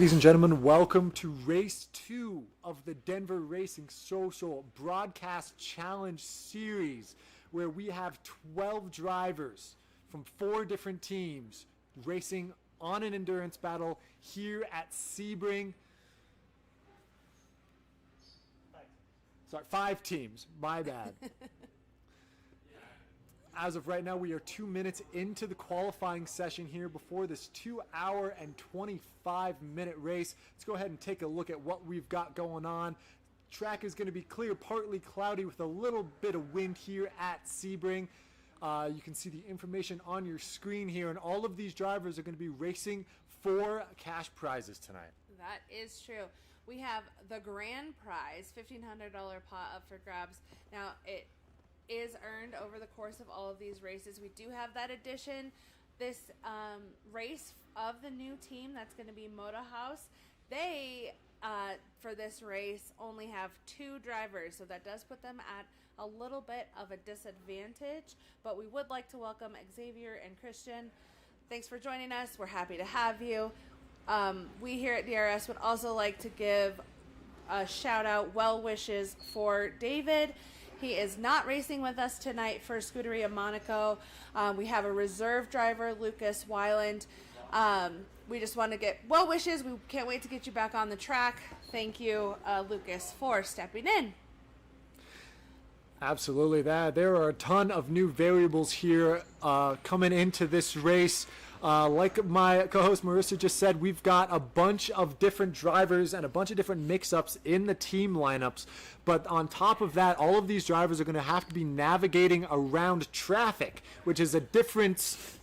Ladies and gentlemen, welcome to race 2 of the Denver Racing Social Broadcast Challenge Series, where we have 12 drivers from 4 different teams racing on an endurance battle here at Sebring. Sorry, 5 teams, my bad. As of right now, we are 2 minutes into the qualifying session here before this 2-hour and 25-minute race. Let's go ahead and take a look at what we've got going on. Track is going to be clear, partly cloudy with a little bit of wind here at Sebring. You can see the information on your screen here, and all of these drivers are going to be racing for cash prizes tonight. That is true. We have the grand prize, $1,500 pot up for grabs. Now, it is earned over the course of all of these races. We do have that addition, this race of the new team that's going to be Moto House. They, for this race, only have 2 drivers, so that does put them at a little bit of a disadvantage, but we would like to welcome Xavier and Christian. Thanks for joining us. We're happy to have you. We here at DRS would also like to give a shout out, well wishes for David. He is not racing with us tonight for Scuderia Monaco. We have a reserve driver, Lucas Weiland. We just want to get well wishes. We can't wait to get you back on the track. Thank you, Lucas, for stepping in. Absolutely. There are a ton of new variables here coming into this race. Like my co-host Marissa just said, we've got a bunch of different drivers and a bunch of different mix-ups in the team lineups. But on top of that, all of these drivers are going to have to be navigating around traffic, which is a different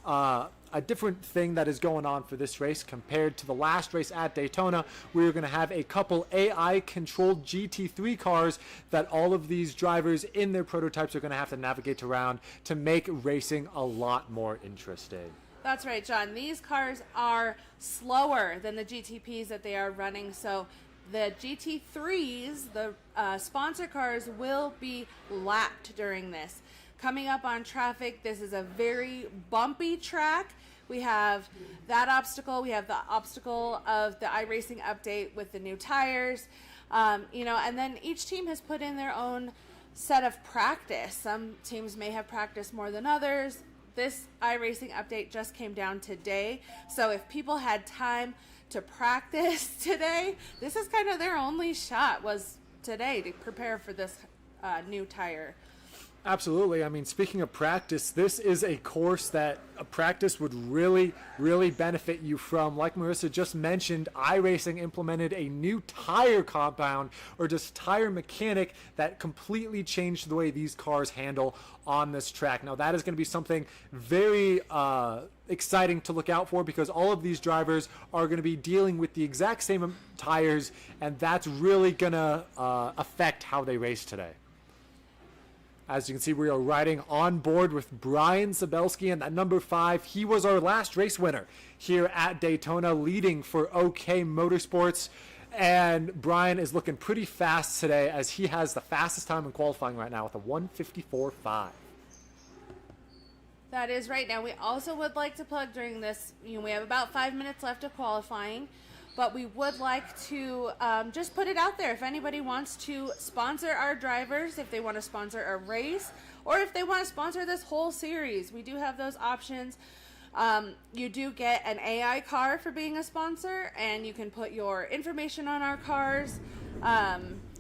thing that is going on for this race compared to the last race at Daytona. We're going to have a couple AI-controlled GT3 cars that all of these drivers in their prototypes are going to have to navigate around to make racing a lot more interesting. That's right, John. These cars are slower than the GTPs that they are running, so the GT3s, the sponsor cars, will be lapped during this. Coming up on traffic, this is a very bumpy track. We have that obstacle. We have the obstacle of the iRacing update with the new tires. And then each team has put in their own set of practice. Some teams may have practiced more than others. This iRacing update just came down today, so if people had time to practice today, this is kind of their only shot was today to prepare for this new tire. Absolutely. I mean, speaking of practice, this is a course that a practice would really, really benefit you from. Like Marissa just mentioned, iRacing implemented a new tire compound or just tire mechanic that completely changed the way these cars handle on this track. Now, that is going to be something very exciting to look out for because all of these drivers are going to be dealing with the exact same tires, and that's really going to affect how they race today. As you can see, we are riding on board with Brian Zabelski, and at number 5, he was our last race winner here at Daytona, leading for OK Motorsports. And Brian is looking pretty fast today as he has the fastest time in qualifying right now with a 1:54.5. That is right. Now, we also would like to plug during this, we have about 5 minutes left of qualifying, but we would like to just put it out there. If anybody wants to sponsor our drivers, if they want to sponsor a race, or if they want to sponsor this whole series, we do have those options. You do get an AI car for being a sponsor, and you can put your information on our cars.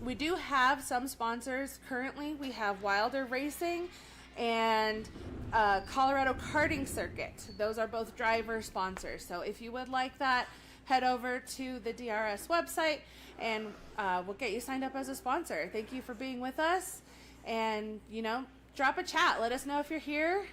We do have some sponsors currently. We have Wilder Racing and Colorado Karting Circuit. Those are both driver sponsors. So if you would like that, head over to the DRS website and we'll get you signed up as a sponsor. Thank you for being with us. And, drop a chat. Let us know if you're here.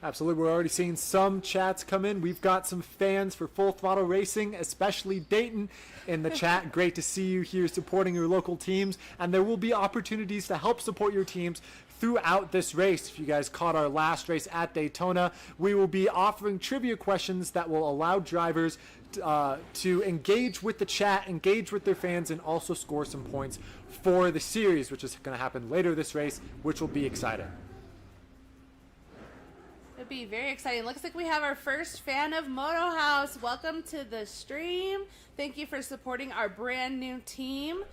Absolutely. We're already seeing some chats come in. We've got some fans for Full Throttle Racing, especially Dayton, in the chat. Great to see you here supporting your local teams. And there will be opportunities to help support your teams throughout this race. If you guys caught our last race at Daytona, we will be offering trivia questions that will allow drivers to engage with the chat, engage with their fans, and also score some points for the series, which is going to happen later this race, which will be exciting. be very exciting. Looks like we have our first fan of Moto House. Welcome to the stream. Thank you for supporting our brand new team.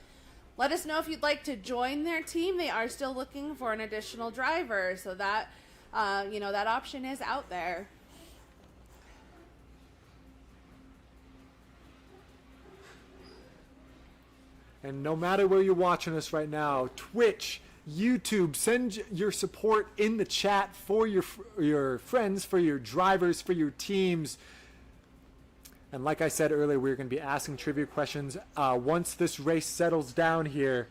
Let us know if you'd like to join their team. They are still looking for an additional driver, so that that option is out there. And no matter where you're watching us right now, Twitch, YouTube, send your support in the chat for your friends, for your drivers, for your teams. And like I said earlier, we're going to be asking trivia questions once this race settles down here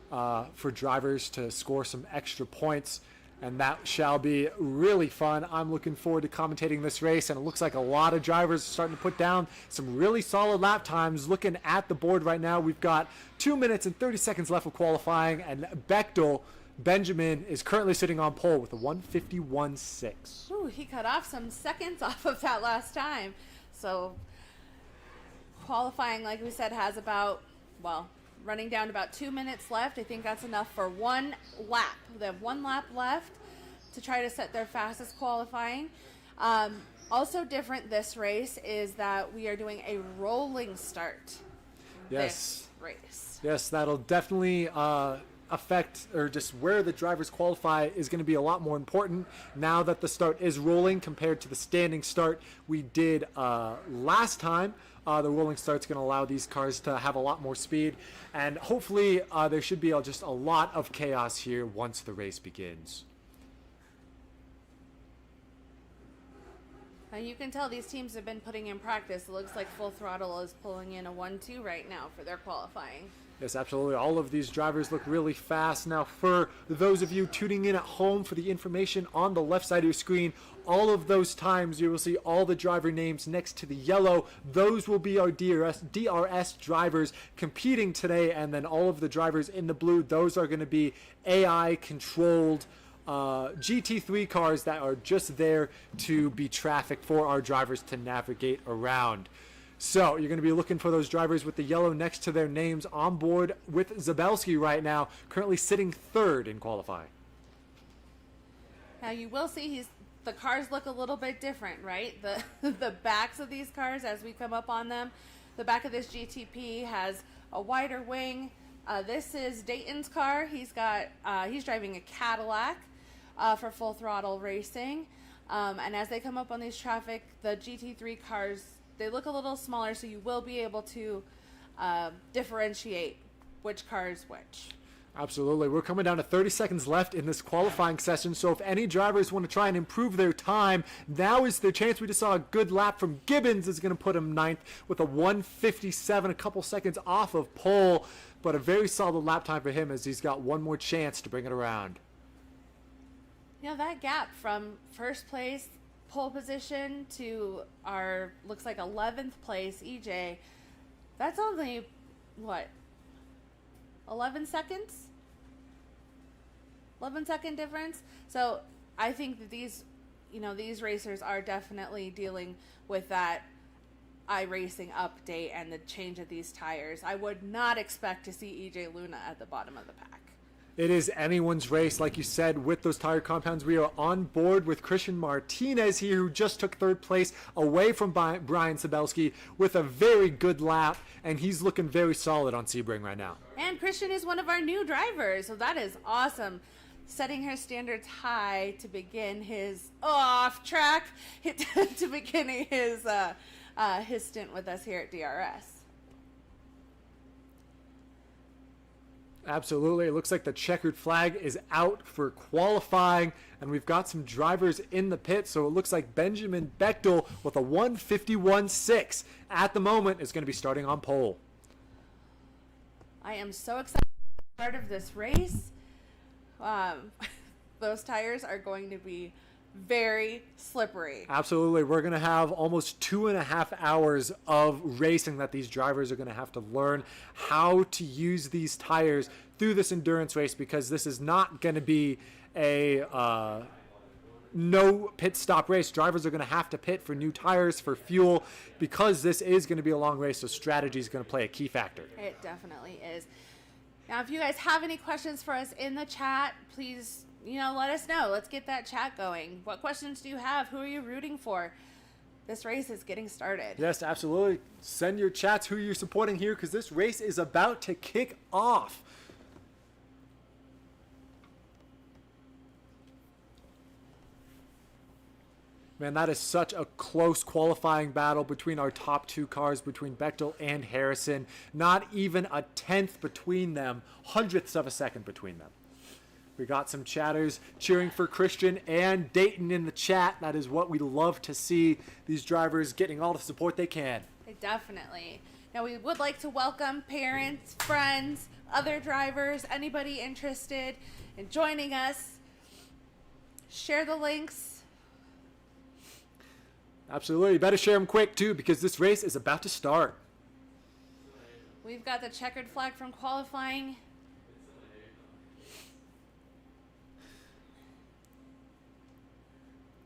for drivers to score some extra points. And that shall be really fun. I'm looking forward to commentating this race, and it looks like a lot of drivers are starting to put down some really solid lap times. Looking at the board right now, we've got 2 minutes and 30 seconds left of qualifying, and Benjamin is currently sitting on pole with a 151.6. Ooh, he cut off some seconds off of that last time. So qualifying, like we said, has running down about 2 minutes left. I think that's enough for one lap. They have one lap left to try to set their fastest qualifying. Also different this race is that we are doing a rolling start. Yes. This race. Yes, that'll definitely affect, or just where the drivers qualify is going to be a lot more important now that the start is rolling compared to the standing start we did last time. The rolling start's going to allow these cars to have a lot more speed, and hopefully there should be just a lot of chaos here once the race begins. And you can tell these teams have been putting in practice. It looks like Full Throttle is pulling in a 1-2 right now for their qualifying. Yes, absolutely. All of these drivers look really fast. Now, for those of you tuning in at home, for the information on the left side of your screen, all of those times you will see all the driver names next to the yellow. Those will be our DRS drivers competing today, and then all of the drivers in the blue, those are going to be AI-controlled GT3 cars that are just there to be traffic for our drivers to navigate around. So you're going to be looking for those drivers with the yellow next to their names on board with Zabelski right now, currently sitting third in qualifying. Now you will see the cars look a little bit different, right? The backs of these cars as we come up on them. The back of this GTP has a wider wing. This is Dayton's car. He's driving a Cadillac for Full Throttle Racing. And as they come up on these traffic, the GT3 cars, they look a little smaller, so you will be able to differentiate which car is which. Absolutely. We're coming down to 30 seconds left in this qualifying session, so if any drivers want to try and improve their time, now is their chance. We just saw a good lap from Gibbons is going to put him ninth with a 1:57, a couple seconds off of pole, but a very solid lap time for him as he's got one more chance to bring it around. Yeah, that gap from first place pole position to our looks like 11th place EJ, that's only what, 11 seconds 11-second difference. So I think that these racers are definitely dealing with that iRacing update and the change of these tires. I would not expect to see EJ Luna at the bottom of the pack. It is anyone's race, like you said, with those tire compounds. We are on board with Christian Martinez here, who just took third place away from Brian Sabelski with a very good lap, and he's looking very solid on Sebring right now. And Christian is one of our new drivers, so that is awesome. Setting her standards high to begin his off-track, to begin his stint with us here at DRS. Absolutely. It looks like the checkered flag is out for qualifying, and we've got some drivers in the pit. So it looks like Benjamin Bechtel with a 1:51.6 at the moment is going to be starting on pole. I am so excited to be part of this race. Those tires are going to be very slippery. Absolutely. We're going to have almost 2.5 hours of racing that these drivers are going to have to learn how to use these tires through this endurance race, because this is not going to be a no pit stop race. Drivers are going to have to pit for new tires, for fuel, because this is going to be a long race, so strategy is going to play a key factor. It definitely is. Now, if you guys have any questions for us in the chat, please let us know. Let's get that chat going. What questions do you have? Who are you rooting for? This race is getting started. Yes, absolutely. Send your chats who you're supporting here because this race is about to kick off. Man, that is such a close qualifying battle between our top two cars, between Bechtel and Harrison. Not even a tenth between them, hundredths of a second between them. We got some chatters cheering for Christian and Dayton in the chat. That is what we love to see, these drivers getting all the support they can. Definitely. Now, we would like to welcome parents, friends, other drivers, anybody interested in joining us. Share the links. Absolutely. You better share them quick, too, because this race is about to start. We've got the checkered flag from qualifying.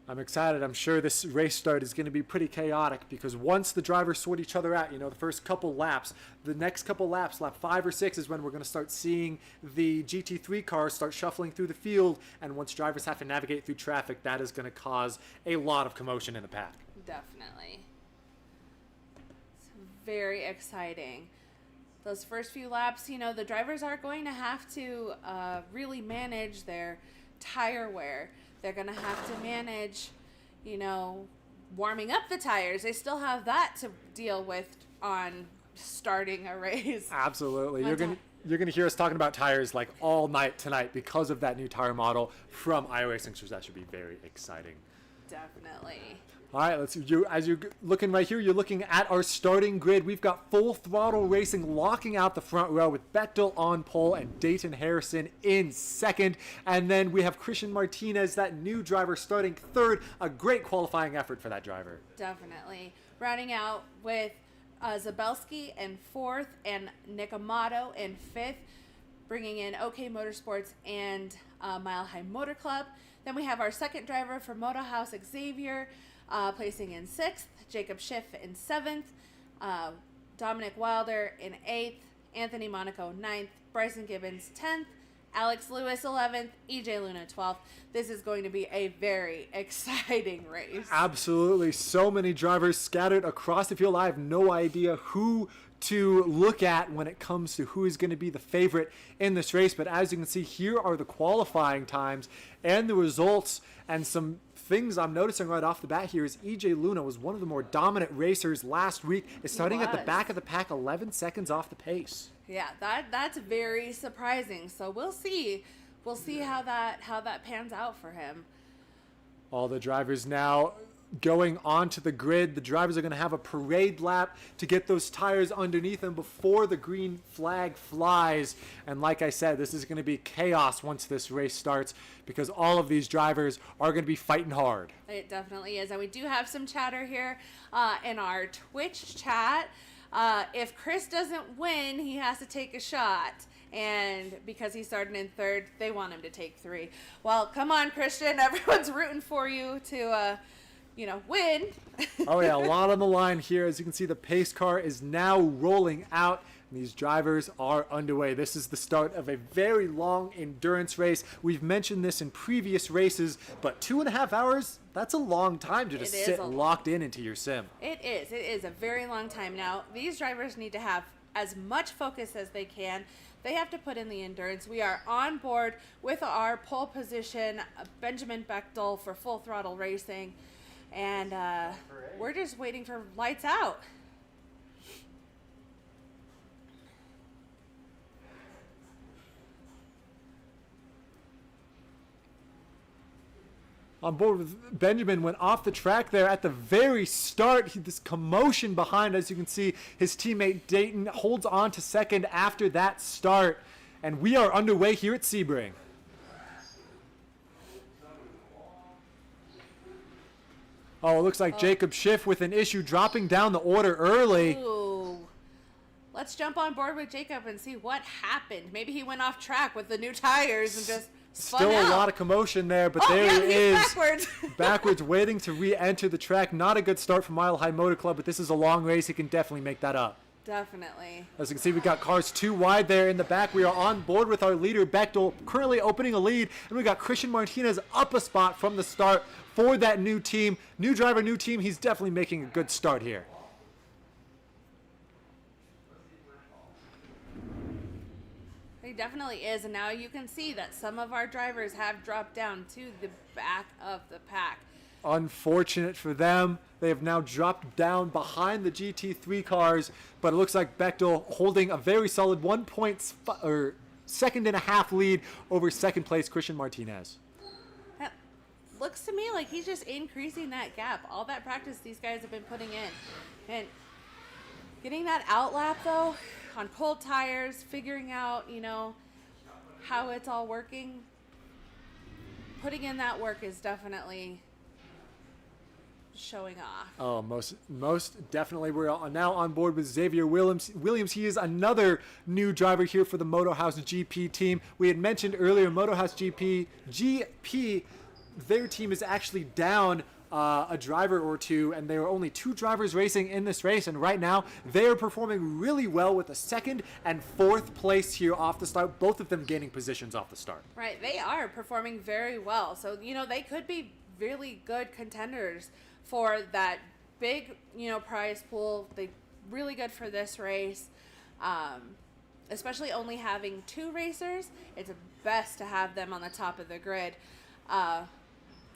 I'm excited. I'm sure this race start is going to be pretty chaotic because once the drivers sort each other out, the first couple laps, the next couple laps, lap 5 or 6 is when we're going to start seeing the GT3 cars start shuffling through the field. And once drivers have to navigate through traffic, that is going to cause a lot of commotion in the pack. Definitely. It's very exciting. Those first few laps, the drivers are going to have to really manage their tire wear. They're going to have to manage, warming up the tires. They still have that to deal with on starting a race. Absolutely. You're going to hear us talking about tires like all night tonight because of that new tire model from iRacing, so that should be very exciting. Definitely. All right, as you're looking right here, you're looking at our starting grid. We've got Full Throttle Racing locking out the front row with Bechtel on pole and Dayton Harrison in second. And then we have Christian Martinez, that new driver, starting third. A great qualifying effort for that driver. Definitely. Rounding out with Zabelski in fourth and Nick Amato in fifth, bringing in OK Motorsports and Mile High Motor Club. Then we have our second driver for Moto House, Xavier, placing in sixth, Jacob Schiff in seventh, Dominic Wilder in eighth, Anthony Monaco ninth, Bryson Gibbons 10th, Alex Lewis 11th, EJ Luna 12th. This is going to be a very exciting race. Absolutely. So many drivers scattered across the field. I have no idea who to look at when it comes to who is going to be the favorite in this race. But as you can see, here are the qualifying times and the results, and some things I'm noticing right off the bat here is EJ Luna was one of the more dominant racers last week. Is starting at the back of the pack, 11 seconds off the pace. Yeah, that's very surprising. So we'll see. We'll see how that pans out for him. All the drivers now going onto the grid. The drivers are going to have a parade lap to get those tires underneath them before the green flag flies. And like I said, this is going to be chaos once this race starts because all of these drivers are going to be fighting hard. It definitely is. And we do have some chatter here in our Twitch chat. If Chris doesn't win, he has to take a shot. And because he started in third, they want him to take 3. Well, come on, Christian. Everyone's rooting for you to win. Oh yeah, a lot on the line here. As you can see, the pace car is now rolling out. And these drivers are underway. This is the start of a very long endurance race. We've mentioned this in previous races, but 2.5 hours, that's a long time to just sit locked into your sim. It is. It is a very long time. Now, these drivers need to have as much focus as they can. They have to put in the endurance. We are on board with our pole position, Benjamin Bechtel for Full Throttle Racing. And we're just waiting for lights out. On board with Benjamin went off the track there at the very start. This commotion behind, as you can see, his teammate Dayton holds on to second after that start. And we are underway here at Sebring. Oh, it looks like Jacob Schiff with an issue dropping down the order early. Ooh. Let's jump on board with Jacob and see what happened. Maybe he went off track with the new tires and just spun Still out. a lot of commotion there, but there he is. Backwards. Backwards, waiting to re-enter the track. Not a good start for Mile High Motor Club, but this is a long race. He can definitely make that up. Definitely. As you can see, we got cars too wide there in the back. We are on board with our leader, Bechtel, currently opening a lead. And we got Christian Martinez up a spot from the start for that new team. New driver, new team. He's definitely making a good start here. He definitely is. And now you can see that some of our drivers have dropped down to the back of the pack. Unfortunate for them. They have now dropped down behind the GT3 cars, but it looks like Bechtel holding a very solid 1.5 second and a half lead over second place Christian Martinez. That looks to me like he's just increasing that gap. All that practice these guys have been putting in. And getting that out lap though, on cold tires, figuring out, how it's all working, putting in that work is definitely showing off. Oh, most definitely. We're now on board with Xavier Williams. He is another new driver here for the Moto House GP team. We had mentioned earlier, Moto House GP, their team is actually down a driver or two, and there are only 2 drivers racing in this race, and right now they are performing really well with a 2nd and 4th place here off the start, both of them gaining positions off the start. Right, they are performing very well, so they could be really good contenders for that big prize pool. They really good for this race, especially only having 2 racers. It's best to have them on the top of the grid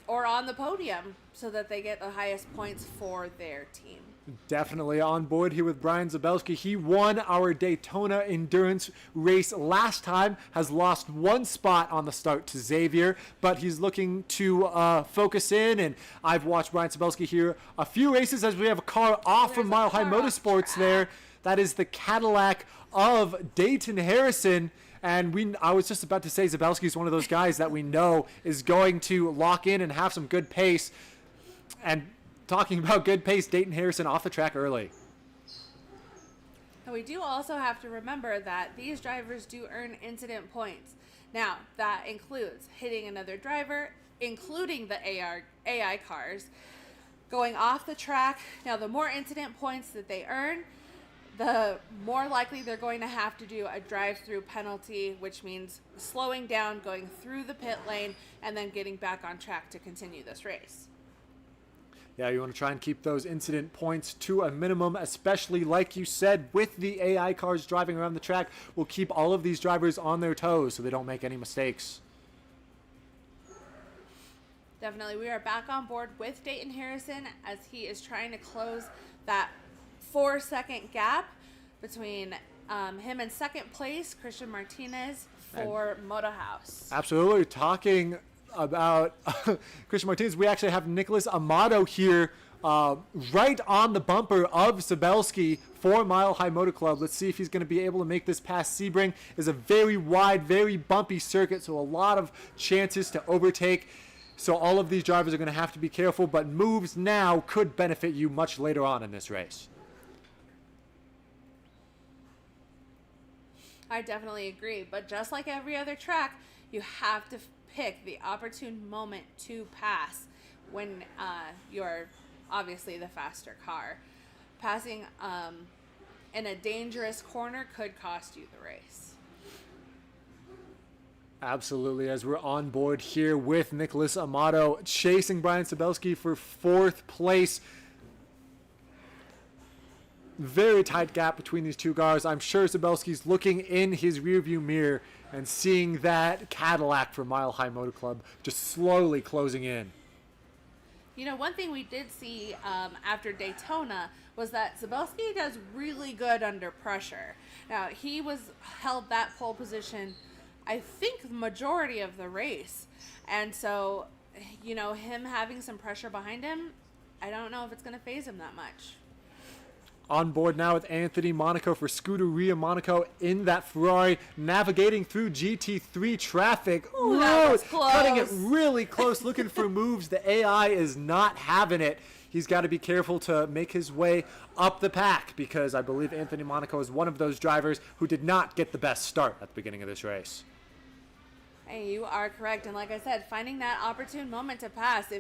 or on the podium so that they get the highest points for their team. Definitely on board here with Brian Zabelski. He won our Daytona endurance race last time, has lost 1 spot on the start to Xavier, but he's looking to focus in, and I've watched Brian Zabelski here a few races as we have a car off from Mile High Motorsports there. That is the Cadillac of Dayton Harrison. And I was just about to say Zabelski is one of those guys that we know is going to lock in and have some good pace. And talking about good pace, Dayton Harrison off the track early. And we do also have to remember that these drivers do earn incident points. Now, that includes hitting another driver, including the AI cars, going off the track. Now, the more incident points that they earn, the more likely they're going to have to do a drive-through penalty, which means slowing down, going through the pit lane, and then getting back on track to continue this race. Yeah, you want to try and keep those incident points to a minimum, especially like you said, with the AI cars driving around the track, will keep all of these drivers on their toes so they don't make any mistakes. Definitely. We are back on board with Dayton Harrison as he is trying to close that 4-second gap between him and second place, Christian Martinez, for Moto House. Absolutely. Talking about Christian Martinez, we actually have Nicholas Amato here right on the bumper of Zabelski for Mile High Motor Club. Let's see if he's going to be able to make this past Sebring. It's a very wide, very bumpy circuit, so a lot of chances to overtake. So all of these drivers are going to have to be careful, but moves now could benefit you much later on in this race. I definitely agree, but just like every other track, you have to pick the opportune moment to pass when you're obviously the faster car. Passing in a dangerous corner could cost you the race. Absolutely, as we're on board here with Nicholas Amato chasing Brian Zabelski for 4th place. Very tight gap between these 2 cars. I'm sure Zabelski's looking in his rearview mirror and seeing that Cadillac for Mile High Motor Club just slowly closing in. One thing we did see after Daytona was that Zabelski does really good under pressure. Now, he held that pole position, I think, the majority of the race. And so, him having some pressure behind him, I don't know if it's going to faze him that much. On board now with Anthony Monaco for Scuderia Monaco in that Ferrari, navigating through GT3 traffic. Ooh, that was close. Cutting it really close, looking for moves. The AI is not having it. He's got to be careful to make his way up the pack because I believe Anthony Monaco is one of those drivers who did not get the best start at the beginning of this race. Hey, you are correct. And like I said, finding that opportune moment to pass.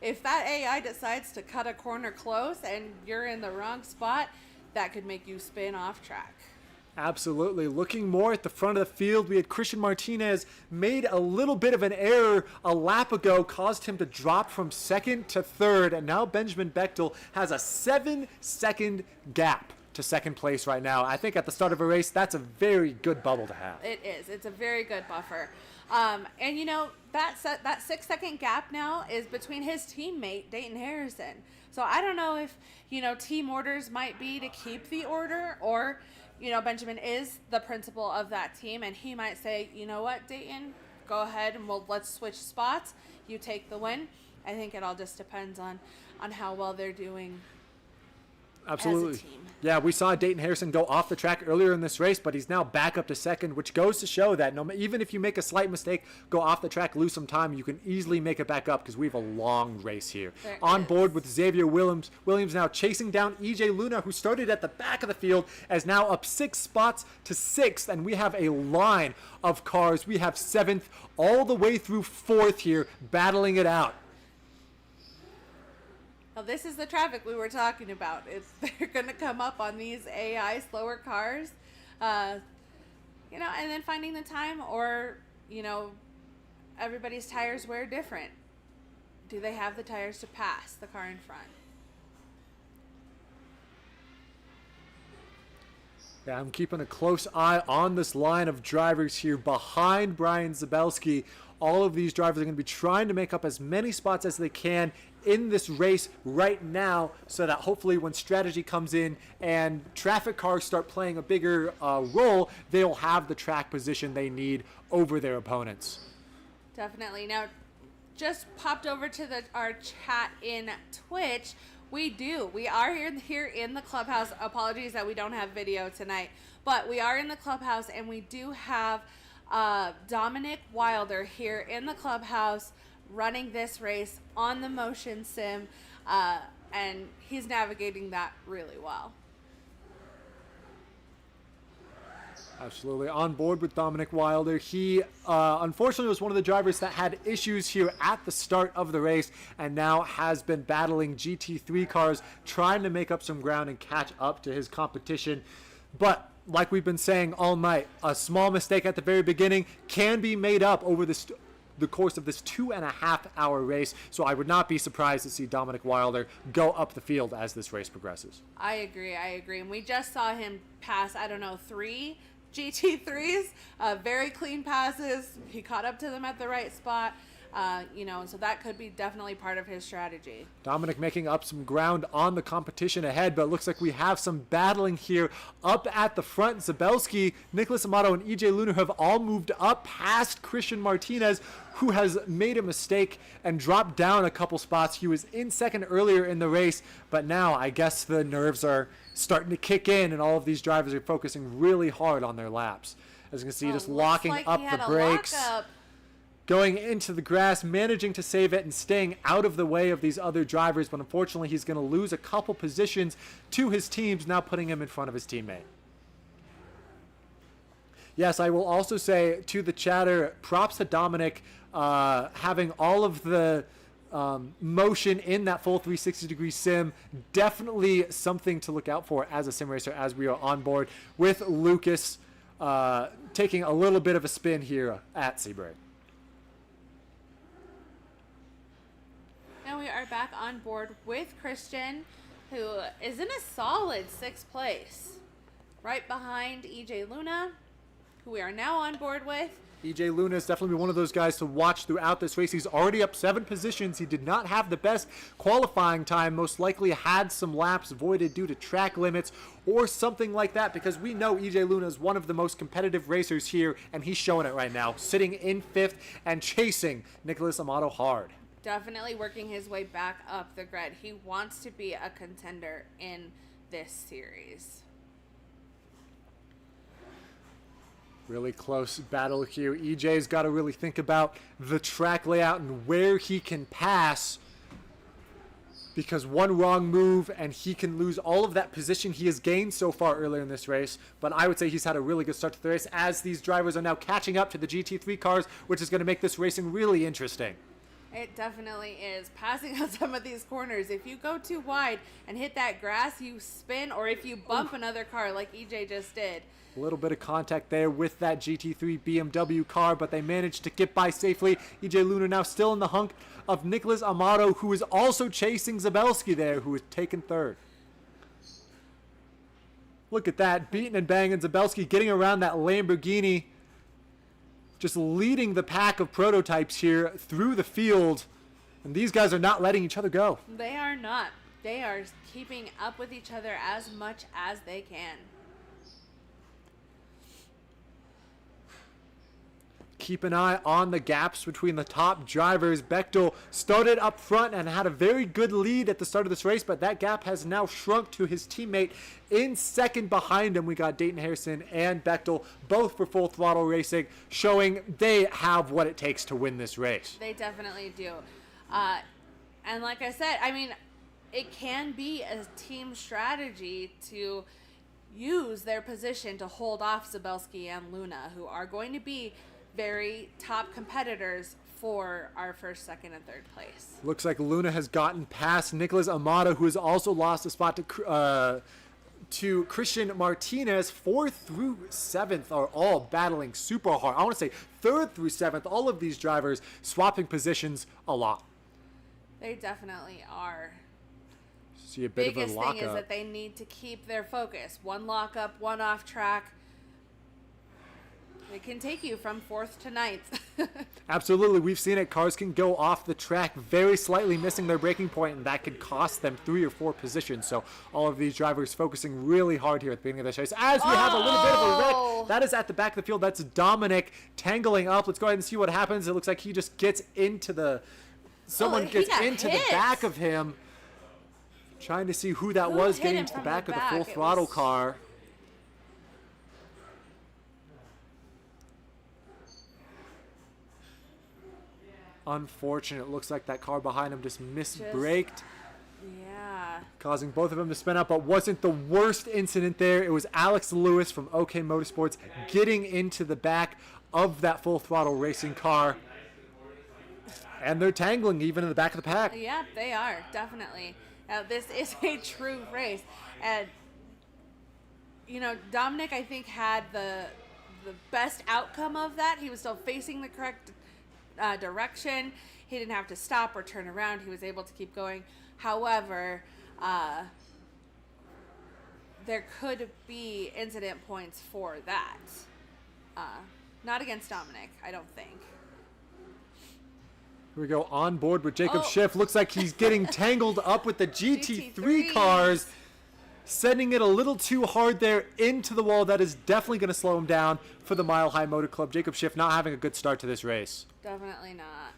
If that AI decides to cut a corner close and you're in the wrong spot, that could make you spin off track. Absolutely. Looking more at the front of the field, we had Christian Martinez made a little bit of an error a lap ago, caused him to drop from second to third, and now Benjamin Bechtel has a 7-second gap to second place right now. I think at the start of a race, that's a very good bubble to have. It is. It's a very good buffer. And you know, that 6-second gap now is between his teammate, Dayton Harrison. So I don't know if, you know, team orders might be to keep the order, or, you know, Benjamin is the principal of that team, and he might say, you know what, Dayton, go ahead and let's switch spots. You take the win. I think it all just depends on how well they're doing. Absolutely. As a team. Yeah, we saw Dayton Harrison go off the track earlier in this race, but he's now back up to second, which goes to show that even if you make a slight mistake, go off the track, lose some time, you can easily make it back up because we have a long race here. On board with Xavier Williams. Williams now chasing down EJ Luna, who started at the back of the field, as now up 6 spots to 6th, and we have a line of cars. We have 7th all the way through 4th here, battling it out. Well, this is the traffic we were talking about. They're going to come up on these AI slower cars, you know, and then finding the time, or, you know, everybody's tires wear different. Do they have the tires to pass the car in front? Yeah, I'm keeping a close eye on this line of drivers here behind Brian Zabelski. All of these drivers are going to be trying to make up as many spots as they can in this race right now, so that hopefully when strategy comes in and traffic cars start playing a bigger role, they'll have the track position they need over their opponents. Definitely. Now, just popped over to our chat in Twitch. We are here in the clubhouse. Apologies that we don't have video tonight, but we are in the clubhouse, and we do have Dominic Wilder here in the clubhouse running this race on the motion sim, and he's navigating that really well. Absolutely on board with Dominic Wilder. He unfortunately was one of the drivers that had issues here at the start of the race, and now has been battling GT3 cars, trying to make up some ground and catch up to his competition. But like we've been saying all night, a small mistake at the very beginning can be made up over the course of this 2.5-hour race. So I would not be surprised to see Dominic Wilder go up the field as this race progresses. I agree. And we just saw him pass, 3 GT3s, very clean passes. He caught up to them at the right spot. You know, so that could be definitely part of his strategy. Dominic making up some ground on the competition ahead, but it looks like we have some battling here up at the front. Zabelski, Nicholas Amato, and EJ Luna have all moved up past Christian Martinez, who has made a mistake and dropped down a couple spots. He was in second earlier in the race, but now I guess the nerves are starting to kick in, and all of these drivers are focusing really hard on their laps. As you can see, just locking up the brakes. Going into the grass, managing to save it and staying out of the way of these other drivers, but unfortunately he's going to lose a couple positions to his teams, now putting him in front of his teammate. Yes, I will also say to the chatter, props to Dominic, having all of the motion in that full 360-degree sim. Definitely something to look out for as a sim racer, as we are on board with Lucas taking a little bit of a spin here at Sebring. Now we are back on board with Christian, who is in a solid 6th place, right behind EJ Luna, who we are now on board with. EJ Luna is definitely one of those guys to watch throughout this race. He's already up 7 positions. He did not have the best qualifying time, most likely had some laps voided due to track limits or something like that, because we know EJ Luna is one of the most competitive racers here, and he's showing it right now, sitting in 5th and chasing Nicholas Amato hard. Definitely working his way back up the grid. He wants to be a contender in this series. Really close battle here. EJ's got to really think about the track layout and where he can pass, because one wrong move and he can lose all of that position he has gained so far earlier in this race. But I would say he's had a really good start to the race, as these drivers are now catching up to the GT3 cars, which is going to make this racing really interesting. It definitely is. Passing on some of these corners, if you go too wide and hit that grass, you spin, or if you bump another car like EJ just did. A little bit of contact there with that GT3 BMW car, but they managed to get by safely. EJ Luna now still in the hunt of Nicholas Amato, who is also chasing Zabelski there, who is taken third. Look at that, beating and banging. Zabelski getting around that Lamborghini, just leading the pack of prototypes here through the field. And these guys are not letting each other go. They are not. They are keeping up with each other as much as they can. Keep an eye on the gaps between the top drivers. Bechtel started up front and had a very good lead at the start of this race, but that gap has now shrunk to his teammate in second behind him. We got Dayton Harrison and Bechtel, both for Full Throttle Racing, showing they have what it takes to win this race. They definitely do. And like I said, I mean, it can be a team strategy to use their position to hold off Zabelski and Luna, who are going to be very top competitors for our first, second, and third place. Looks like Luna has gotten past Nicholas Amato, who has also lost a spot to Christian Martinez. 4th through 7th are all battling super hard. I want to say 3rd through 7th, all of these drivers swapping positions a lot. They definitely are. See a bit Biggest of a lockup. thing is that they need to keep their focus. One lockup, one off track. It can take you from 4th to 9th. Absolutely. We've seen it. Cars can go off the track very slightly missing their braking point, and that could cost them 3 or 4 positions. So all of these drivers focusing really hard here at the beginning of this race. As we have a little bit of a wreck. That is at the back of the field. That's Dominic tangling up. Let's go ahead and see what happens. It looks like he just gets into the... Someone gets into the back of him. Trying to see who that was getting to the back of the Full Throttle car. Unfortunate. It looks like that car behind him just misbraked. Yeah. Causing both of them to spin out, but wasn't the worst incident there. It was Alex Lewis from OK Motorsports getting into the back of that Full Throttle Racing car. And they're tangling even in the back of the pack. Yeah, they are, definitely. Now, this is a true race. And, you know, Dominic, I think, had the best outcome of that. He was still facing the correct direction. He didn't have to stop or turn around. He was able to keep going. However, there could be incident points for that. Not against Dominic, I don't think. Here we go on board with Jacob Schiff. Looks like he's getting tangled up with the GT3 cars, sending it a little too hard there into the wall. That is definitely going to slow him down for the Mile High Motor Club. Jacob Schiff not having a good start to this race. Definitely not.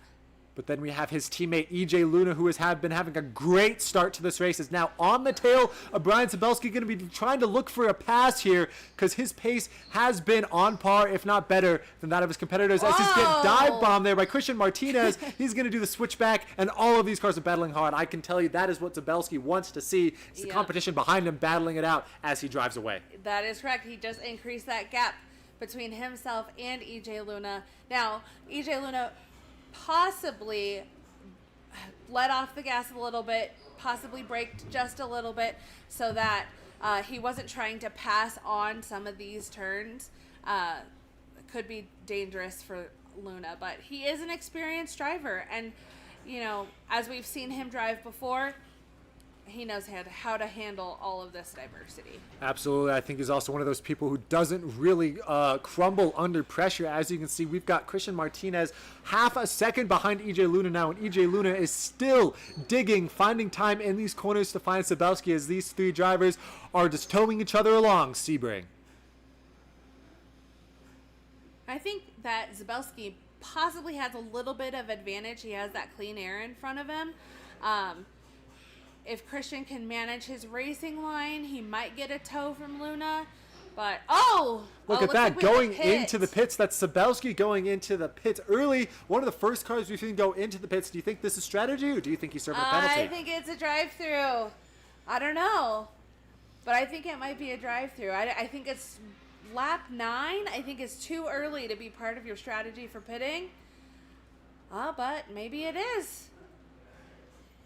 But then we have his teammate EJ Luna, who has been having a great start to this race, is now on the tail of Brian Zabelski, going to be trying to look for a pass here because his pace has been on par, if not better, than that of his competitors. As he's getting dive bombed there by Christian Martinez, he's going to do the switchback, and all of these cars are battling hard. I can tell you that is what Zabelski wants to see. It's the competition behind him battling it out as he drives away. That is correct. He just increased that gap between himself and EJ Luna. Now, EJ Luna possibly let off the gas a little bit, possibly braked just a little bit so that he wasn't trying to pass on some of these turns. Could be dangerous for Luna, but he is an experienced driver, and you know, as we've seen him drive before, he knows how to handle all of this diversity. Absolutely. I think he's also one of those people who doesn't really crumble under pressure. As you can see, we've got Christian Martinez half a second behind EJ Luna now, and EJ Luna is still digging, finding time in these corners to find Zabelski as these three drivers are just towing each other along. Sebring. I think that Zabelski possibly has a little bit of advantage. He has that clean air in front of him. If Christian can manage his racing line, he might get a tow from Luna. But, look at that, going into the pits. That's Zabelski going into the pits early. One of the first cars we've seen go into the pits. Do you think this is strategy, or do you think he's serving a penalty? I think it's a drive-through. I don't know. But I think it might be a drive-through. I think it's lap 9. I think it's too early to be part of your strategy for pitting. But maybe it is.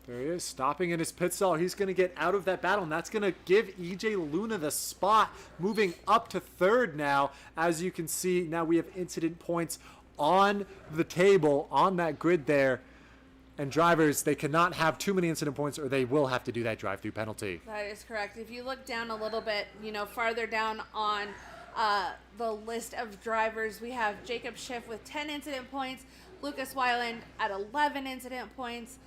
There he is, stopping in his pit stall. He's going to get out of that battle, and that's going to give EJ Luna the spot, moving up to third now. As you can see, now we have incident points on the table, on that grid there. And drivers, they cannot have too many incident points or they will have to do that drive-through penalty. That is correct. If you look down a little bit, farther down on the list of drivers, we have Jacob Schiff with 10 incident points, Lucas Weiland at 11 incident points,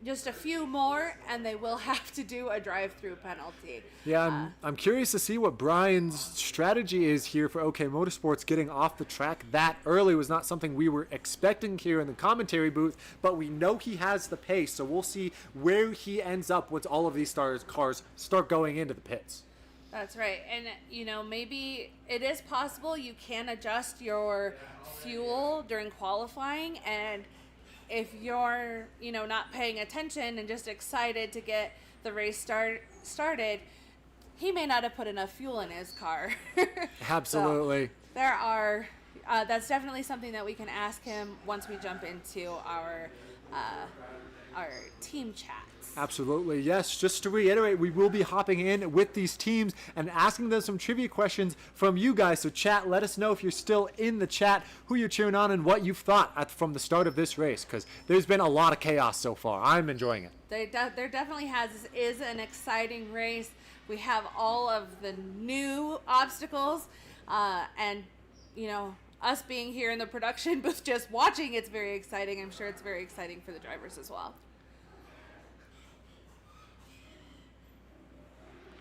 just a few more, and they will have to do a drive-through penalty. Yeah, I'm curious to see what Brian's strategy is here for OK Motorsports. Getting off the track that early was not something we were expecting here in the commentary booth, but we know he has the pace, so we'll see where he ends up once all of these cars start going into the pits. That's right. And, maybe it is possible you can adjust your fuel during qualifying, and if you're, not paying attention and just excited to get the race started, he may not have put enough fuel in his car. Absolutely. So that's definitely something that we can ask him once we jump into our team chats. Absolutely, yes. Just to reiterate, we will be hopping in with these teams and asking them some trivia questions from you guys. So chat, let us know if you're still in the chat, who you're cheering on and what you've thought from the start of this race, because there's been a lot of chaos so far. I'm enjoying it. There definitely is an exciting race. We have all of the new obstacles, and us being here in the production booth just watching, it's very exciting. I'm sure it's very exciting for the drivers as well.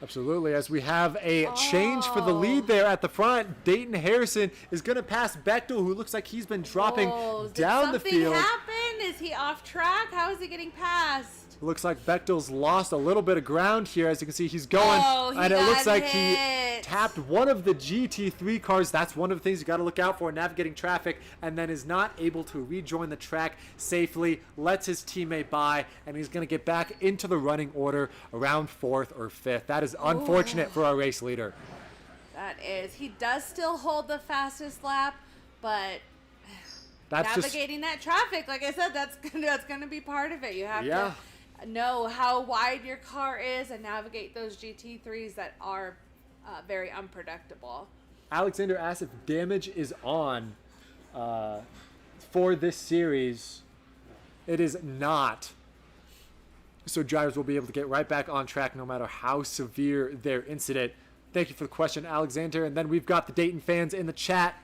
Absolutely, as we have a change for the lead there at the front. Dayton Harrison is going to pass Bechtel, who looks like he's been dropping down the field. Did something happen? Is he off track? How is he getting past? Looks like Bechtel's lost a little bit of ground here. As you can see, he's going, and it looks like he tapped one of the GT3 cars. That's one of the things you got to look out for, navigating traffic, and then is not able to rejoin the track safely, lets his teammate by, and he's going to get back into the running order around 4th or 5th. That is unfortunate for our race leader. That is. He does still hold the fastest lap, but that's navigating that traffic, like I said, that's going to be part of it. You have to know how wide your car is and navigate those GT3s that are very unpredictable. Alexander asked if damage is on for this series. It is not. So drivers will be able to get right back on track no matter how severe their incident. Thank you for the question, Alexander. And then we've got the Dayton fans in the chat.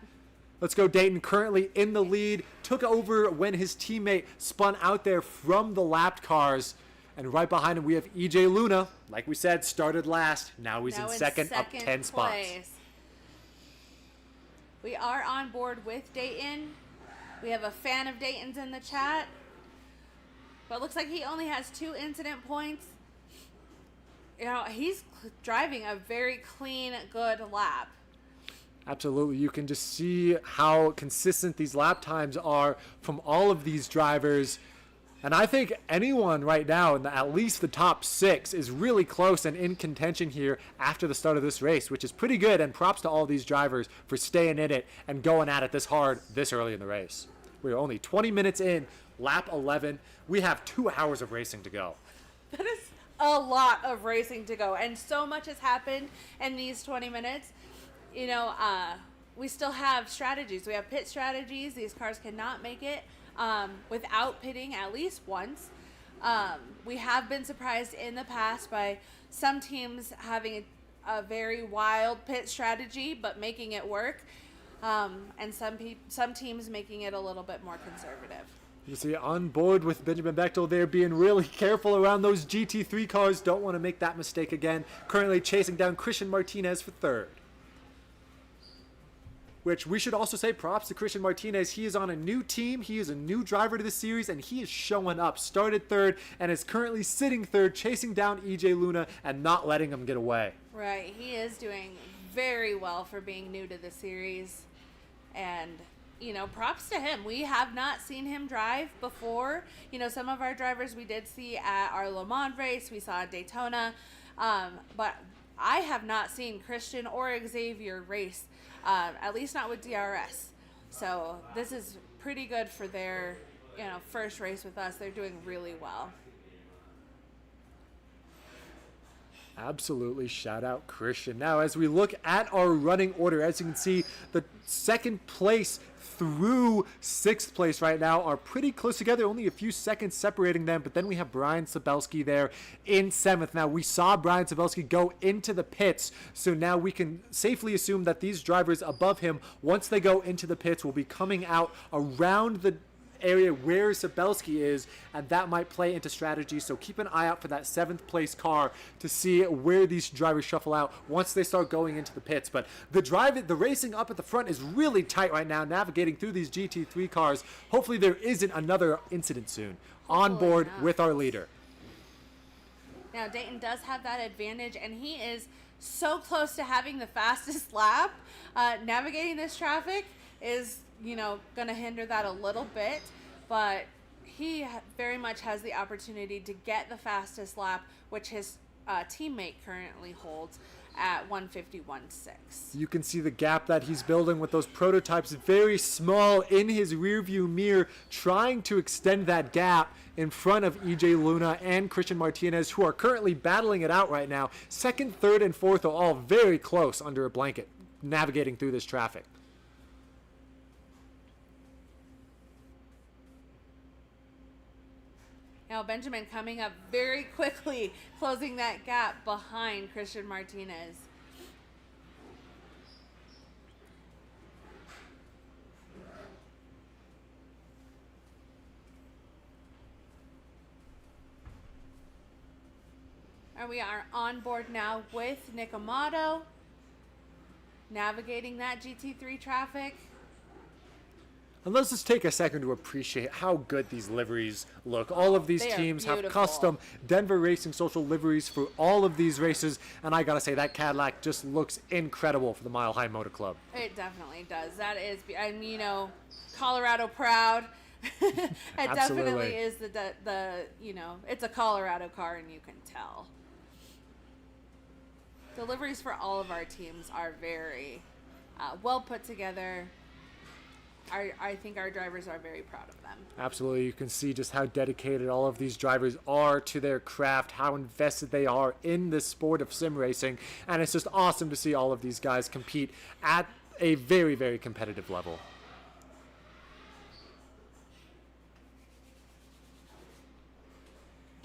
Let's go, Dayton, currently in the lead. Took over when his teammate spun out there from the lapped cars. And right behind him, we have EJ Luna. Like we said, started last. Now he's in second, up 10 spots. We are on board with Dayton. We have a fan of Dayton's in the chat. But it looks like he only has 2 incident points. He's driving a very clean, good lap. Absolutely. You can just see how consistent these lap times are from all of these drivers. And I think anyone right now in at least the top 6 is really close and in contention here after the start of this race, which is pretty good. And props to all these drivers for staying in it and going at it this hard this early in the race. We're only 20 minutes in, lap 11. We have 2 hours of racing to go. That is a lot of racing to go. And so much has happened in these 20 minutes. We still have strategies. We have pit strategies. These cars cannot make it without pitting at least once. We have been surprised in the past by some teams having a very wild pit strategy but making it work, and some teams making it a little bit more conservative. You see on board with Benjamin Bechtel there, being really careful around those GT3 cars. Don't want to make that mistake again. Currently chasing down Christian Martinez for 3rd. Which we should also say props to Christian Martinez. He is on a new team. He is a new driver to the series, and he is showing up. Started 3rd and is currently sitting 3rd, chasing down EJ Luna and not letting him get away. Right. He is doing very well for being new to the series. And, props to him. We have not seen him drive before. Some of our drivers we did see at our Le Mans race. We saw at Daytona. But I have not seen Christian or Xavier race. At least not with DRS. So this is pretty good for their, first race with us. They're doing really well. Absolutely. Shout out Christian. Now, as we look at our running order, as you can see, the second place through sixth place right now are pretty close together, only a few seconds separating them. But then we have Brian Sabelski there in seventh. Now, we saw Brian Sabelski go into the pits, so now we can safely assume that these drivers above him, once they go into the pits, will be coming out around the area where Sabelski is, and that might play into strategy. So keep an eye out for that seventh place car to see where these drivers shuffle out once they start going into the pits. But the racing up at the front is really tight right now, navigating through these GT3 cars. Hopefully there isn't another incident soon. On board with our leader. Now Dayton does have that advantage, and he is so close to having the fastest lap. Navigating this traffic is going to hinder that a little bit, but he very much has the opportunity to get the fastest lap, which his teammate currently holds at 1:51.6. You can see the gap that he's building with those prototypes very small in his rearview mirror, trying to extend that gap in front of EJ Luna and Christian Martinez, who are currently battling it out right now. Second, third, and fourth are all very close under a blanket, navigating through this traffic. Now Benjamin coming up very quickly, closing that gap behind Christian Martinez. And we are on board now with Nick Amato, navigating that GT3 traffic. And let's just take a second to appreciate how good these liveries look. All of these teams have custom Denver Racing Social liveries for all of these races. And I got to say, that Cadillac just looks incredible for the Mile High Motor Club. It definitely does. That is, Colorado proud. It definitely is it's a Colorado car, and you can tell. The liveries for all of our teams are very well put together. I think our drivers are very proud of them. Absolutely. You can see just how dedicated all of these drivers are to their craft, how invested they are in the sport of sim racing. And it's just awesome to see all of these guys compete at a very, very competitive level.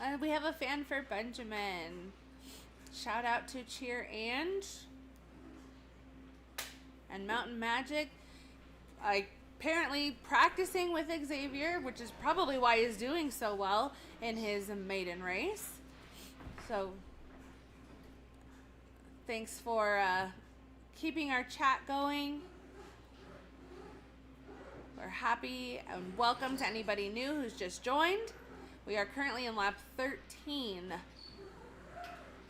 And we have a fan for Benjamin. Shout out to Cheer and Mountain Magic. Apparently practicing with Xavier, which is probably why he's doing so well in his maiden race. So thanks for keeping our chat going. We're happy and welcome to anybody new who's just joined. We are currently in lap 13.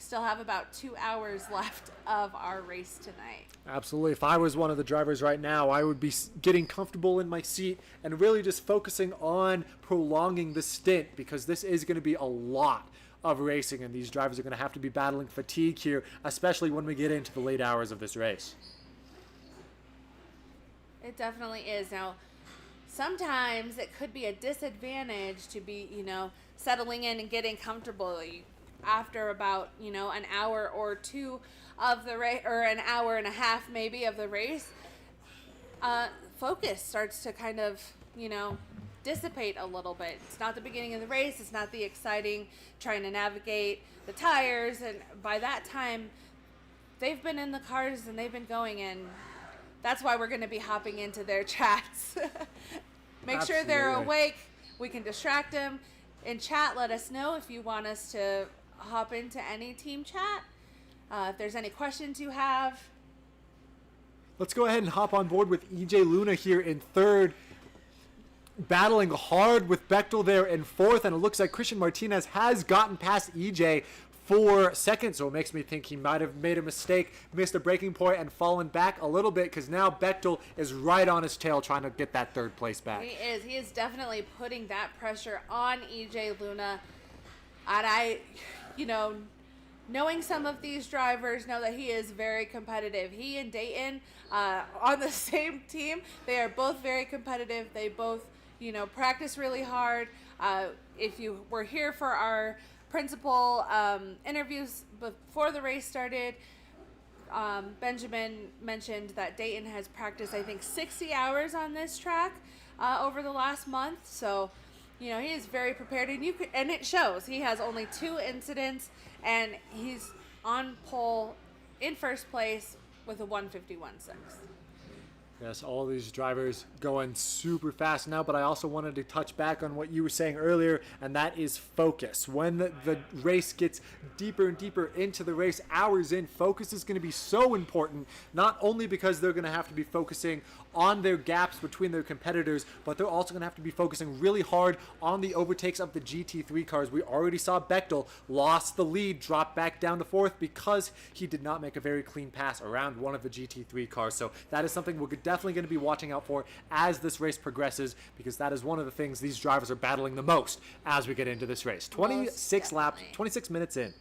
Still have about 2 hours left of our race tonight. Absolutely. If I was one of the drivers right now, I would be getting comfortable in my seat and really just focusing on prolonging the stint, because this is going to be a lot of racing, and these drivers are going to have to be battling fatigue here, especially when we get into the late hours of this race. It definitely is. Now, sometimes it could be a disadvantage to be, settling in and getting comfortable. After about, an hour or two of the race, or an hour and a half maybe of the race, focus starts to kind of, dissipate a little bit. It's not the beginning of the race. It's not the exciting trying to navigate the tires. And by that time, they've been in the cars and they've been going, and that's why we're going to be hopping into their chats. Make sure they're awake. We can distract them. In chat, let us know if you want us to hop into any team chat. If there's any questions you have. Let's go ahead and hop on board with EJ Luna here in third, battling hard with Bechtel there in fourth, and it looks like Christian Martinez has gotten past EJ for second, so it makes me think he might have made a mistake, missed a braking point, and fallen back a little bit, because now Bechtel is right on his tail trying to get that third place back. He is definitely putting that pressure on EJ Luna, and knowing some of these drivers, know that he is very competitive. He and Dayton on the same team, they are both very competitive. They both, practice really hard. If you were here for our principal interviews before the race started, Benjamin mentioned that Dayton has practiced, I think, 60 hours on this track over the last month. So, he is very prepared, and it shows. He has only 2 incidents, and he's on pole in first place with a 151.6. Yes, all these drivers going super fast now, but I also wanted to touch back on what you were saying earlier, and that is focus. When the race gets deeper and deeper into the race, hours in, focus is going to be so important, not only because they're going to have to be focusing on their gaps between their competitors, but they're also going to have to be focusing really hard on the overtakes of the GT3 cars. We already saw Bechtel lost the lead, drop back down to 4th because he did not make a very clean pass around one of the GT3 cars. So that is something we're definitely going to be watching out for as this race progresses, because that is one of the things these drivers are battling the most as we get into this race. 26 laps, 26 minutes in.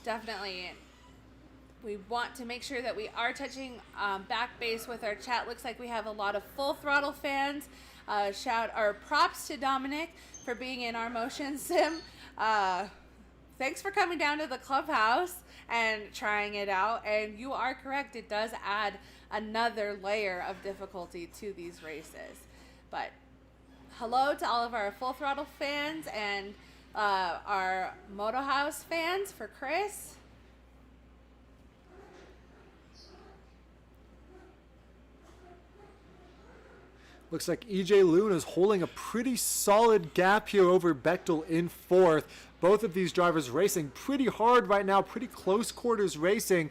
Definitely. We want to make sure that we are touching back base with our chat. Looks like we have a lot of Full Throttle fans. Props to Dominic for being in our motion sim. Thanks for coming down to the clubhouse and trying it out. And you are correct. It does add another layer of difficulty to these races. But hello to all of our Full Throttle fans and our Moto House fans for Chris. Looks like EJ Luna is holding a pretty solid gap here over Bechtel in 4th. Both of these drivers racing pretty hard right now, pretty close quarters racing.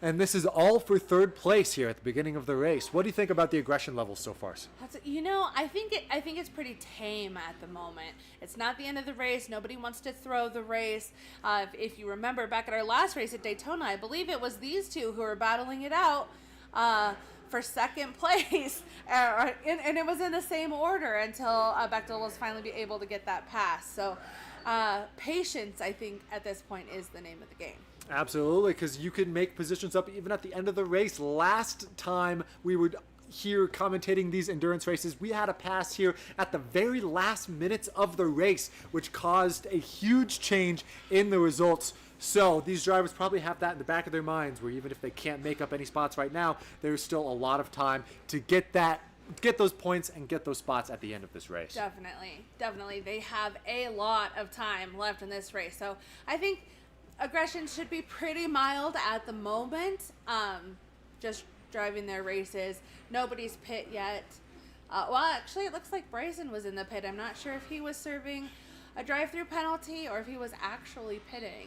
And this is all for 3rd place here at the beginning of the race. What do you think about the aggression levels so far? I think it's pretty tame at the moment. It's not the end of the race. Nobody wants to throw the race. If you remember back at our last race at Daytona, I believe it was these two who were battling it out for 2nd place, and it was in the same order until Bechtel was finally able to get that pass. So patience, I think, at this point is the name of the game. Absolutely, because you can make positions up even at the end of the race. Last time we would here commentating these endurance races, we had a pass here at the very last minutes of the race, which caused a huge change in the results. So these drivers probably have that in the back of their minds, where even if they can't make up any spots right now, there's still a lot of time to get those points and get those spots at the end of this race. Definitely. They have a lot of time left in this race. So I think aggression should be pretty mild at the moment. Just driving their races. Nobody's pit yet. Actually, it looks like Bryson was in the pit. I'm not sure if he was serving a drive-through penalty or if he was actually pitting.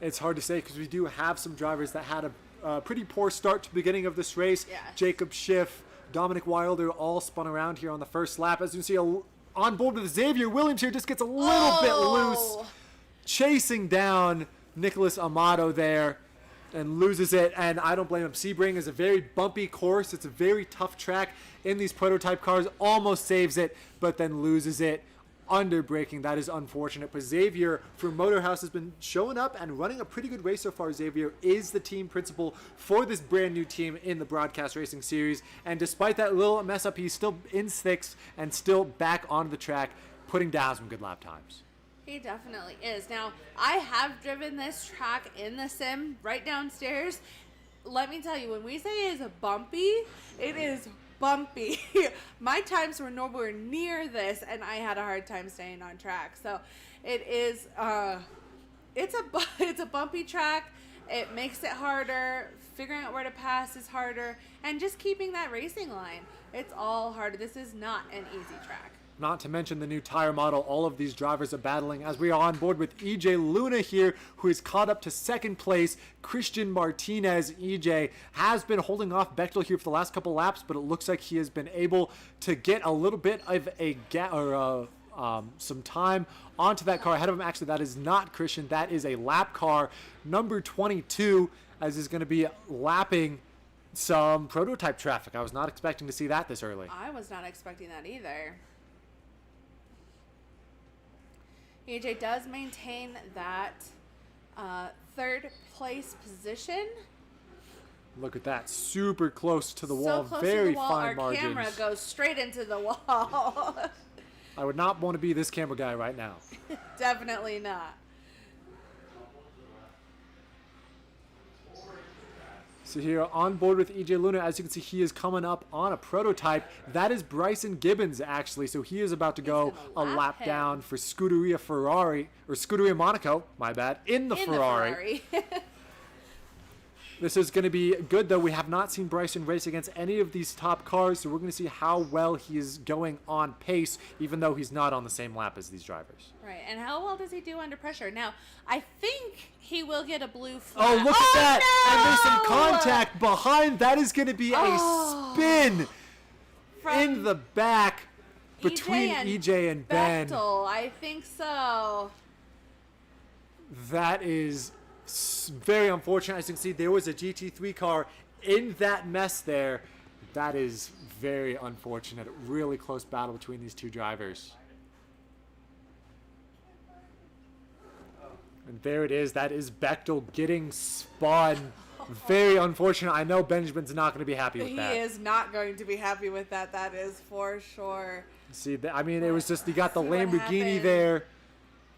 It's hard to say because we do have some drivers that had a pretty poor start to the beginning of this race. Yeah. Jacob Schiff, Dominic Wilder all spun around here on the first lap. As you see, on board with Xavier Williams here just gets a little bit loose, chasing down Nicholas Amato there and loses it, and I don't blame him. Sebring is a very bumpy course. It's a very tough track in these prototype cars. Almost saves it, but then loses it under braking. That is unfortunate. But Xavier from Motorhouse has been showing up and running a pretty good race so far. Xavier is the team principal for this brand new team in the broadcast racing series, and despite that little mess up, he's still in 6th and still back on the track, putting down some good lap times. He definitely is. Now, I have driven this track in the sim right downstairs. Let me tell you, when we say it is bumpy, it is bumpy. My times were nowhere near this, and I had a hard time staying on track. So it is, it's a bumpy track. It makes it harder. Figuring out where to pass is harder, and just keeping that racing line. It's all harder. This is not an easy track. Not to mention the new tire model all of these drivers are battling, as we are on board with EJ Luna here, who is caught up to 2nd place. Christian Martinez, EJ, has been holding off Bechtel here for the last couple laps, but it looks like he has been able to get a little bit of a some time onto that car ahead of him. Actually, that is not Christian. That is a lap car, number 22, as is going to be lapping some prototype traffic. I was not expecting to see that this early. I was not expecting that either. EJ does maintain that third place position. Look at that. Super close to the So wall. close Very to the wall, fine our margins. camera goes straight into the wall. I would not want to be this camera guy right now. Definitely not. So here on board with EJ Luna, as you can see, he is coming up on a prototype. That is Bryson Gibbons, actually. So he is about to go a gonna lap lap him. down for Scuderia Ferrari, or Scuderia Monaco, my bad, in the Ferrari. This is going to be good, though. We have not seen Bryson race against any of these top cars, so we're going to see how well he is going on pace, even though he's not on the same lap as these drivers. Right, and how well does he do under pressure? Now, I think he will get a blue flag. Oh, look at that! No! And there's some contact behind. That is going to be a spin From in the back between EJ and Ben. Bechtel, I think so. That is very unfortunate. As you can see, there was a GT3 car in that mess there. That is very unfortunate. Really close battle between these two drivers. And there it is. That is Bechtel getting spun. Very unfortunate. I know Benjamin's not going to be happy with that. He is not going to be happy with that. That is for sure. See, I mean, it was just, you got the See what Lamborghini happened. there.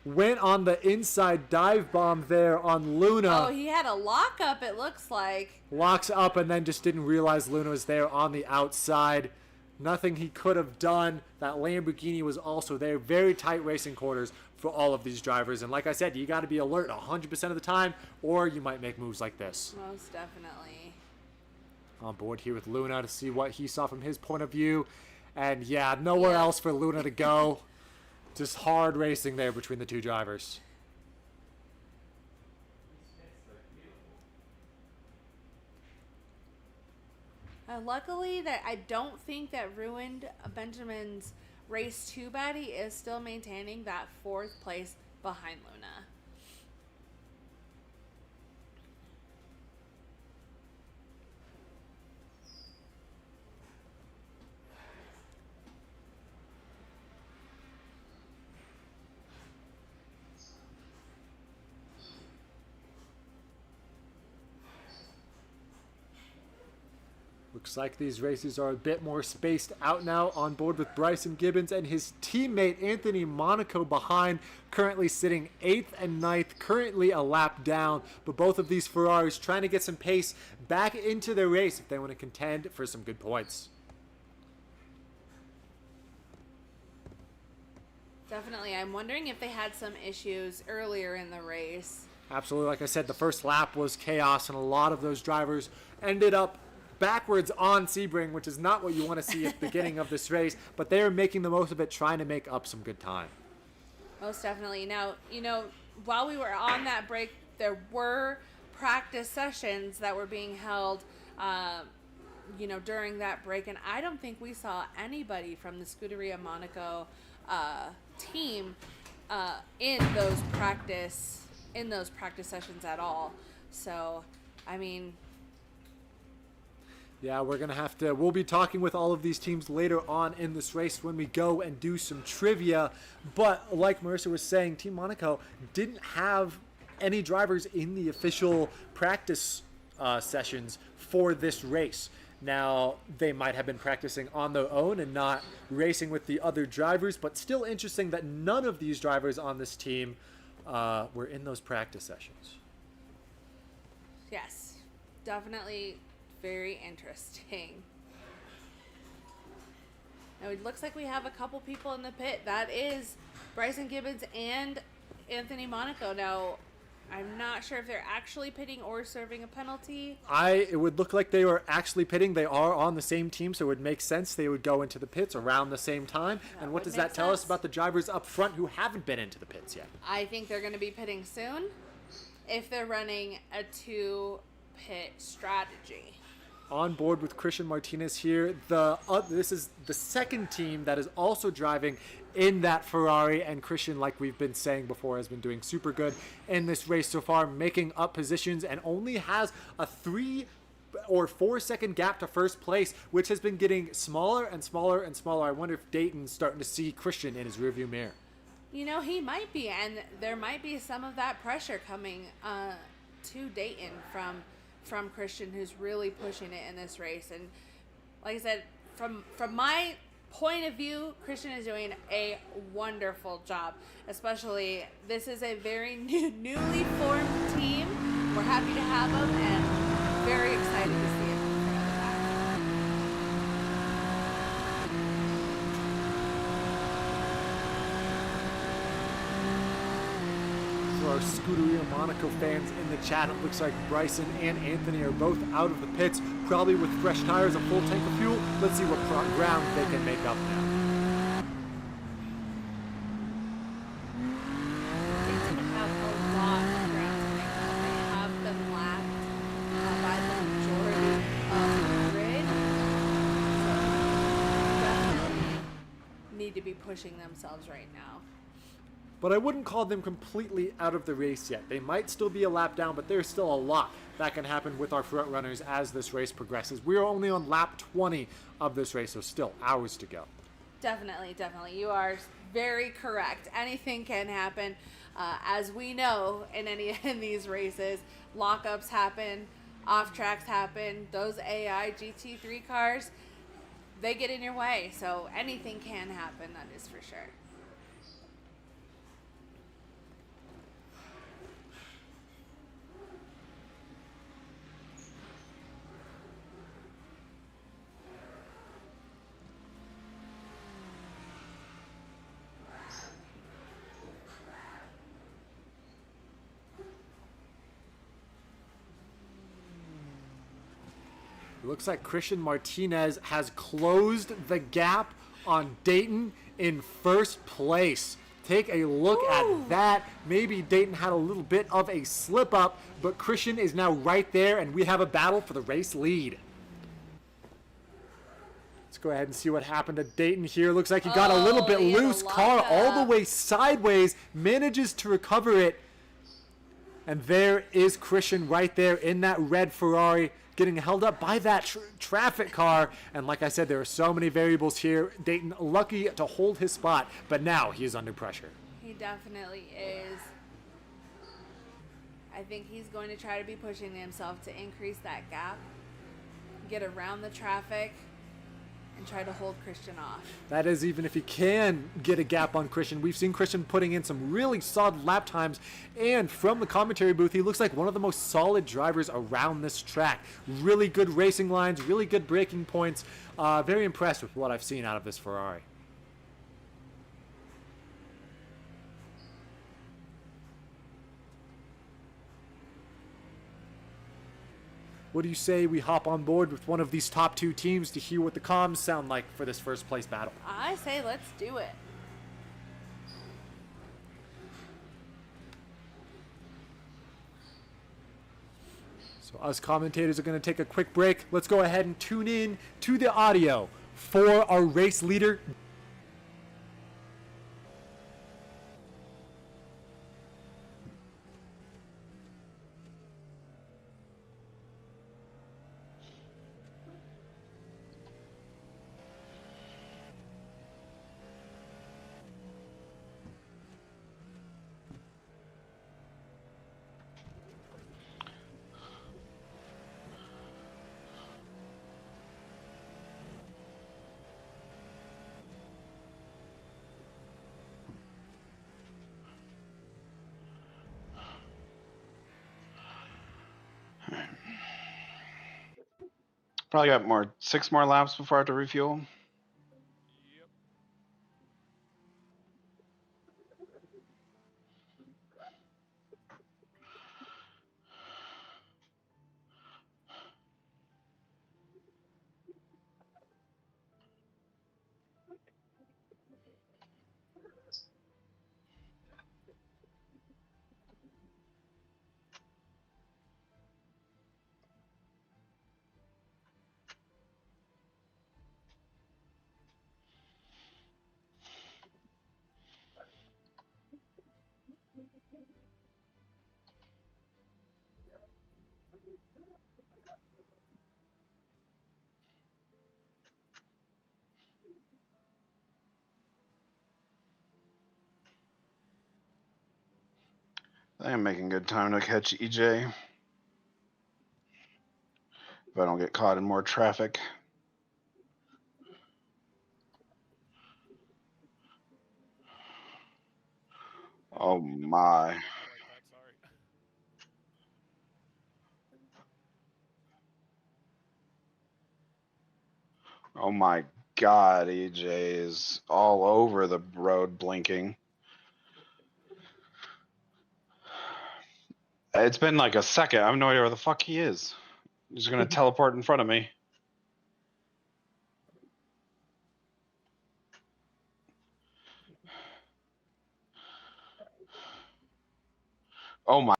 Went on the inside dive bomb there on Luna. Oh, he had a lockup, it looks like. Locks up and then just didn't realize Luna was there on the outside. Nothing he could have done. That Lamborghini was also there. Very tight racing quarters for all of these drivers. And like I said, you got to be alert 100% of the time, or you might make moves like this. Most definitely. On board here with Luna to see what he saw from his point of view. And yeah, nowhere Yeah. else for Luna to go. Just hard racing there between the two drivers. Luckily, that I don't think that ruined Benjamin's race too bad. He is still maintaining that fourth place behind Luna. Looks like these races are a bit more spaced out now. On board with Bryson Gibbons and his teammate Anthony Monaco behind, currently sitting 8th and 9th, currently a lap down. But both of these Ferraris trying to get some pace back into their race if they want to contend for some good points. Definitely. I'm wondering if they had some issues earlier in the race. Absolutely. Like I said, the first lap was chaos, and a lot of those drivers ended up backwards on Sebring, which is not what you want to see at the beginning of this race, but they are making the most of it, trying to make up some good time. Most definitely. Now, while we were on that break, there were practice sessions that were being held, during that break, and I don't think we saw anybody from the Scuderia Monaco team in those practice sessions at all. So, I mean, yeah, we'll be talking with all of these teams later on in this race when we go and do some trivia. But like Marissa was saying, Team Monaco didn't have any drivers in the official practice sessions for this race. Now, they might have been practicing on their own and not racing with the other drivers, but still interesting that none of these drivers on this team were in those practice sessions. yes, definitely very interesting. Now, it looks like we have a couple people in the pit. That is Bryson Gibbons and Anthony Monaco. Now, I'm not sure if they're actually pitting or serving a penalty. It would look like they were actually pitting. They are on the same team, so it would make sense they would go into the pits around the same time. And what would does make that tell us sense. about the drivers up front who haven't been into the pits yet? I think they're going to be pitting soon if they're running a 2-pit strategy. On board with Christian Martinez here. This is the second team that is also driving in that Ferrari, and Christian, like we've been saying before, has been doing super good in this race so far, making up positions, and only has a 3 or 4 second gap to first place, which has been getting smaller and smaller and smaller. I wonder if Dayton's starting to see Christian in his rearview mirror. You know, he might be, and there might be some of that pressure coming to Dayton from Christian, who's really pushing it in this race. And like I said, from my point of view, Christian is doing a wonderful job. Especially, this is a very newly formed team. We're happy to have them, and very excited to see it. For our Scuderia Monaco fans in the chat, it looks like Bryson and Anthony are both out of the pits, probably with fresh tires, a full tank of fuel. Let's see what ground they can make up now. They do have a lot of ground to make up. They have been lapped by the majority of the grid. So definitely need to be pushing themselves right now. But I wouldn't call them completely out of the race yet. They might still be a lap down, but there's still a lot that can happen with our front runners as this race progresses. We are only on lap 20 of this race, so still hours to go. Definitely. You are very correct. Anything can happen. As we know in these races, lockups happen, off tracks happen. Those AI GT3 cars, they get in your way. So anything can happen, that is for sure. It looks like Christian Martinez has closed the gap on Dayton in first place. Take a look at that. Maybe Dayton had a little bit of a slip up, but Christian is now right there, and we have a battle for the race lead. Let's go ahead and see what happened to Dayton here. Looks like he got a little bit loose. Car all the way sideways, manages to recover it. And there is Christian right there in that red Ferrari, getting held up by that traffic car. And like I said, there are so many variables here. Dayton lucky to hold his spot, but now he is under pressure. He definitely is. I think he's going to try to be pushing himself to increase that gap, get around the traffic, and try to hold Christian off. That is, even if he can get a gap on Christian. We've seen Christian putting in some really solid lap times, and from the commentary booth, he looks like one of the most solid drivers around this track. Really good racing lines, really good braking points. Very impressed with what I've seen out of this Ferrari. What do you say we hop on board with one of these top two teams to hear what the comms sound like for this first place battle? I say let's do it. So us commentators are going to take a quick break. Let's go ahead and tune in to the audio for our race leader. Probably got 6 more laps before I have to refuel. I am making good time to catch EJ. If I don't get caught in more traffic. Oh my. Oh my god, EJ is all over the road blinking. It's been like a second. I have no idea where the fuck he is. He's gonna teleport in front of me. Oh my.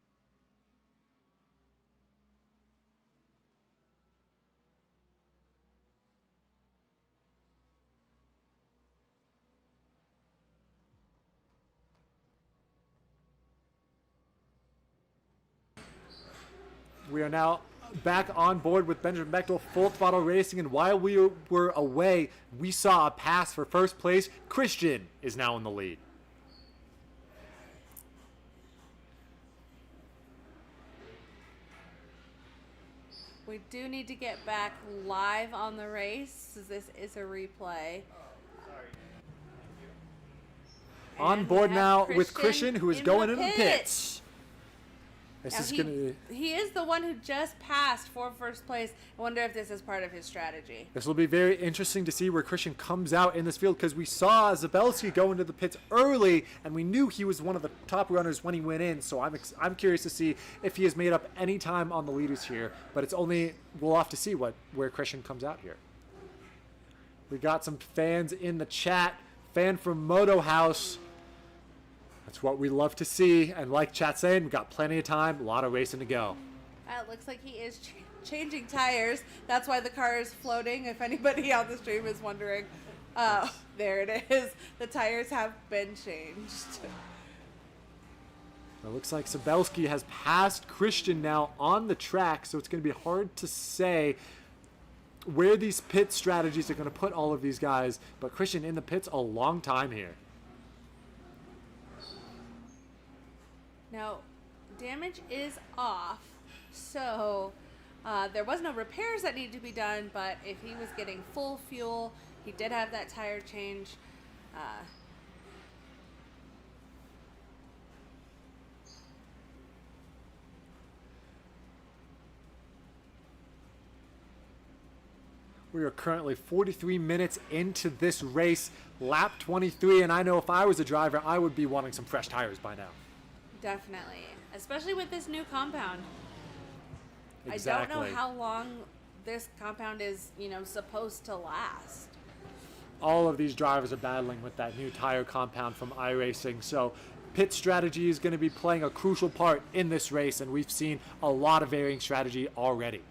We are now back on board with Benjamin Bechtel, Full Throttle Racing, and while we were away, we saw a pass for first place. Christian is now in the lead. We do need to get back live on the race. This is a replay. On And board we have now with Christian, who is going into the pits. This Now is gonna. he is the one who just passed for first place. I wonder if this is part of his strategy. This will be very interesting to see where Christian comes out in this field, because we saw Zabelski go into the pits early, and we knew he was one of the top runners when he went in. So I'm curious to see if he has made up any time on the leaders here. But it's only we'll have to see where Christian comes out here. We got some fans in the chat. Fan from Moto House. That's what we love to see. And like chat saying, we've got plenty of time, a lot of racing to go. It looks like he is changing tires. That's why the car is floating. If anybody on the stream is wondering, there it is. The tires have been changed. It looks like Sabelski has passed Christian now on the track, so it's going to be hard to say where these pit strategies are going to put all of these guys. But Christian in the pits a long time here. Now, damage is off, so there was no repairs that need to be done, but if he was getting full fuel, he did have that tire change. We are currently 43 minutes into this race, lap 23, and I know if I was a driver, I would be wanting some fresh tires by now. Definitely, especially with this new compound. Exactly. I don't know how long this compound is, supposed to last. All of these drivers are battling with that new tire compound from iRacing, so pit strategy is going to be playing a crucial part in this race, and we've seen a lot of varying strategy already.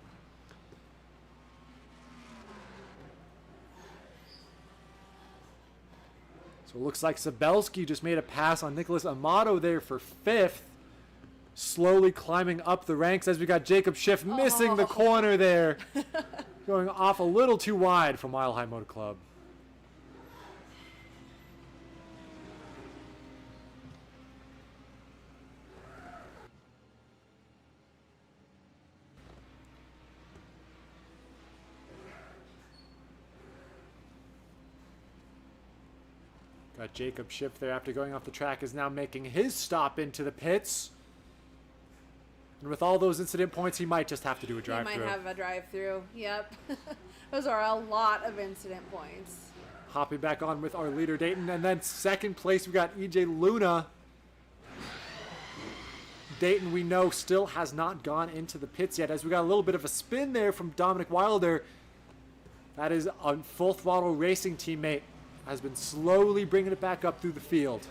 So it looks like Sabelski just made a pass on Nicholas Amato there for 5th. Slowly climbing up the ranks as we got Jacob Schiff missing the corner there. Going off a little too wide for Mile High Motor Club. Got Jacob Schiff there after going off the track, is now making his stop into the pits. And with all those incident points, he might just have to do a drive-through. He might have a drive-through. Yep. Those are a lot of incident points. Hopping back on with our leader, Dayton. And then second place, we got EJ Luna. Dayton, we know, still has not gone into the pits yet, as we got a little bit of a spin there from Dominic Wilder. That is a Full Throttle Racing teammate. Has been slowly bringing it back up through the field.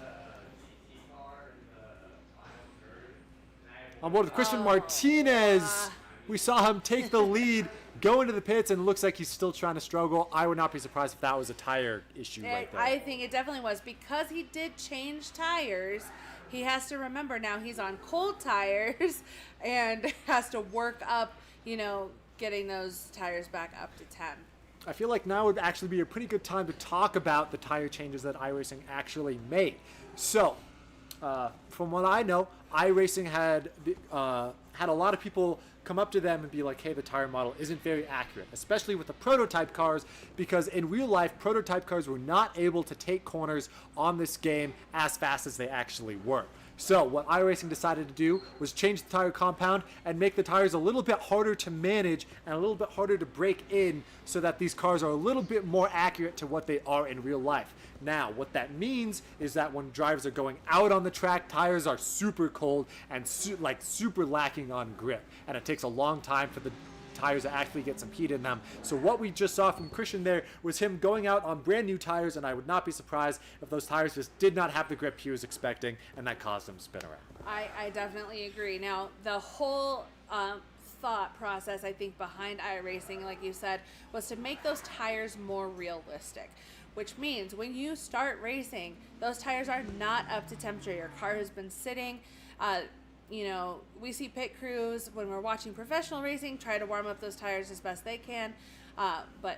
On board with Christian Martinez. We saw him take the lead, go into the pits, and it looks like he's still trying to struggle. I would not be surprised if that was a tire issue right there. I think it definitely was. Because he did change tires, he has to remember now he's on cold tires and has to work up, getting those tires back up to 10. I feel like now would actually be a pretty good time to talk about the tire changes that iRacing actually made. So, from what I know, iRacing had a lot of people come up to them and be like, hey, the tire model isn't very accurate, especially with the prototype cars, because in real life, prototype cars were not able to take corners on this game as fast as they actually were. So what iRacing decided to do was change the tire compound and make the tires a little bit harder to manage and a little bit harder to break in, so that these cars are a little bit more accurate to what they are in real life. Now, what that means is that when drivers are going out on the track, tires are super cold and super lacking on grip, and it takes a long time for the tires to actually get some heat in them. So what we just saw from Christian there was him going out on brand new tires, and I would not be surprised if those tires just did not have the grip he was expecting, and that caused him to spin around. I definitely agree. Now, the whole thought process, I think, behind iRacing, like you said, was to make those tires more realistic, which means when you start racing, those tires are not up to temperature. Your car has been sitting. You know, we see pit crews when we're watching professional racing try to warm up those tires as best they can. But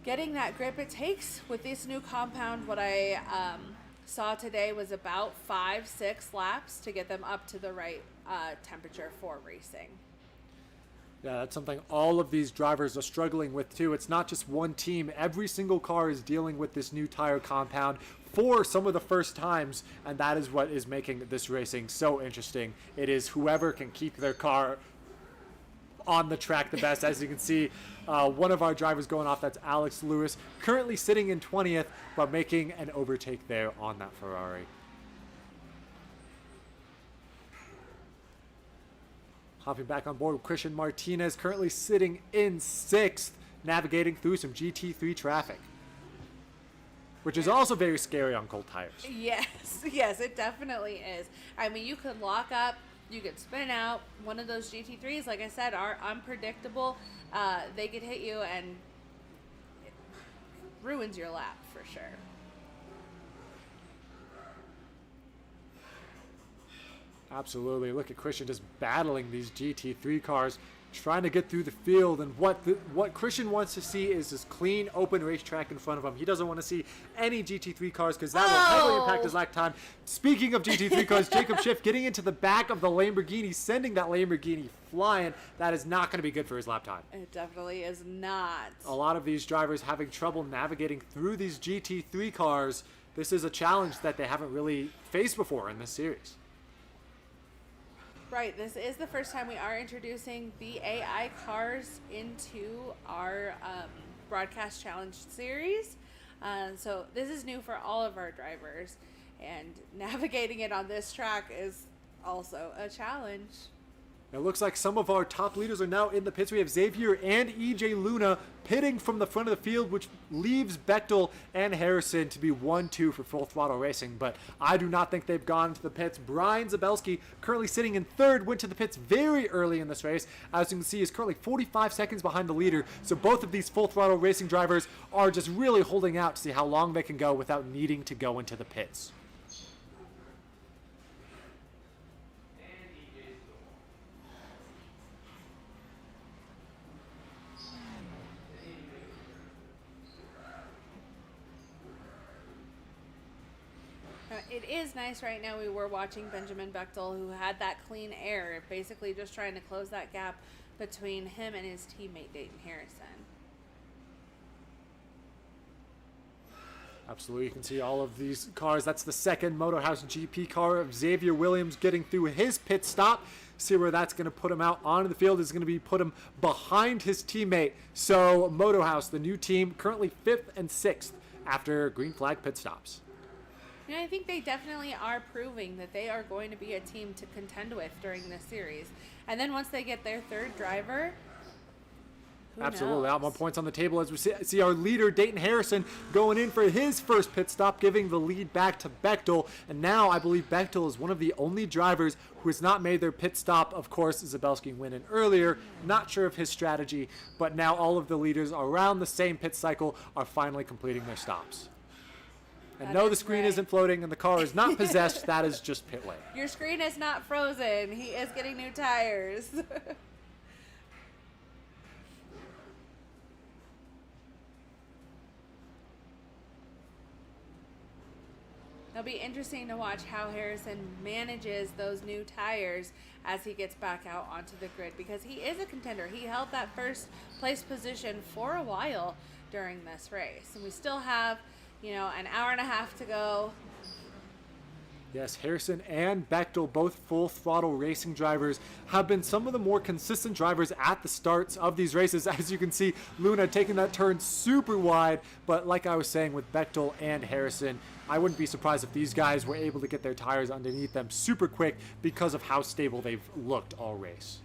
getting that grip it takes with this new compound, what I saw today was about 5-6 laps to get them up to the right temperature for racing. Yeah, that's something all of these drivers are struggling with too. It's not just one team. Every single car is dealing with this new tire compound for some of the first times, and that is what is making this racing so interesting. It is whoever can keep their car on the track the best. As you can see, one of our drivers going off, that's Alex Lewis, currently sitting in 20th, but making an overtake there on that Ferrari. Hopping back on board with Christian Martinez, currently sitting in 6th, navigating through some GT3 traffic, which is also very scary on cold tires. Yes, it definitely is. I mean, you could lock up, you could spin out. One of those GT3s, like I said, are unpredictable. They could hit you and it ruins your lap for sure. Absolutely. Look at Christian just battling these GT3 cars, trying to get through the field. And what Christian wants to see is this clean, open racetrack in front of him. He doesn't want to see any GT3 cars because that will heavily impact his lap time. Speaking of GT3 cars, Jacob Schiff getting into the back of the Lamborghini, sending that Lamborghini flying. That is not going to be good for his lap time. It definitely is not. A lot of these drivers having trouble navigating through these GT3 cars. This is a challenge that they haven't really faced before in this series. Right, this is the first time we are introducing the AI cars into our broadcast challenge series. So this is new for all of our drivers, and navigating it on this track is also a challenge. It looks like some of our top leaders are now in the pits. We have Xavier and EJ Luna pitting from the front of the field, which leaves Bechtel and Harrison to be 1-2 for Full Throttle Racing. But I do not think they've gone to the pits. Brian Zabelski, currently sitting in 3rd, went to the pits very early in this race. As you can see, is currently 45 seconds behind the leader. So both of these Full Throttle Racing drivers are just really holding out to see how long they can go without needing to go into the pits. It is nice right now. We were watching Benjamin Bechtel, who had that clean air, basically just trying to close that gap between him and his teammate Dayton Harrison. Absolutely, you can see all of these cars. That's the second Motorhouse GP car of Xavier Williams getting through his pit stop. See where that's going to put him out onto the field is going to be put him behind his teammate. So Motorhouse, the new team, currently 5th and 6th after green flag pit stops. You know, I think they definitely are proving that they are going to be a team to contend with during this series. And then once they get their 3rd driver, who absolutely, knows? out more points on the table as we see our leader, Dayton Harrison, going in for his first pit stop, giving the lead back to Bechtel. And now I believe Bechtel is one of the only drivers who has not made their pit stop. Of course, Zabelski went in earlier. Not sure of his strategy, but now all of the leaders around the same pit cycle are finally completing their stops. And no, the screen isn't floating and the car is not possessed. That is just pit lane. Your screen is not frozen. He is getting new tires. It'll be interesting to watch how Harrison manages those new tires as he gets back out onto the grid, because he is a contender. He held that first place position for a while during this race. And we still have, you know, an hour and a half to go. Yes, Harrison and Bechtel, both full throttle racing drivers, have been some of the more consistent drivers at the starts of these races. As you can see, Luna taking that turn super wide, but like I was saying with Bechtel and Harrison, I wouldn't be surprised if these guys were able to get their tires underneath them super quick because of how stable they've looked all race.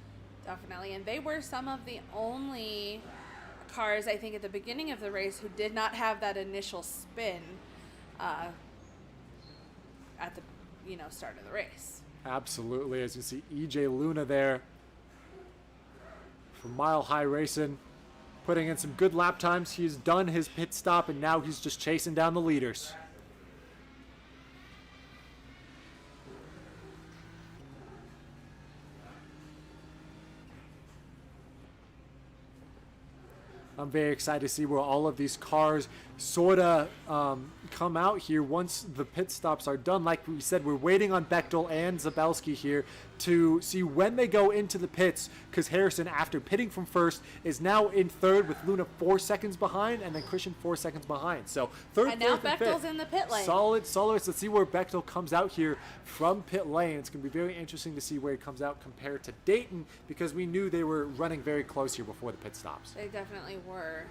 Definitely, and they were some of the only cars, I think, at the beginning of the race who did not have that initial spin at the start of the race. Absolutely. As you see, EJ Luna there from Mile High Racing, putting in some good lap times. He's done his pit stop, and now he's just chasing down the leaders. I'm very excited to see where all of these cars sort of come out here once the pit stops are done. Like we said, we're waiting on Bechtel and Zabelski here to see when they go into the pits, because Harrison, after pitting from first, is now in third with Luna 4 seconds behind, and then Christian 4 seconds behind. So third, and now fourth, and Bechtel's fifth. in the pit lane. Solid. Let's see where Bechtel comes out here from pit lane. It's going to be very interesting to see where he comes out compared to Dayton, because we knew they were running very close here before the pit stops. They definitely were.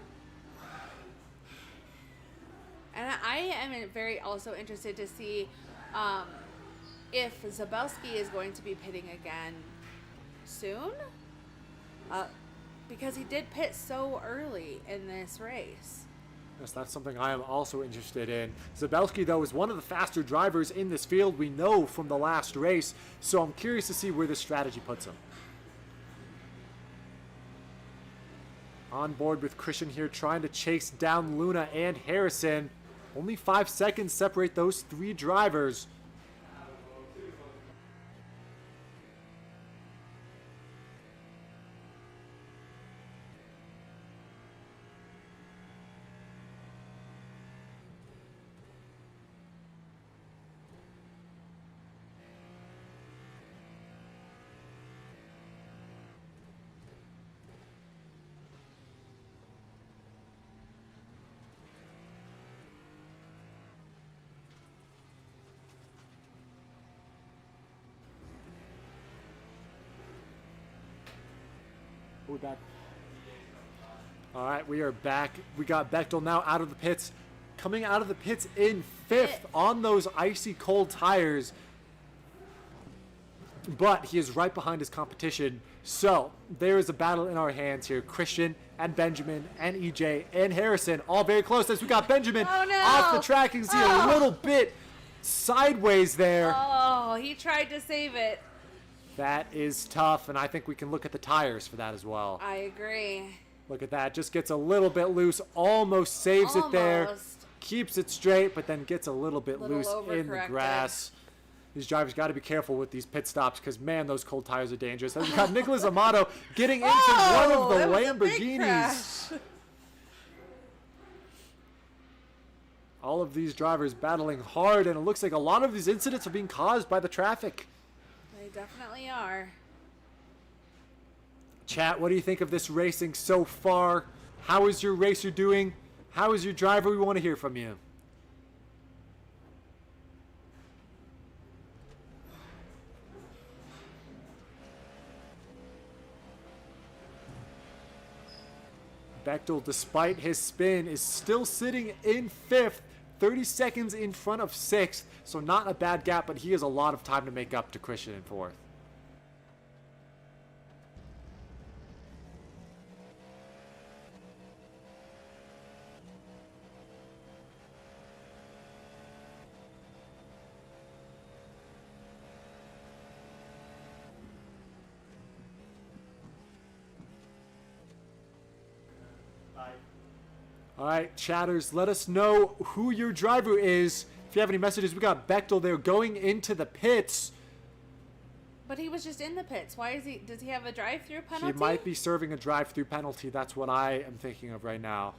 And I am very also interested to see if Zabelski is going to be pitting again soon. Because he did pit so early in this race. Yes, that's something I am also interested in. Zabelski, though, is one of the faster drivers in this field, we know from the last race, so I'm curious to see where this strategy puts him. On board with Christian here, trying to chase down Luna and Harrison. Only 5 seconds separate those three drivers. We're back. All right, we are back. We got Bechtel now out of the pits. Coming out of the pits in fifth on those icy cold tires. But he is right behind his competition. So there is a battle in our hands here. Christian and Benjamin and EJ and Harrison all very close as we got Benjamin off the track. You can see a little bit sideways there. Oh, he tried to save it. That is tough, and I think we can look at the tires for that as well. I agree. Look at that. Just gets a little bit loose. Almost saves it there. Keeps it straight, but then gets a little bit loose in the grass. These drivers got to be careful with these pit stops because, man, those cold tires are dangerous. And we got Nicholas Amato getting into one of the Lamborghinis. All of these drivers battling hard, and it looks like a lot of these incidents are being caused by the traffic. They definitely are. Chat, what do you think of this racing so far? How is your racer doing? How is your driver? We want to hear from you. Bechtel, despite his spin, is still sitting in fifth, 30 seconds in front of sixth, so not a bad gap, but he has a lot of time to make up to Christian in fourth. All right, chatters, let us know who your driver is. If you have any messages, we got Bechtel there going into the pits. But he was just in the pits. Why is he? Does he have a drive-through penalty? He might be serving a drive-through penalty. That's what I am thinking of right now.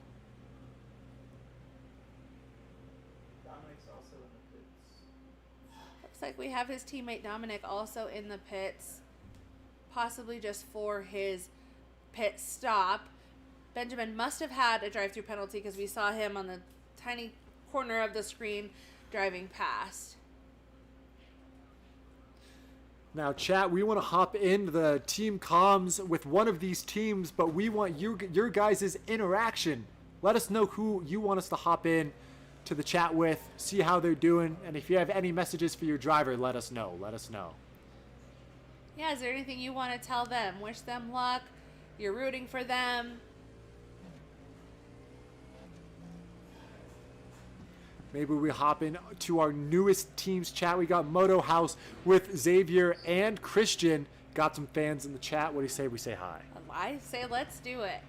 Dominic's also in the pits. Looks like we have his teammate Dominic also in the pits, possibly just for his pit stop. Benjamin must have had a drive-through penalty because we saw him on the tiny corner of the screen driving past. Now, chat, we want to hop into the team comms with one of these teams, but we want your guys' interaction. Let us know who you want us to hop in to the chat with, see how they're doing, and if you have any messages for your driver, let us know. Let us know. Yeah, is there anything you want to tell them? Wish them luck? You're rooting for them? Maybe we hop in to our newest team's chat. We got Moto House with Xavier and Christian. Got some fans in the chat. What do you say we say hi? I say let's do it.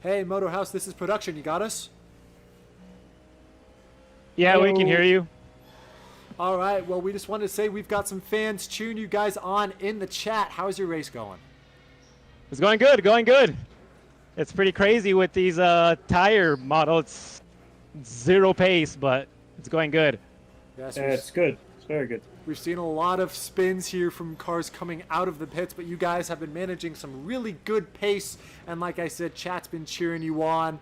Hey, Moto House, this is production. You got us? Yeah, we can hear you. All right. Well, we just wanted to say we've got some fans cheering you guys on in the chat. How's your race going? It's going good, going good. It's pretty crazy with these tire models. It's zero pace, but it's going good. Yes, It's good. It's very good. we've seen a lot of spins here from cars coming out of the pits, but you guys have been managing some really good pace. And like I said, chat's been cheering you on.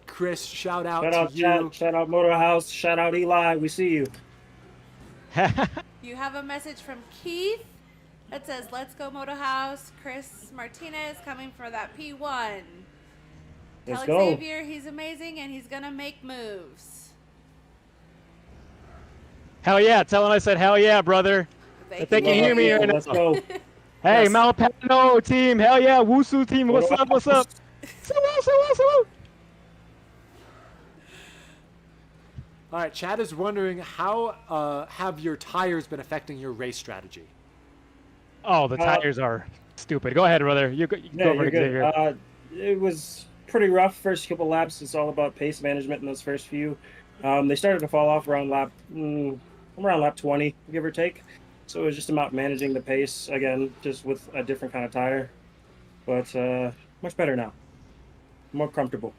Chris, shout out to you. Chat, shout out Motor House. Shout out Eli. We see you. You have a message from Keith that says, let's go Moto House. Chris Martinez coming for that P1. Let's Tell go. Xavier he's amazing and he's going to make moves. Hell yeah, tell him I said hell yeah, brother. If they can hear me right now. Let's go. Hey, Yes. Malpano team, hell yeah, Wusu team, what's up, what's up? Salute. All right, Chad is wondering how have your tires been affecting your race strategy? Oh, the tires are stupid. Go ahead, brother. You go Yeah, for you're it, good. Xavier. It was pretty rough first couple laps. It's all about pace management in those first few. They started to fall off around lap 20, give or take. So it was just about managing the pace again, just with a different kind of tire. But much better now. More comfortable.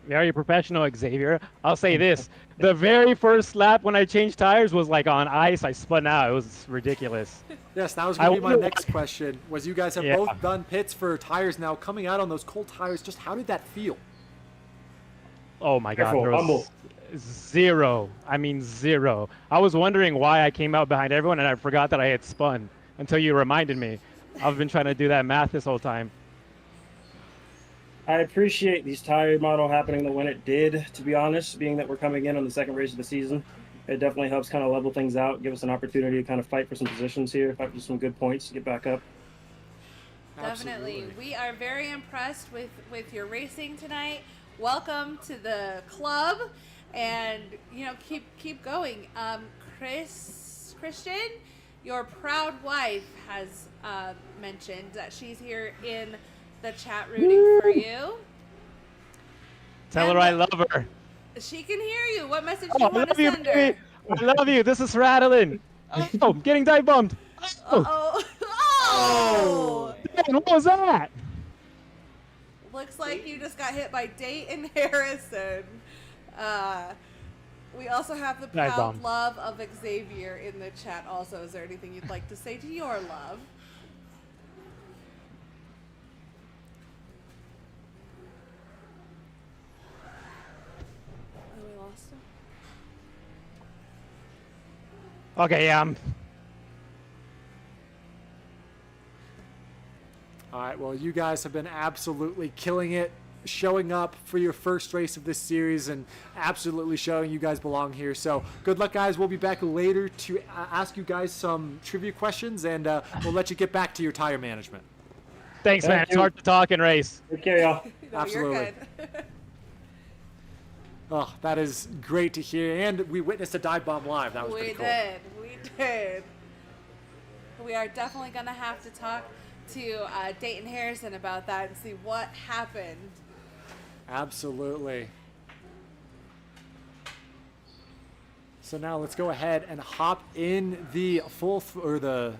Very professional, Xavier. I'll say this. The very first lap when I changed tires was like on ice. I spun out. It was ridiculous. Yes, that was going to be my wonder- next question. Was you guys have Yeah. both done pits for tires now, coming out on those cold tires? Just how did that feel? Oh my God. Careful, There was humble. zero. I mean, zero. I was wondering why I came out behind everyone and I forgot that I had spun until you reminded me. I've been trying to do that math this whole time. I appreciate these tire model happening the when it did, to be honest, being that we're coming in on the second race of the season. It definitely helps kind of level things out, give us an opportunity to kind of fight for some positions here, fight for some good points to get back up. Definitely. Absolutely. We are very impressed with your racing tonight. Welcome to the club, and keep going. Christian, your proud wife has mentioned that she's here in the chat rooting for you. Tell And her I love her. She can hear you. What message do Oh, you I want to love you, send her? baby. I love you. This is rattling. Oh, getting dive bombed. Oh, Oh, oh! man, what was that? Looks like you just got hit by Dayton Harrison. We also have the Nice proud bomb. love of Xavier in the chat also. Is there anything you'd like to say to your love? Oh, we lost him. Okay, All right, well, you guys have been absolutely killing it, showing up for your first race of this series and absolutely showing you guys belong here. So good luck, guys. We'll be back later to ask you guys some trivia questions, and we'll let you get back to your tire management. thanks, man. Thank It's you. hard to talk and race. Take care, y'all. No, Absolutely. you're good. Oh, that is great to hear. And we witnessed a dive bomb live. That was We pretty cool. did. We did. We are definitely going to have to talk to Dayton Harrison about that and see what happened. Absolutely. So now let's go ahead and hop in the full throttle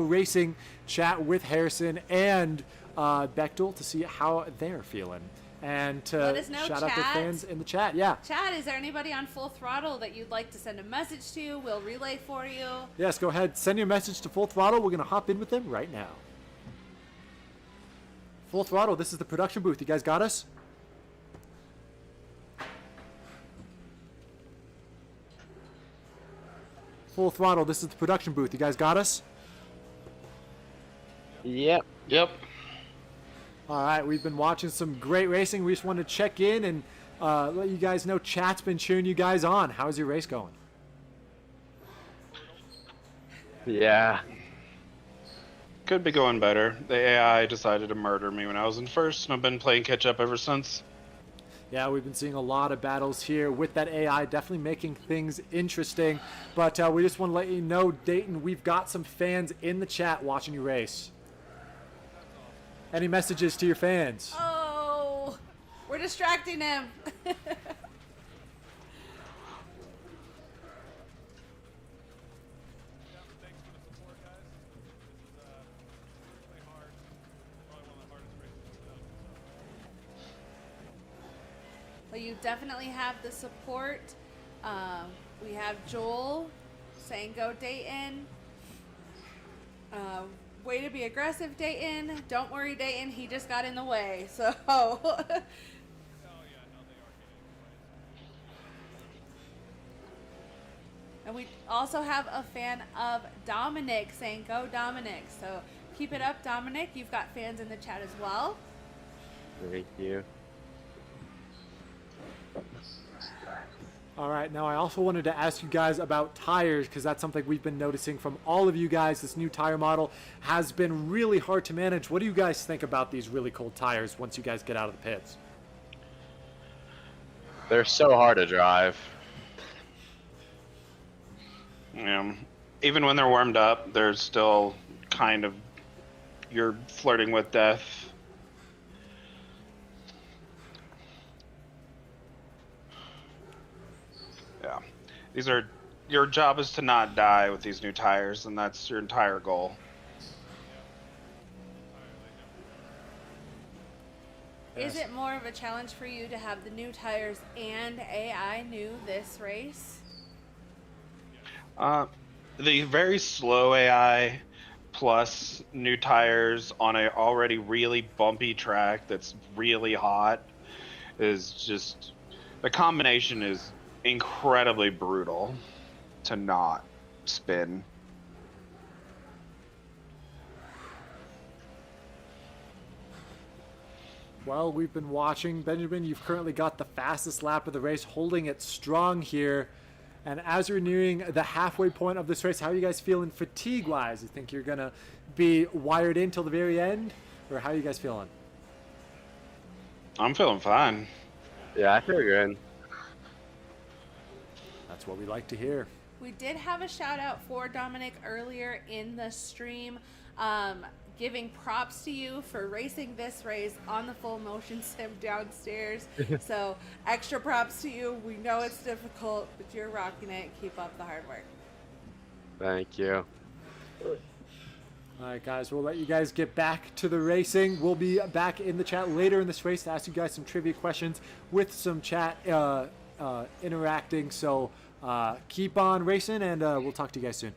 racing chat with Harrison and Bechtel to see how they're feeling. And to Let us know, shout out their chat. fans in the chat. Yeah. Chat, is there anybody on Full Throttle that you'd like to send a message to? We'll relay for you. Yes, go ahead. Send your message to Full Throttle. We're going to hop in with them right now. Full Throttle, this is the production booth. You guys got us? Full Throttle, this is the production booth. You guys got us? Yep. Yep. All right, we've been watching some great racing. We just wanted to check in and let you guys know chat's been cheering you guys on. How's your race going? Yeah. Could be going better. The AI decided to murder me when I was in first, and I've been playing catch up ever since. Yeah, we've been seeing a lot of battles here with that AI, definitely making things interesting. But we just want to let you know, Dayton, we've got some fans in the chat watching you race. Any messages to your fans? Oh, we're distracting him. Well, you definitely have the support. We have Joel saying go Dayton. Way to be aggressive, Dayton. Don't worry, Dayton. He just got in the way. So. And we also have a fan of Dominic saying go Dominic. So keep it up, Dominic. You've got fans in the chat as well. Thank you. All right, now I also wanted to ask you guys about tires because that's something we've been noticing from all of you guys. This new tire model has been really hard to manage. What do you guys think about these really cold tires once you guys get out of the pits? They're so hard to drive. Even when they're warmed up, they're still kind of, you're flirting with death. Yeah. These are, your job is to not die with these new tires, and that's your entire goal. Is it more of a challenge for you to have the new tires and AI new this race? The very slow AI plus new tires on a already really bumpy track that's really hot is just, the combination is incredibly brutal to not spin. Well, we've been watching. Benjamin, you've currently got the fastest lap of the race, holding it strong here. And as we're nearing the halfway point of this race, how are you guys feeling fatigue-wise? You think you're going to be wired in till the very end? Or how are you guys feeling? I'm feeling fine. Yeah, I feel good. That's what we like to hear. We did have a shout out for Dominic earlier in the stream, giving props to you for racing this race on the full motion sim downstairs. So extra props to you. We know it's difficult, but you're rocking it. Keep up the hard work. Thank you. All right, guys, we'll let you guys get back to the racing. We'll be back in the chat later in this race to ask you guys some trivia questions with some chat interacting. So keep on racing, and we'll talk to you guys soon.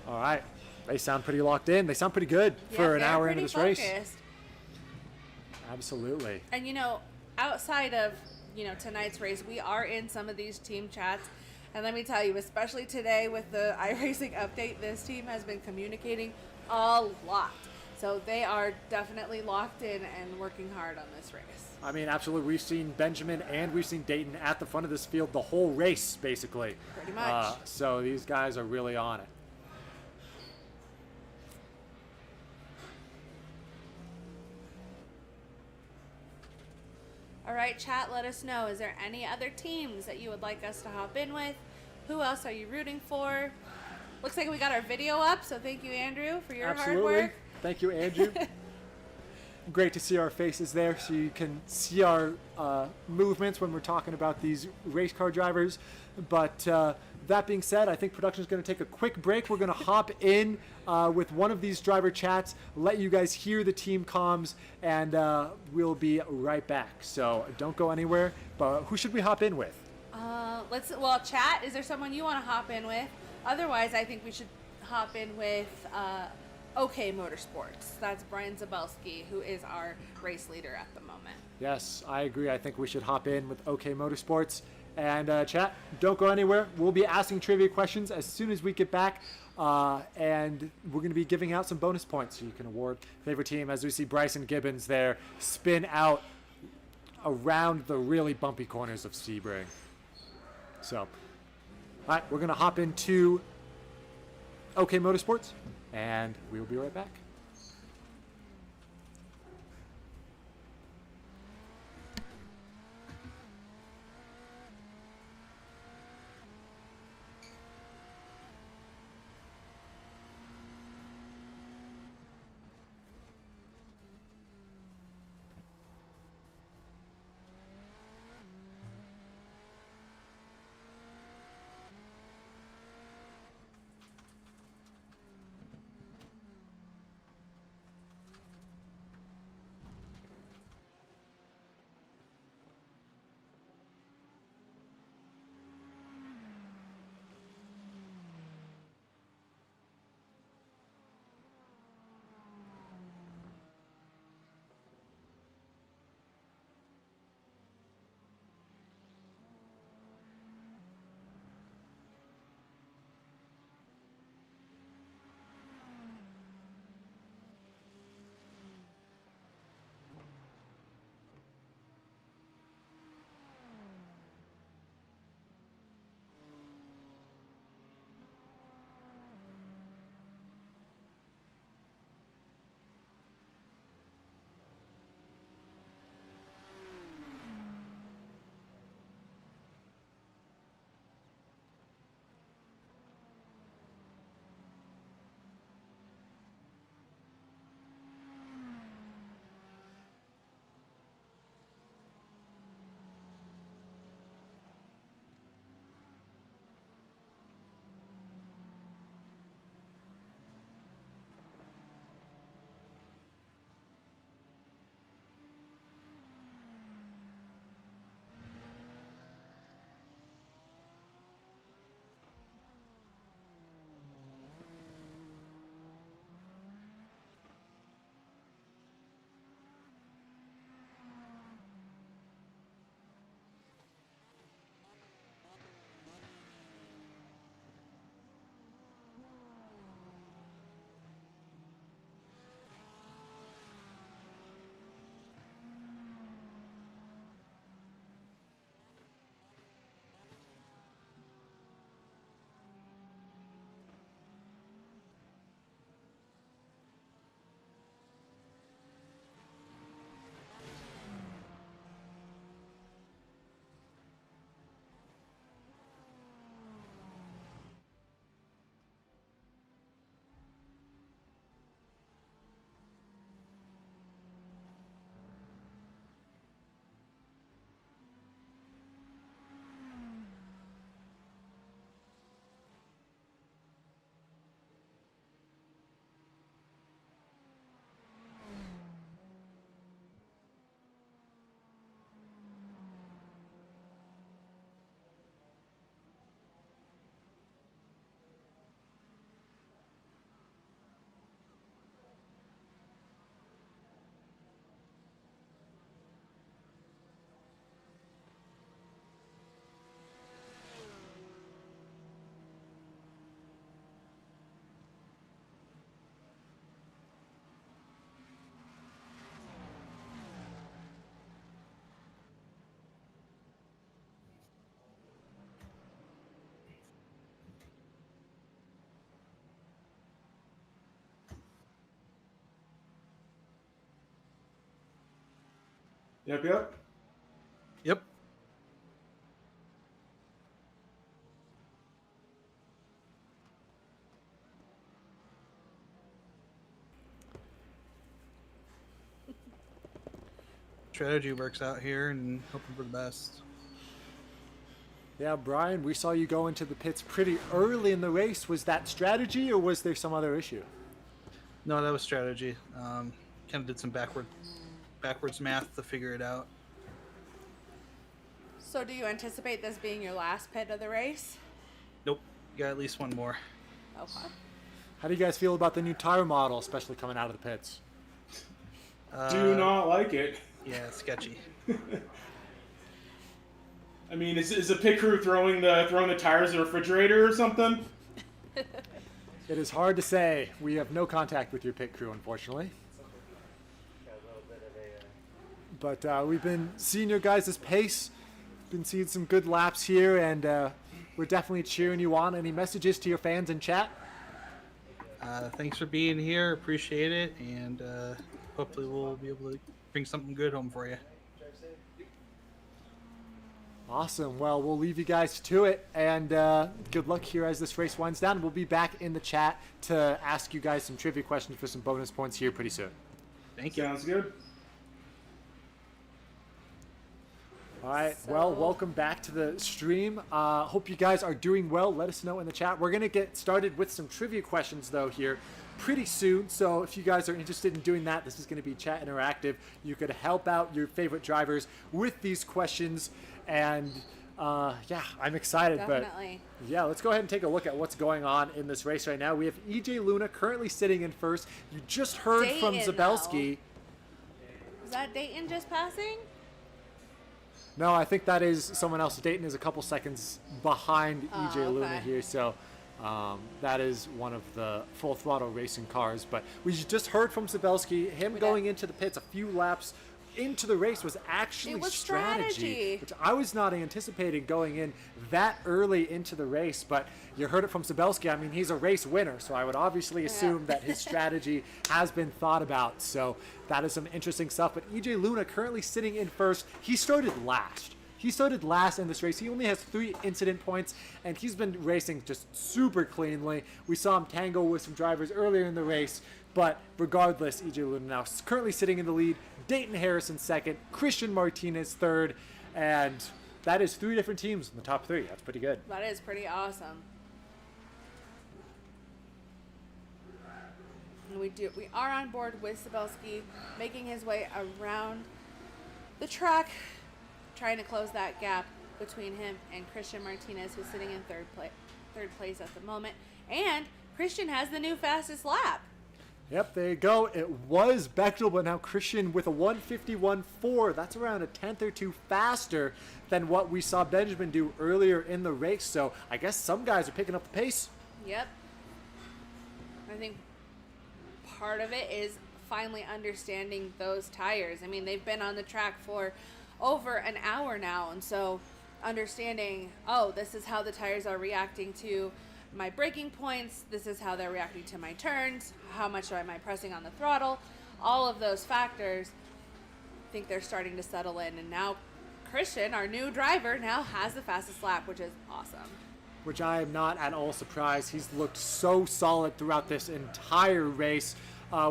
All right. They sound pretty locked in. They sound pretty good for an hour into this race. Absolutely. And, you know, outside of, you know, tonight's race, we are in some of these team chats. And let me tell you, especially today with the iRacing update, this team has been communicating a lot. So they are definitely locked in and working hard on this race. I mean, absolutely. We've seen Benjamin and we've seen Dayton at the front of this field the whole race, basically. Pretty much. So these guys are really on it. All right, chat, let us know. Is there any other teams that you would like us to hop in with? Who else are you rooting for? Looks like we got our video up, so thank you, Andrew, for your Absolutely. hard work. Thank you, Andrew. Great to see our faces there so you can see our movements when we're talking about these race car drivers. But that being said, I think production is going to take a quick break. We're going to hop in with one of these driver chats, let you guys hear the team comms, and we'll be right back. So don't go anywhere. But who should we hop in with? Well, chat, is there someone you want to hop in with? Otherwise, I think we should hop in with OK Motorsports. That's Brian Zabelski, who is our race leader at the moment. Yes, I agree. I think we should hop in with OK Motorsports. And chat, don't go anywhere. We'll be asking trivia questions as soon as we get back. And we're going to be giving out some bonus points so you can award favorite team, as we see Bryson Gibbons there spin out around the really bumpy corners of Sebring. So, all right, we're going to hop into OK Motorsports, and we'll be right back. Yep. Yep. Strategy works out here and hoping for the best. Yeah, Brian, we saw you go into the pits pretty early in the race. Was that strategy or was there some other issue? No, that was strategy. Kind of did some backwards math to figure it out. So do you anticipate this being your last pit of the race? Nope, got at least one more. Okay. How do you guys feel about the new tire model, especially coming out of the pits? Do not like it. Yeah, it's sketchy. I mean, is the pit crew throwing the tires in the refrigerator or something? It is hard to say. We have no contact with your pit crew, unfortunately. But we've been seeing your guys' pace. Been seeing some good laps here, and we're definitely cheering you on. Any messages to your fans in chat? Thanks for being here. Appreciate it, and hopefully we'll be able to bring something good home for you. Awesome. Well, we'll leave you guys to it, and good luck here as this race winds down. We'll be back in the chat to ask you guys some trivia questions for some bonus points here pretty soon. Thank you. Sounds good. All right. Well, welcome back to the stream. Hope you guys are doing well. Let us know in the chat. We're going to get started with some trivia questions, though, here pretty soon. So if you guys are interested in doing that, this is going to be chat interactive. You could help out your favorite drivers with these questions. And yeah, I'm excited. Definitely. But yeah, let's go ahead and take a look at what's going on in this race right now. We have EJ Luna currently sitting in first. You just heard from Dayton, Zabelski. Is that Dayton just passing? No, I think that is someone else. Dayton is a couple seconds behind EJ Luna okay. here, so that is one of the full throttle racing cars. But we just heard from Zabelski. Him going into the pits a few laps into the race was actually It was strategy, strategy. which I was not anticipating going in that early into the race. But you heard it from Zabelski. I mean, he's a race winner, so I would obviously assume that his strategy has been thought about. So that is some interesting stuff. But EJ Luna currently sitting in first. He started last. He started last in this race. He only has 3 incident points, and he's been racing just super cleanly. We saw him tangle with some drivers earlier in the race, but regardless, EJ Luna now currently sitting in the lead. Dayton Harrison second, Christian Martinez third, and that is 3 different teams in the top 3. That's pretty good. That is pretty awesome. And we are on board with Sabelski, making his way around the track, trying to close that gap between him and Christian Martinez, who's sitting in third place at the moment. And Christian has the new fastest lap. Yep, there you go. It was Bechtel, but now Christian with a 151.4. That's around a tenth or two faster than what we saw Benjamin do earlier in the race. So I guess some guys are picking up the pace. Yep. I think part of it is finally understanding those tires. I mean, they've been on the track for over an hour now, and so understanding, oh, this is how the tires are reacting to my braking points, this is how they're reacting to my turns, how much am I pressing on the throttle, all of those factors, I think they're starting to settle in. And now Christian, our new driver, now has the fastest lap, which is awesome. Which I am not at all surprised. He's looked so solid throughout this entire race.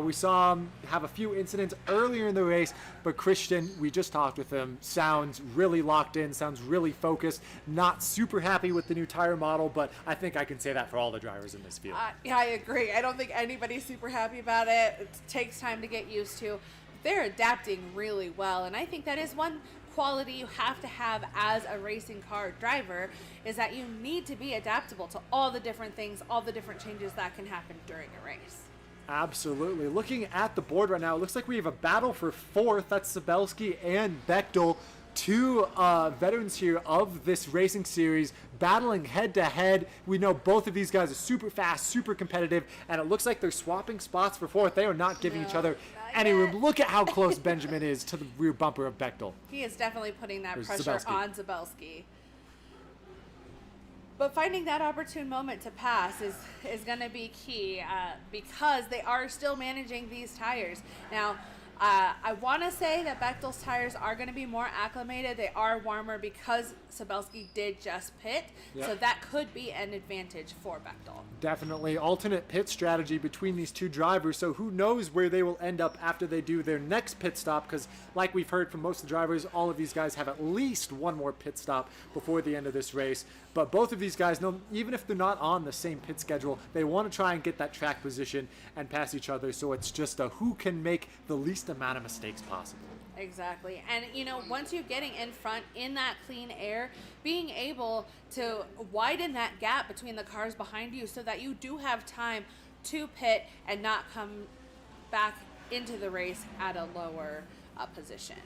We saw him have a few incidents earlier in the race, but Christian, we just talked with him, sounds really locked in, sounds really focused, not super happy with the new tire model, but I think I can say that for all the drivers in this field. Yeah, I agree. I don't think anybody's super happy about it. It takes time to get used to. They're adapting really well, and I think that is one quality you have to have as a racing car driver, is that you need to be adaptable to all the different things, all the different changes that can happen during a race. Absolutely. Looking at the board right now, it looks like we have a battle for fourth. That's Sabelski and Bechtel, 2 veterans here of this racing series, battling head-to-head. We know both of these guys are super fast, super competitive, and it looks like they're swapping spots for fourth. They are not giving each other any room. Look at how close Benjamin is to the rear bumper of Bechtel. He is definitely putting that There's pressure Zabelski. on Zabelski. But finding that opportune moment to pass is going to be key because they are still managing these tires. Now, I want to say that Bechtel's tires are going to be more acclimated. They are warmer because Sabelski did just pit, Yep. so that could be an advantage for Bechtel. Definitely alternate pit strategy between these two drivers, so who knows where they will end up after they do their next pit stop, because like we've heard from most of the drivers, all of these guys have at least one more pit stop before the end of this race. But both of these guys know, even if they're not on the same pit schedule, they want to try and get that track position and pass each other, so it's just a who can make the least amount of mistakes possible. Exactly. And, you know, once you're getting in front in that clean air, being able to widen that gap between the cars behind you so that you do have time to pit and not come back into the race at a lower position.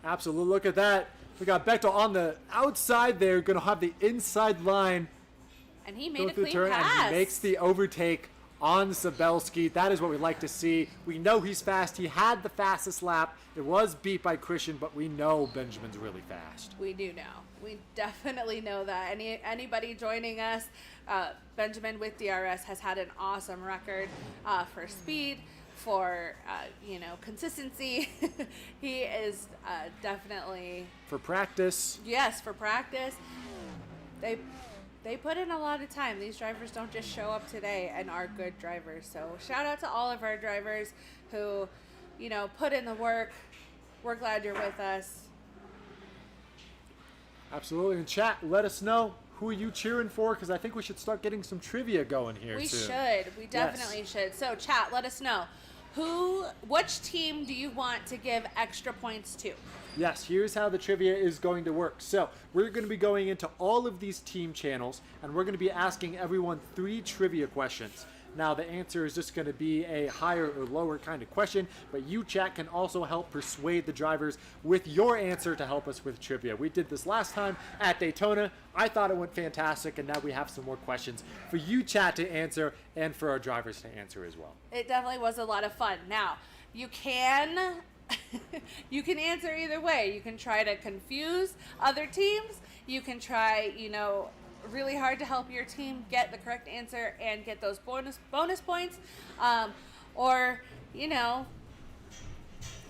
Absolutely. Look at that. We got Bechtel on the outside there, going to have the inside line And he go made a through the clean turn, pass. and he makes the overtake on Sabelski. That is what we like to see. We know he's fast. He had the fastest lap. It was beat by Christian, but we know Benjamin's really fast. We do know. We definitely know that. Anybody joining us, Benjamin with DRS has had an awesome record for speed, for consistency. He is definitely, For practice, yes, for practice. They put in a lot of time. These drivers don't just show up today and are good drivers. So shout out to all of our drivers who, put in the work. We're glad you're with us. absolutely. In chat, let us know who are you cheering for, because I think we should start getting some trivia going here We soon. should. We definitely should. So chat, let us know. Which team do you want to give extra points to? Yes, here's how the trivia is going to work. So we're going to be going into all of these team channels, and we're going to be asking everyone 3 trivia questions. Now, the answer is just going to be a higher or lower kind of question, but you, chat, can also help persuade the drivers with your answer to help us with trivia. We did this last time at Daytona. I thought it went fantastic, and now we have some more questions for you, chat, to answer and for our drivers to answer as well. It definitely was a lot of fun. Now, you can you can answer either way. You can try to confuse other teams. You can try, really hard to help your team get the correct answer and get those bonus points, or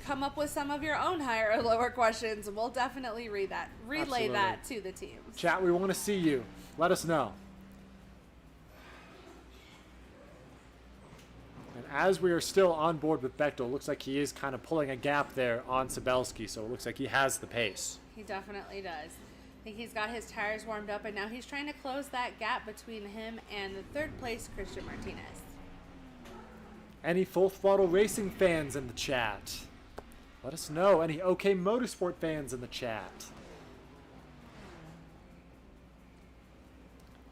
come up with some of your own higher or lower questions. We'll definitely relay Absolutely. that to the teams. Chat, we want to see you. Let us know. And as we are still on board with Bechtel, looks like he is kind of pulling a gap there on Sabelski, so it looks like he has the pace. He definitely does. I think he's got his tires warmed up, and now he's trying to close that gap between him and the third place Christian Martinez. Any Full Throttle Racing fans in the chat? Let us know. Any OK Motorsport fans in the chat?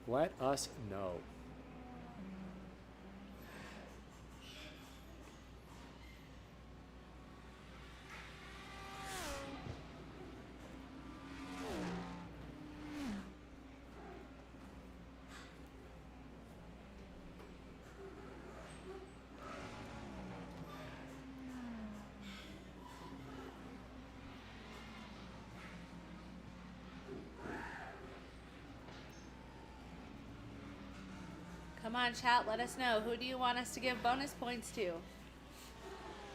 Let us know. Come on, chat, let us know. Who do you want us to give bonus points to?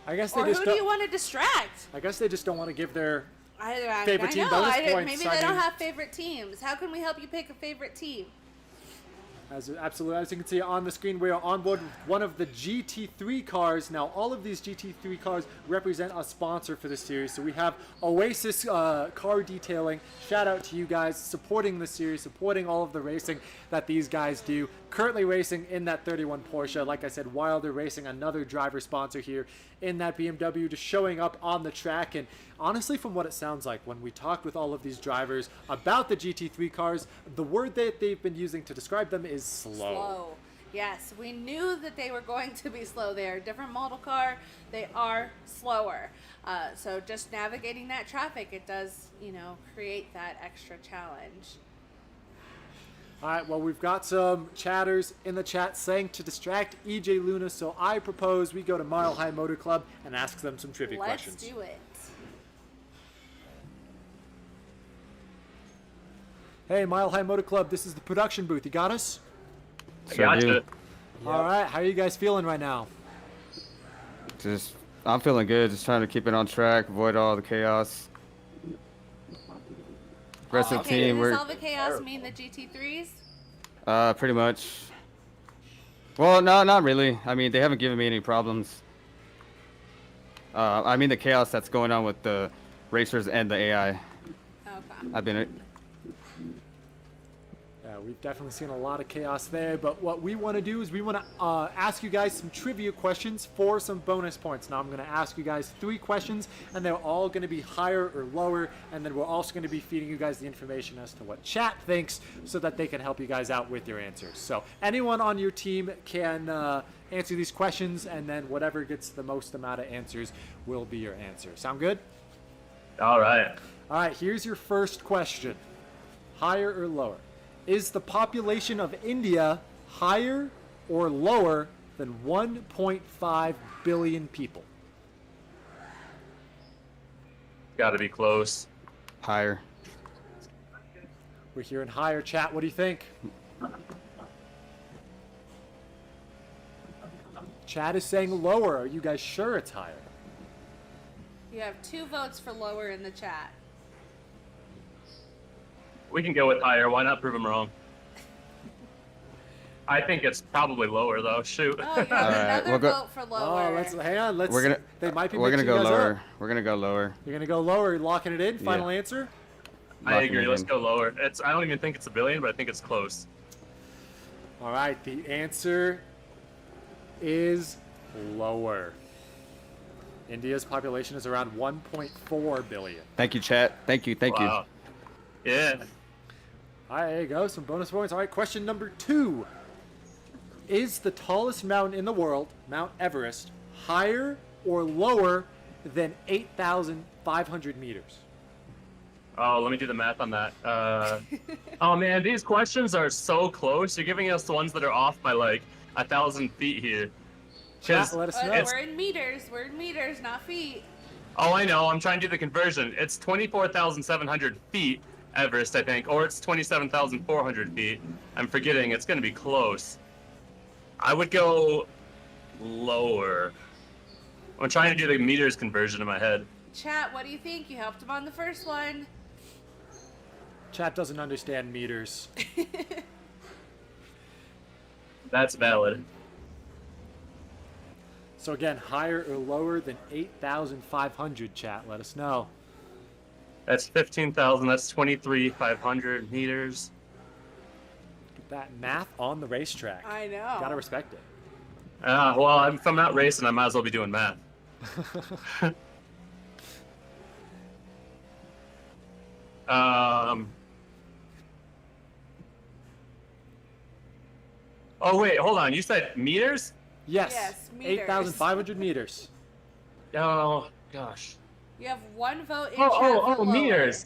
I guess they Or just who do you don't, want to distract? I guess they just don't want to give their I favorite team know. bonus Maybe points. they I don't mean, have favorite teams. How can we help you pick a favorite team? Absolutely. As you can see on the screen, we are on board with one of the GT3 cars. Now, all of these GT3 cars represent a sponsor for the series. So we have Oasis Car Detailing. Shout out to you guys supporting the series, supporting all of the racing that these guys do. Currently racing in that 31 Porsche. Like I said, Wilder Racing, another driver sponsor here in that BMW, just showing up on the track. And honestly, from what it sounds like, when we talked with all of these drivers about the GT3 cars, the word that they've been using to describe them is slow. Yes, we knew that they were going to be slow. They are a different model car. They are slower. So just navigating that traffic, it does, create that extra challenge. All right, well, we've got some chatters in the chat saying to distract EJ Luna, so I propose we go to Mile High Motor Club and ask them some trivia Let's questions. do it. Hey, Mile High Motor Club, this is the production booth. You got us? I gotcha. All right, how are you guys feeling right now? Just I'm feeling good. Just trying to keep it on track, avoid all the chaos. Rest of the Okay, team, does we're all the chaos mean the GT3s? pretty much. Well, no, not really. I mean, they haven't given me any problems. I mean the chaos that's going on with the racers and the AI. Okay. I've been. Yeah, we've definitely seen a lot of chaos there, but what we want to do is we want to ask you guys some trivia questions for some bonus points. Now I'm going to ask you guys 3 questions, and they're all going to be higher or lower, and then we're also going to be feeding you guys the information as to what chat thinks so that they can help you guys out with your answers. So anyone on your team can answer these questions, and then whatever gets the most amount of answers will be your answer. Sound good? All right. All right, here's your first question. Higher or lower? Is the population of India higher or lower than 1.5 billion people? Got to be close. Higher. We're hearing higher. Chat, what do you think? Chat is saying lower. Are you guys sure it's higher? You have 2 votes for lower in the chat. We can go with higher. Why not prove them wrong? I think it's probably lower though. Shoot. Oh, you have right, another we'll go- vote for lower. Oh, let's hang on. Let's. We're gonna. They might be. We're gonna mixing go you guys lower. up. We're gonna go lower. You're gonna go lower. Locking it in. Final answer. I Locking agree. it Let's in. go lower. I don't even think it's a billion, but I think it's close. All right. The answer is lower. India's population is around 1.4 billion. Thank you, chat. Thank you. Thank Wow. Yeah. All right, there you go. Some bonus points. All right, question number 2. Is the tallest mountain in the world, Mount Everest, higher or lower than 8,500 meters? Oh, let me do the math on that. Oh man, these questions are so close. You're giving us the ones that are off by like 1,000 feet here. Chat, let us know. We're in meters. We're in meters, not feet. Oh, I know. I'm trying to do the conversion. It's 24,700 feet, Everest, I think, or it's 27,400 feet. I'm forgetting. It's going to be close. I would go lower. I'm trying to do the meters conversion in my head. Chat, what do you think? You helped him on the first one. Chat doesn't understand meters. That's valid. So again, higher or lower than 8,500, chat, let us know. That's 15,000. That's 23,500 meters. Get that math on the racetrack. I know. Gotta respect it. Well, if I'm not racing, I might as well be doing math. Oh wait, hold on. You said meters? Yes, meters. 8,500 meters. Oh gosh. You have 1 vote in chat Oh, for lower. meters.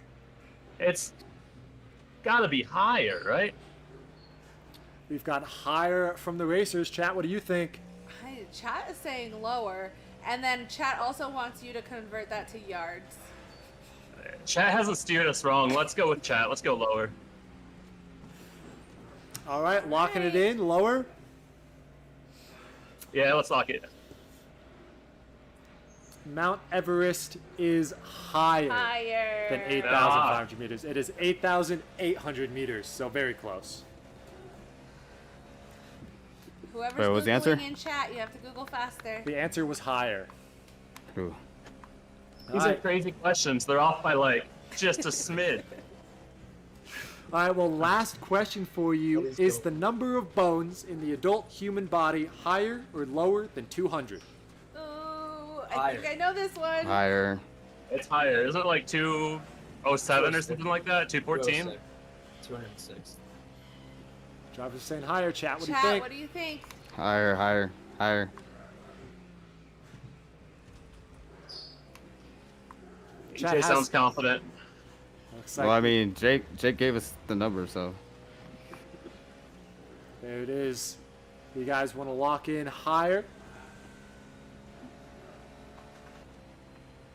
It's gotta be higher, right? We've got higher from the racers. Chat, what do you think? Chat is saying lower, and then chat also wants you to convert that to yards. Chat hasn't steered us wrong. Let's go with chat. Let's go lower. All right, locking it in. Lower. Yeah, let's lock it. Mount Everest is higher than 8,500 meters. It is 8,800 meters, so very close. Whoever's Wait, what was the answer? Googling in chat, you have to Google faster. The answer was higher. Ooh. These are crazy questions. They're off by like just a smid. All right, well, last question for you. Is the number of bones in the adult human body higher or lower than 200? Ooh, I think I know this one. Higher. It's higher. Isn't it like 207 or something like that? 214? 206. Travis is saying higher. Chat, what Chat, do you think? what do you think? Higher. Higher. Higher. Jay sounds confident. Looks Well, like I mean, Jake gave us the number, so. there it is. You guys want to lock in higher?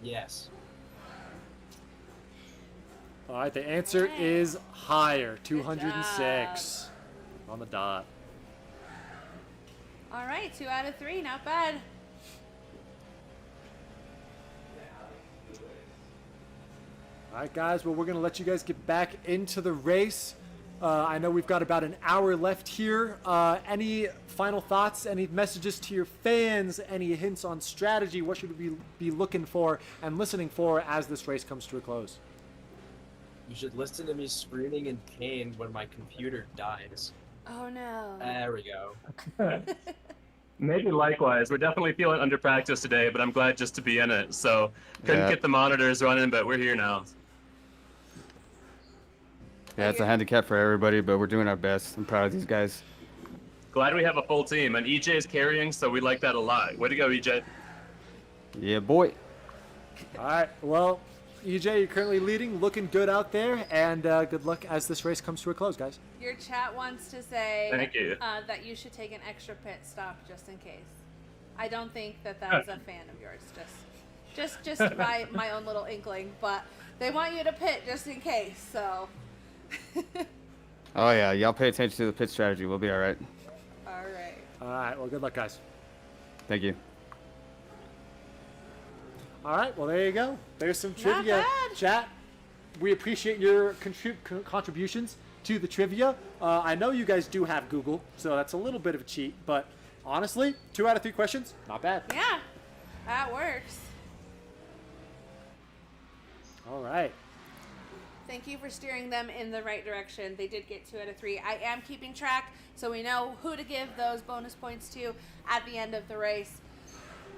Yes. All right, the answer is higher. 206 on the dot. All right, 2 out of 3, not bad. All right, guys. Well, we're going to let you guys get back into the race. I know we've got about an hour left here. Any final thoughts, any messages to your fans, any hints on strategy? What should we be looking for and listening for as this race comes to a close? You should listen to me screaming in pain when my computer dies. Oh no. There we go. Maybe likewise. We're definitely feeling under practice today, but I'm glad just to be in it. So couldn't get the monitors running, but we're here now. Yeah, it's a handicap for everybody, but we're doing our best. I'm proud of these guys. Glad we have a full team, and EJ is carrying, so we like that a lot. Way to go, EJ. Yeah, boy. All right. Well, EJ, you're currently leading, looking good out there, and good luck as this race comes to a close, guys. Your chat wants to say Thank you. That you should take an extra pit stop just in case. I don't think that that's a fan of yours. Just my own little inkling, but they want you to pit just in case. So. Oh, yeah. Y'all pay attention to the pit strategy. We'll be all right. All right. All right. Well, good luck, guys. Thank you. All right. Well, there you go. There's some Not trivia. bad. Chat, we appreciate your contributions to the trivia. I know you guys do have Google, so that's a little bit of a cheat, but honestly, 2 out of 3 questions, not bad. Yeah, that works. All right. Thank you for steering them in the right direction. They did get 2 out of 3. I am keeping track, so we know who to give those bonus points to at the end of the race.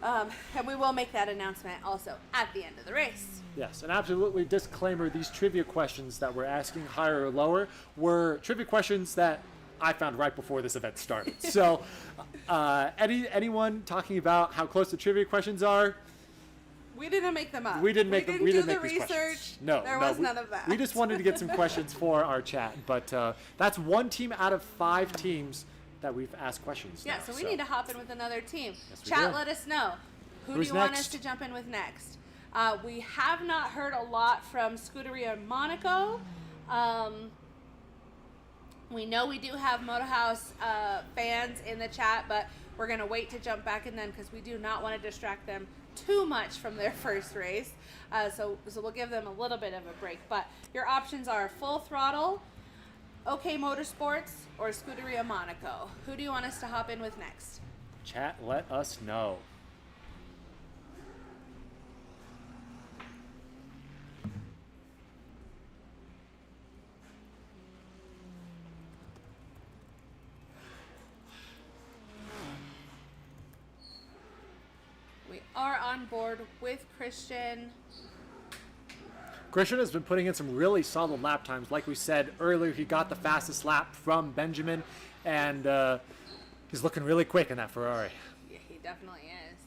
And we will make that announcement also at the end of the race. Yes, and absolutely disclaimer, these trivia questions that we're asking, higher or lower, were trivia questions that I found right before this event started. So anyone talking about how close the trivia questions are, we didn't make them up. we didn't make them. We didn't do make the these research. questions. No, there no, was none of that. We just wanted to get some questions for our chat, but that's 1 team out of 5 teams that we've asked questions. Yeah, now, so we need to hop in with another team. Yes, we Chat, do. let us know. Who Who's do you want us next? to jump in with next? We have not heard a lot from Scuderia Monaco. We know we do have Moto House fans in the chat, but we're going to wait to jump back in them because we do not want to distract them too much from their first race. So we'll give them a little bit of a break. But your options are Full Throttle, OK Motorsports, or Scuderia Monaco. Who do you want us to hop in with next? Chat, let us know. We are on board with Christian. Christian has been putting in some really solid lap times. Like we said earlier, he got the fastest lap from Benjamin, and he's looking really quick in that Ferrari. Yeah, he definitely is.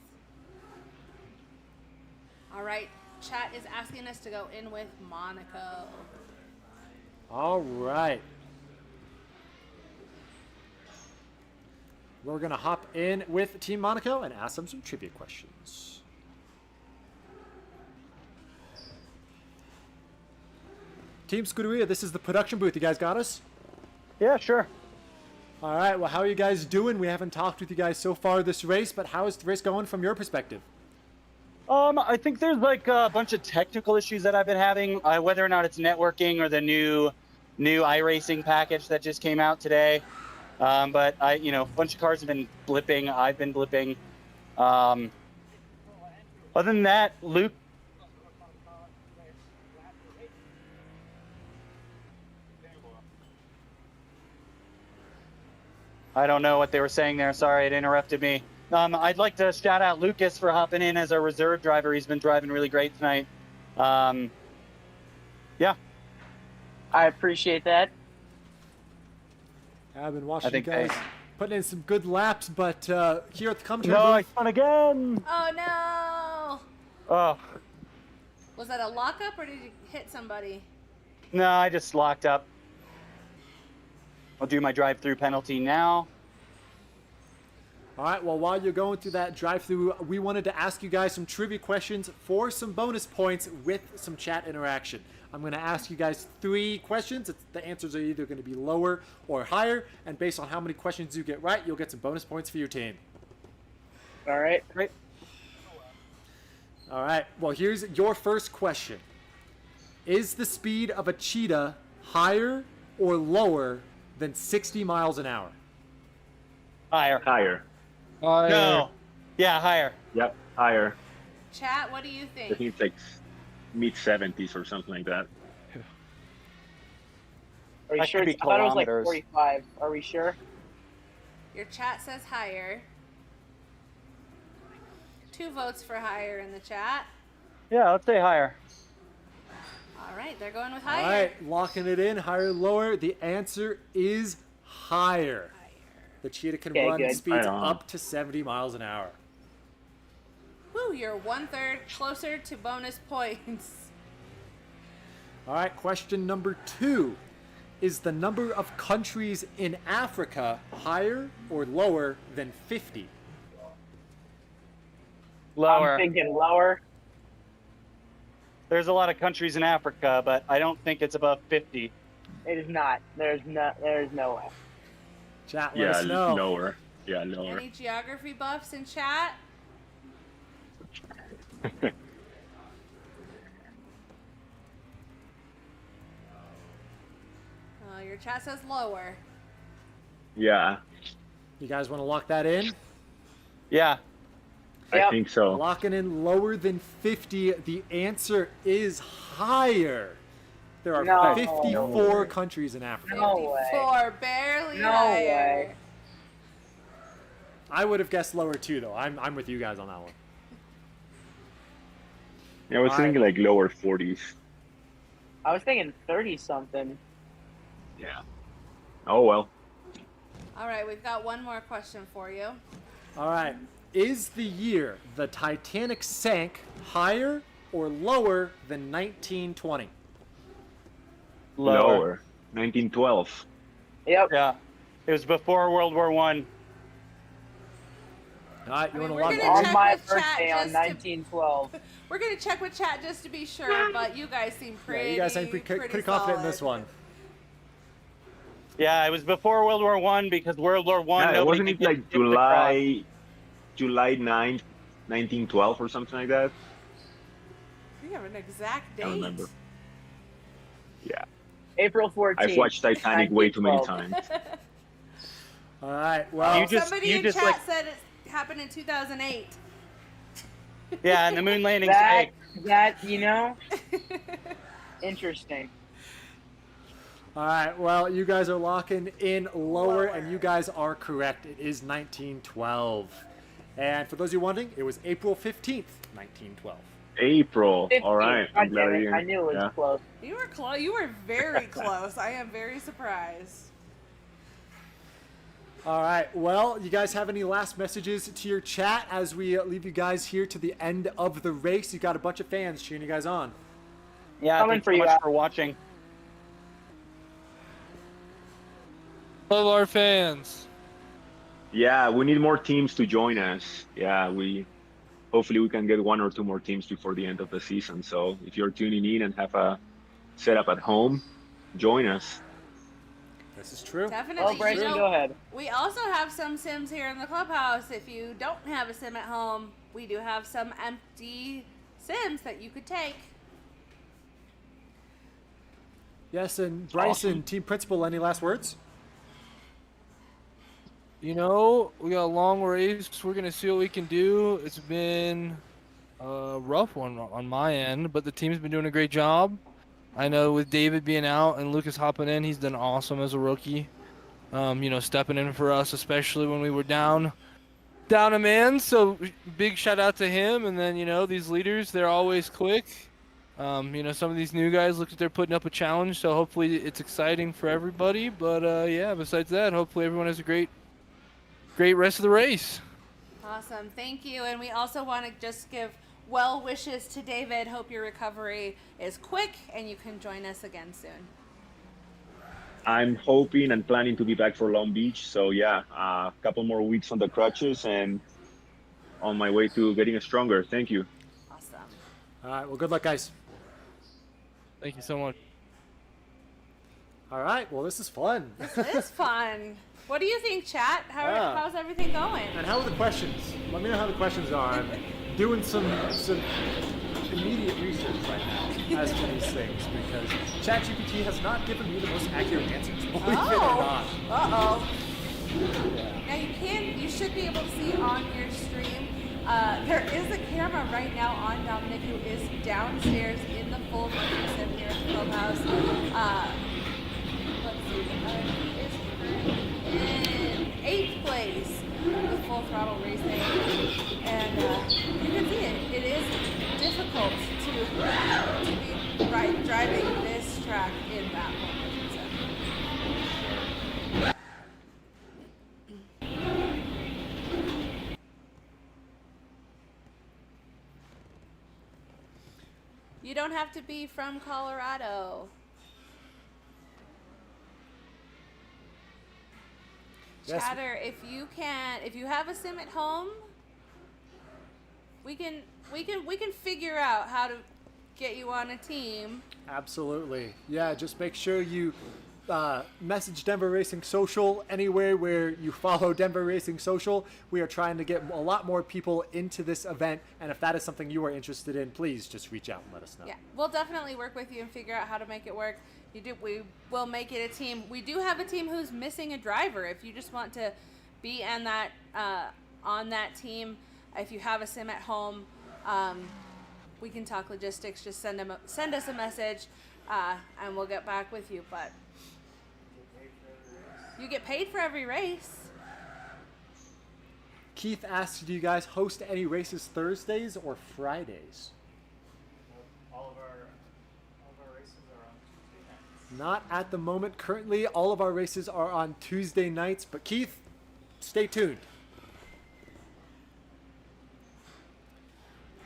All right, chat is asking us to go in with Monaco. All right. We're going to hop in with Team Monaco and ask them some trivia questions. Team Scuderia, this is the production booth. You guys got us? Yeah, sure. All right. Well, how are you guys doing? We haven't talked with you guys so far this race, but how is the race going from your perspective? I think there's like a bunch of technical issues that I've been having, whether or not it's networking or the new iRacing package that just came out today. But a bunch of cars have been blipping. I've been blipping. Other than that, Luke. I don't know what they were saying there. Sorry, it interrupted me. I'd like to shout out Lucas for hopping in as our reserve driver. He's been driving really great tonight. Yeah. I appreciate that. I've been watching you guys putting in some good laps, but here at the commentary No, I booth, spun again. Oh no! Oh, Was that a lockup or did you hit somebody? no, I just locked up. I'll do my drive-through penalty now. All right, well, while you're going through that drive-through, we wanted to ask you guys some trivia questions for some bonus points with some chat interaction. I'm going to ask you guys 3 questions. The answers are either going to be lower or higher, and based on how many questions you get right, you'll get some bonus points for your team. All right. Great. All right, well, here's your first question. Is the speed of a cheetah higher or lower than 60 miles an hour? Higher. Higher. No. Yeah, higher. Yep, higher. Chat, what do you I think? think it's like mid-70s or something like that. Are you That sure? could be I thought it was like kilometers. 45. Are we sure? Your chat says higher. 2 votes for higher in the chat. Yeah, let's say higher. All right, they're going with All higher. right, locking it in. Higher, lower. The answer is higher. The cheetah can Okay, run good. speeds Right on. up to 70 miles an hour. Woo, you're 1/3 closer to bonus points. All right, question number 2. Is the number of countries in Africa higher or lower than 50? Lower. I'm thinking lower. There's a lot of countries in Africa, but I don't think it's above 50. It is not. There's no way. Chat, let Yeah, us know. lower. Yeah, lower. Any geography buffs in chat? Your chat says lower. Yeah, You guys want to lock that in? Yeah. I Yep. think so. Locking in lower than 50. The answer is higher. There are No. 54 countries in Africa. No way. 54, barely No higher. way. I would have guessed lower too, though. I'm with you guys on that one. Yeah, I was thinking like lower 40s. I was thinking 30 something. Yeah. Oh well. All right, we've got one more question for you. All right. Is the year the Titanic sank higher or lower than 1920? Lower. 1912. Yep. Yeah. It was before World War One. All right, you I mean, want to we're lock gonna that check in? On my with chat birthday on just to- 1912. We're gonna check with chat just to be sure, but you guys seem Yeah, pretty. you guys seem pretty confident in this solid. one. Yeah, it was before World War One because World War One. Yeah, wasn't it like July 9th, 1912 or something like that? We have an exact I date. don't remember. Yeah. April 14th. I've watched Titanic way too many 1912. times. All right. Well, Somebody in chat said it happened in 2008. Yeah, and the moon landing's that, fake. that, you know, interesting. all right. Well, you guys are locking in lower, and you guys are correct. It is 1912. And for those of you wondering, it was April 15th, 1912. April. 15. All right. God I'm glad damn to it, hear. I knew it was Yeah. close. You were close. You were very close. I am very surprised. All right. Well, you guys have any last messages to your chat as we leave you guys here to the end of the race? You got a bunch of fans cheering you guys on. Yeah, Coming thanks for so you, much Al. for watching. Love our fans. Yeah, we need more teams to join us. Yeah, hopefully we can get 1 or 2 more teams before the end of the season. So if you're tuning in and have a setup at home, join us. This is true. Definitely. Oh, Bryson, go ahead. We also have some sims here in the clubhouse. If you don't have a sim at home, we do have some empty sims that you could take. Yes, and Bryson, Awesome. team principal, any last words? You know, we got a long race. We're gonna see what we can do. It's been a rough one on my end, but the team's been doing a great job. I know with David being out and Lucas hopping in, he's done awesome as a rookie. You know, stepping in for us, especially when we were down a man. So big shout out to him. And then, you know, these leaders, they're always quick. You know, some of these new guys look like they're putting up a challenge, so hopefully it's exciting for everybody. But yeah, besides that, hopefully everyone has a great rest of the race. Awesome. Thank you. And we also want to just give well wishes to David. Hope your recovery is quick and you can join us again soon. I'm hoping and planning to be back for Long Beach. So yeah, a couple more weeks on the crutches and on my way to getting stronger. Thank you. Awesome. All right. Well, good luck, guys. Thank you so much. All right. Well, this is fun. This is fun. What do you think, chat? Yeah. How's everything going? And how are the questions? Let me know how the questions are. I'm doing some immediate research right now. as to these things because ChatGPT has not given me the most accurate answers, believe it or not. Uh-oh. Yeah. Now you should be able to see on your stream, there is a camera right now on Dominic who is downstairs in the full motion sim here at the clubhouse. Let's see, he is currently in 8th place with Full Throttle Racing. And you can see it. It is difficult to be driving this track in that full motion sim. You don't have to be from Colorado. Yes. Chatter, if you have a sim at home, we can figure out how to get you on a team. Absolutely. Yeah, just make sure you message Denver Racing Social anywhere where you follow Denver Racing Social. We are trying to get a lot more people into this event, and if that is something you are interested in, please just reach out and let us know. Yeah, we'll definitely work with you and figure out how to make it work. We will make it a team. We do have a team who's missing a driver. If you just want to be on that team, if you have a sim at home, we can talk logistics. Just send us a message, and we'll get back with you. But you get paid for every race. Keith asks, do you guys host any races Thursdays or Fridays? All of our races are on Tuesday nights. Not at the moment. Currently, all of our races are on Tuesday nights. But Keith, stay tuned.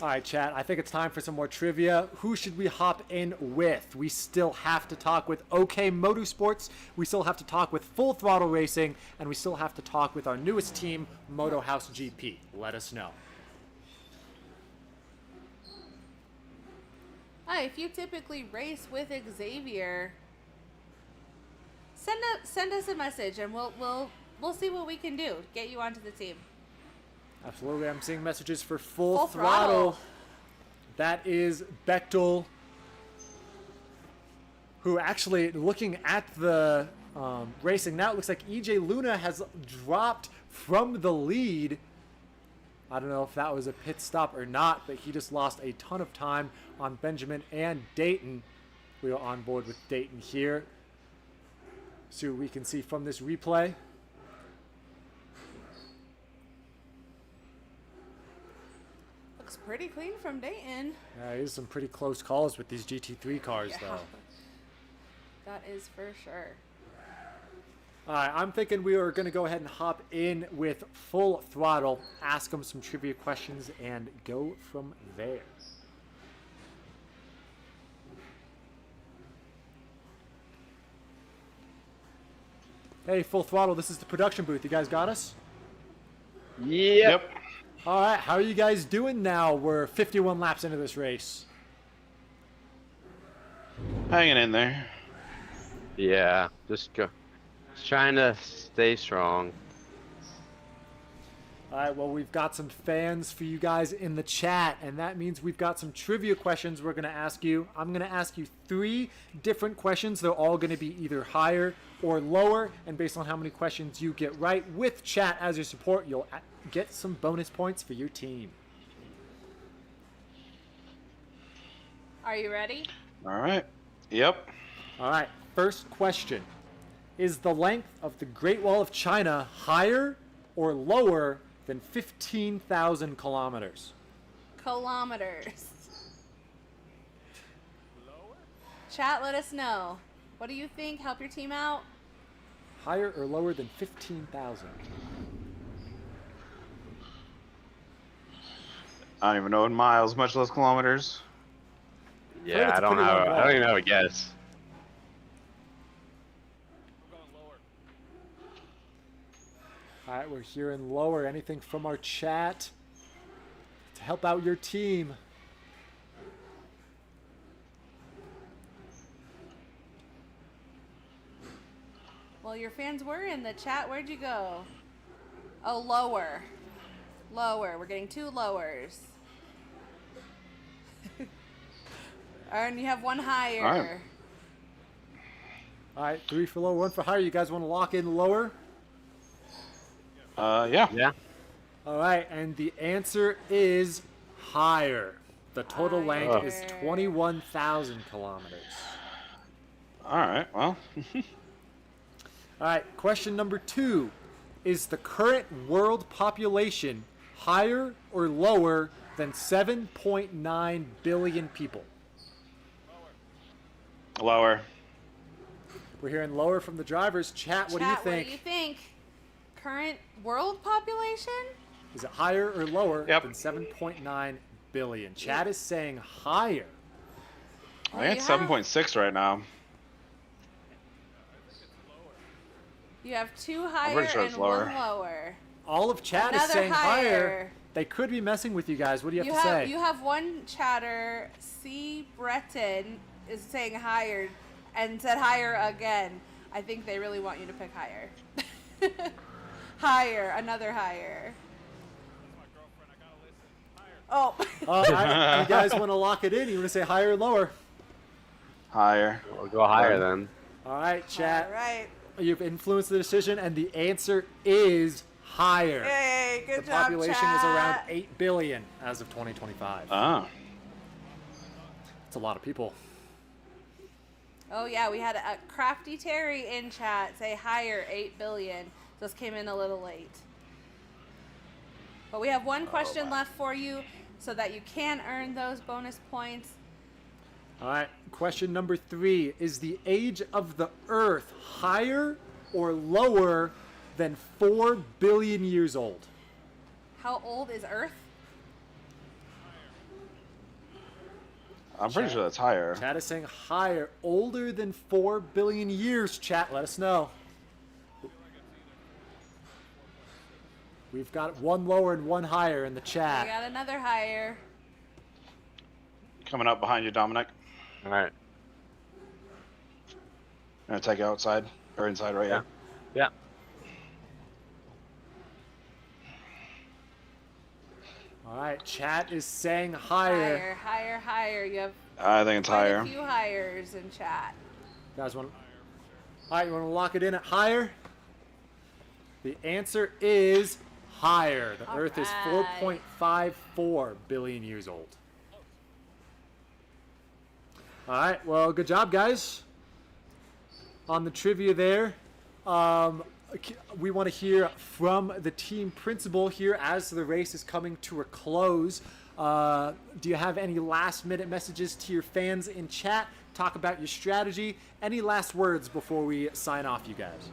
All right, chat. I think it's time for some more trivia. Who should we hop in with? We still have to talk with OK Motorsports. We still have to talk with Full Throttle Racing. And we still have to talk with our newest team, Moto House GP. Let us know. Hi, if you typically race with Xavier, send us a message and we'll see what we can do to get you onto the team. Absolutely. I'm seeing messages for Full Throttle. That is Bechtel, who actually, looking at the racing now, it looks like EJ Luna has dropped from the lead. I don't know if that was a pit stop or not, but he just lost a ton of time on Benjamin and Dayton. We are on board with Dayton here. See what we can see from this replay. Looks pretty clean from Dayton. Yeah, there's some pretty close calls with these GT3 cars, though. That is for sure. All right, I'm thinking we are going to go ahead and hop in with Full Throttle, ask them some trivia questions, and go from there. Hey, Full Throttle, this is the production booth. You guys got us? Yep. All right, how are you guys doing now? We're 51 laps into this race. Hanging in there. Yeah, just trying to stay strong. All right, well, we've got some fans for you guys in the chat, and that means we've got some trivia questions we're going to ask you. I'm going to ask you 3 different questions. They're all going to be either higher or lower, and based on how many questions you get right with chat as your support, you'll get some bonus points for your team. Are you ready? All right. Yep. All right, first question. Is the length of the Great Wall of China higher or lower than 15,000 kilometers? Kilometers. Chat, let us know. What do you think? Help your team out. Higher or lower than 15,000? I don't even know in miles, much less kilometers. Yeah, I don't even have a guess. All right, we're hearing lower. Anything from our chat to help out your team? Well, your fans were in the chat. Where'd you go? Oh, lower. Lower. We're getting 2 lowers. And you have one higher. All right. All right, 3 for lower, 1 for higher. You guys want to lock in lower? Yeah. Yeah. All right, and the answer is higher. The total length is 21,000 kilometers. All right. Well. All right, question number 2. Is the current world population higher or lower than 7.9 billion people? Lower. We're hearing lower from the drivers. Chat, what do you think? What do you think? Current world population? Is it higher or lower than 7.9 billion? Chat is saying higher. I think it's 7.6 right now. You have 2 higher pretty sure and it's lower. 1 lower. All of chat is Another saying higher. higher. They could be messing with you guys. What do you have to say? You have one chatter, C. Breton, is saying higher and said higher again. I think they really want you to pick higher. Higher, another higher. Oh. You guys want to lock it in? You want to say higher or lower? Higher. We'll go higher then. All right, chat. All right. You've influenced the decision, and the answer is higher. Yay, good the job, population chat. is around 8 billion as of 2025. Ah. It's a lot of people. Oh, yeah, we had a Crafty Terry in chat say higher, 8 billion. Just came in a little late. But we have one question left for you so that you can earn those bonus points. All right, question number 3. Is the age of the Earth higher or lower than 4 billion years old? How old is Earth? I'm pretty sure that's higher. Chat is saying higher, older than 4 billion years. Chat, let us know. We've got 1 lower and 1 higher in the We chat. got another higher. Coming up behind you, Dominic. All right. I'm gonna take you outside or inside right here. Yeah. All right, chat is saying higher. Higher. You have I think it's quite higher. a few highers in chat. Guys want? All right, you want to lock it in at higher? The answer is higher. The Earth is 4.54 billion years old. All right, well, good job, guys. On the trivia there, we want to hear from the team principal here as the race is coming to a close. Do you have any last-minute messages to your fans in chat? Talk about your strategy. Any last words before we sign off, you guys?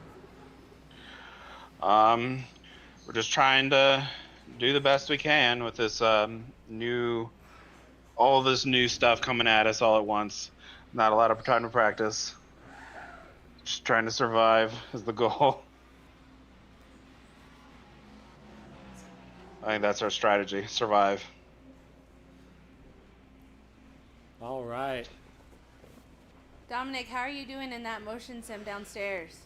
We're just trying to do the best we can with this all this new stuff coming at us all at once. Not a lot of time to practice. Just trying to survive is the goal. I think that's our strategy. Survive. All right. Dominic, how are you doing in that motion sim downstairs?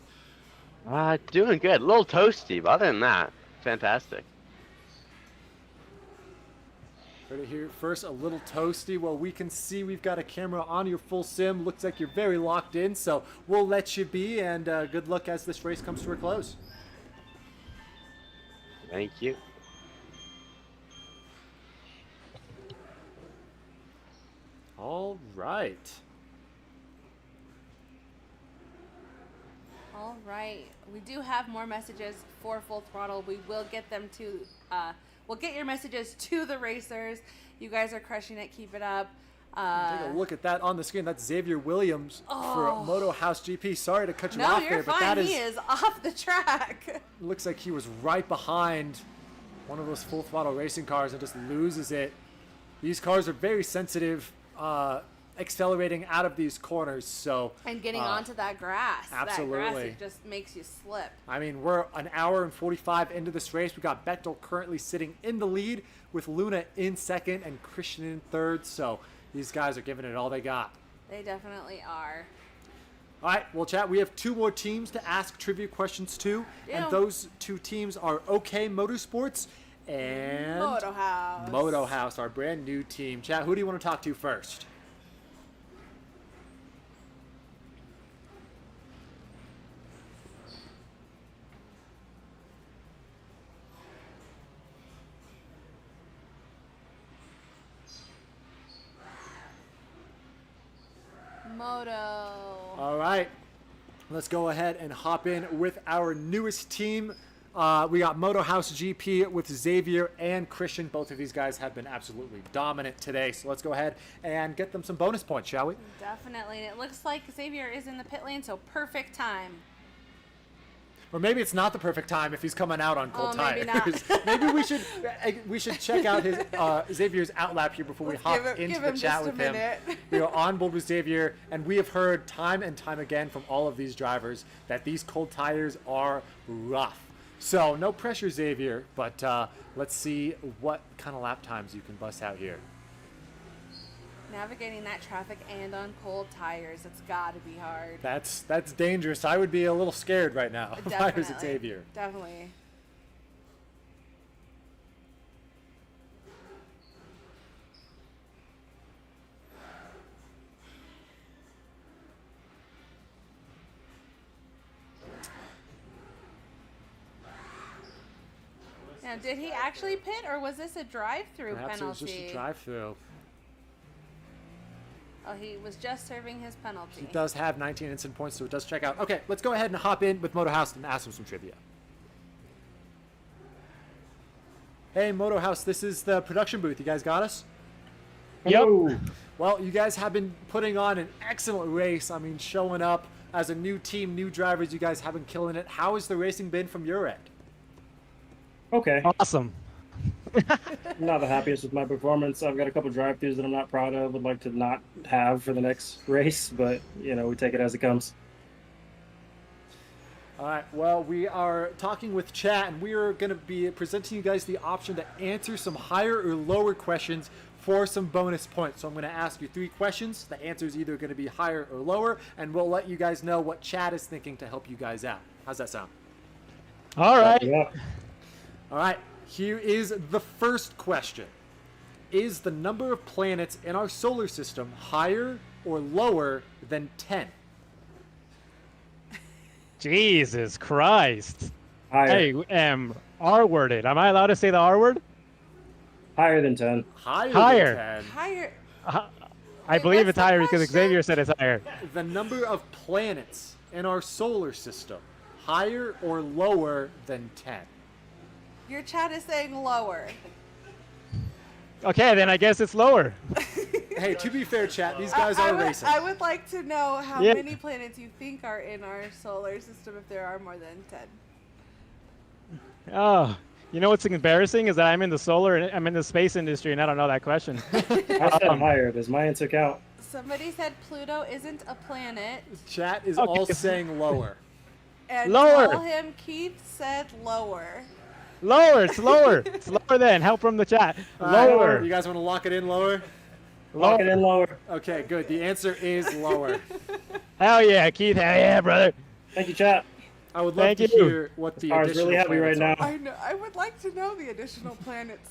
Doing good. A little toasty, but other than that, fantastic. Heard it here first, a little toasty. Well, we can see we've got a camera on your full sim. Looks like you're very locked in, so we'll let you be, and good luck as this race comes to a close. Thank you. All right. All right. We do have more messages for Full Throttle. We will get them to, we'll get your messages to the racers. You guys are crushing it. Keep it up. Take a look at that on the screen. That's Xavier Williams for Moto House GP. Sorry to cut you No, off you're there, but fine. that He is off the track. looks like he was right behind one of those Full Throttle racing cars and just loses it. These cars are very sensitive, accelerating out of these corners, so And getting onto that grass. absolutely. That grass, it just makes you slip. I mean, we're an hour and 45 into this race. We got Bechtel currently sitting in the lead with Luna in second and Christian in third. So these guys are giving it all they got. They definitely are. All right, well, chat, we have 2 more teams to ask trivia questions to. Yeah. And those 2 teams are OK Motorsports and Moto House. Moto House, our brand new team. Chat, who do you want to talk to first? Moto. All right, let's go ahead and hop in with our newest team. We got Moto House GP with Xavier and Christian. Both of these guys have been absolutely dominant today. So let's go ahead and get them some bonus points, shall we? Definitely. And it looks like Xavier is in the pit lane, so perfect time. Or maybe it's not the perfect time if he's coming out on cold maybe tires. not. Maybe we should check out his Xavier's outlap here before we hop into the chat with him. We are on board with Xavier, and we have heard time and time again from all of these drivers that these cold tires are rough. So no pressure, Xavier, but let's see what kind of lap times you can bust out here. Navigating that traffic and on cold tires, it's got to be hard. That's dangerous. I would be a little scared right now if I was Xavier. Definitely. Now, did he actually pit, or was this a drive-through Perhaps penalty? it was just a drive-through. Oh, he was just serving his penalty. He does have 19 instant points, so it does check out. Okay, let's go ahead and hop in with Moto House and ask him some trivia. Hey, Moto House, this is the production booth. You guys got us? Yep. Well, you guys have been putting on an excellent race. I mean, showing up as a new team, new drivers. You guys have been killing it. How has the racing been from your end? Okay. Awesome. I'm not the happiest with my performance. I've got a couple drive-throughs that I'm not proud of. Would like to not have for the next race, but you know, we take it as it comes. All right, well, we are talking with chat, and we are going to be presenting you guys the option to answer some higher or lower questions for some bonus points. So I'm going to ask you 3 questions. The answer is either going to be higher or lower, and we'll let you guys know what chat is thinking to help you guys out. How's that sound? All right. Yeah. All right, here is the first question. Is the number of planets in our solar system higher or lower than 10? Jesus Christ. Higher. I am R-worded. Am I allowed to say the R word? Higher than 10. Higher than 10. Higher. I believe it's higher because Xavier said it's higher. The number of planets in our solar system, higher or lower than 10? Your chat is saying lower. Okay, then I guess it's lower. Hey, to be fair, chat, these guys are racing. I would like to know how Yeah. many planets you think are in our solar system if there are more than 10. Oh, you know what's embarrassing is that I'm in the space industry and I don't know that question. I said higher. Does my answer count? Somebody said Pluto isn't a planet. Chat is Okay. all saying lower. And Lower. tell him Keith said lower. Lower, it's lower. It's lower then. Help from the chat. Lower. You guys want to lock it in lower? Lock it in lower. Okay, good. The answer is lower. Hell yeah, Keith. Hell yeah, brother. Thank you, chat. I would love Thank to you. hear what the I was additional really happy right planets now. are. I know. I would like to know the additional planets.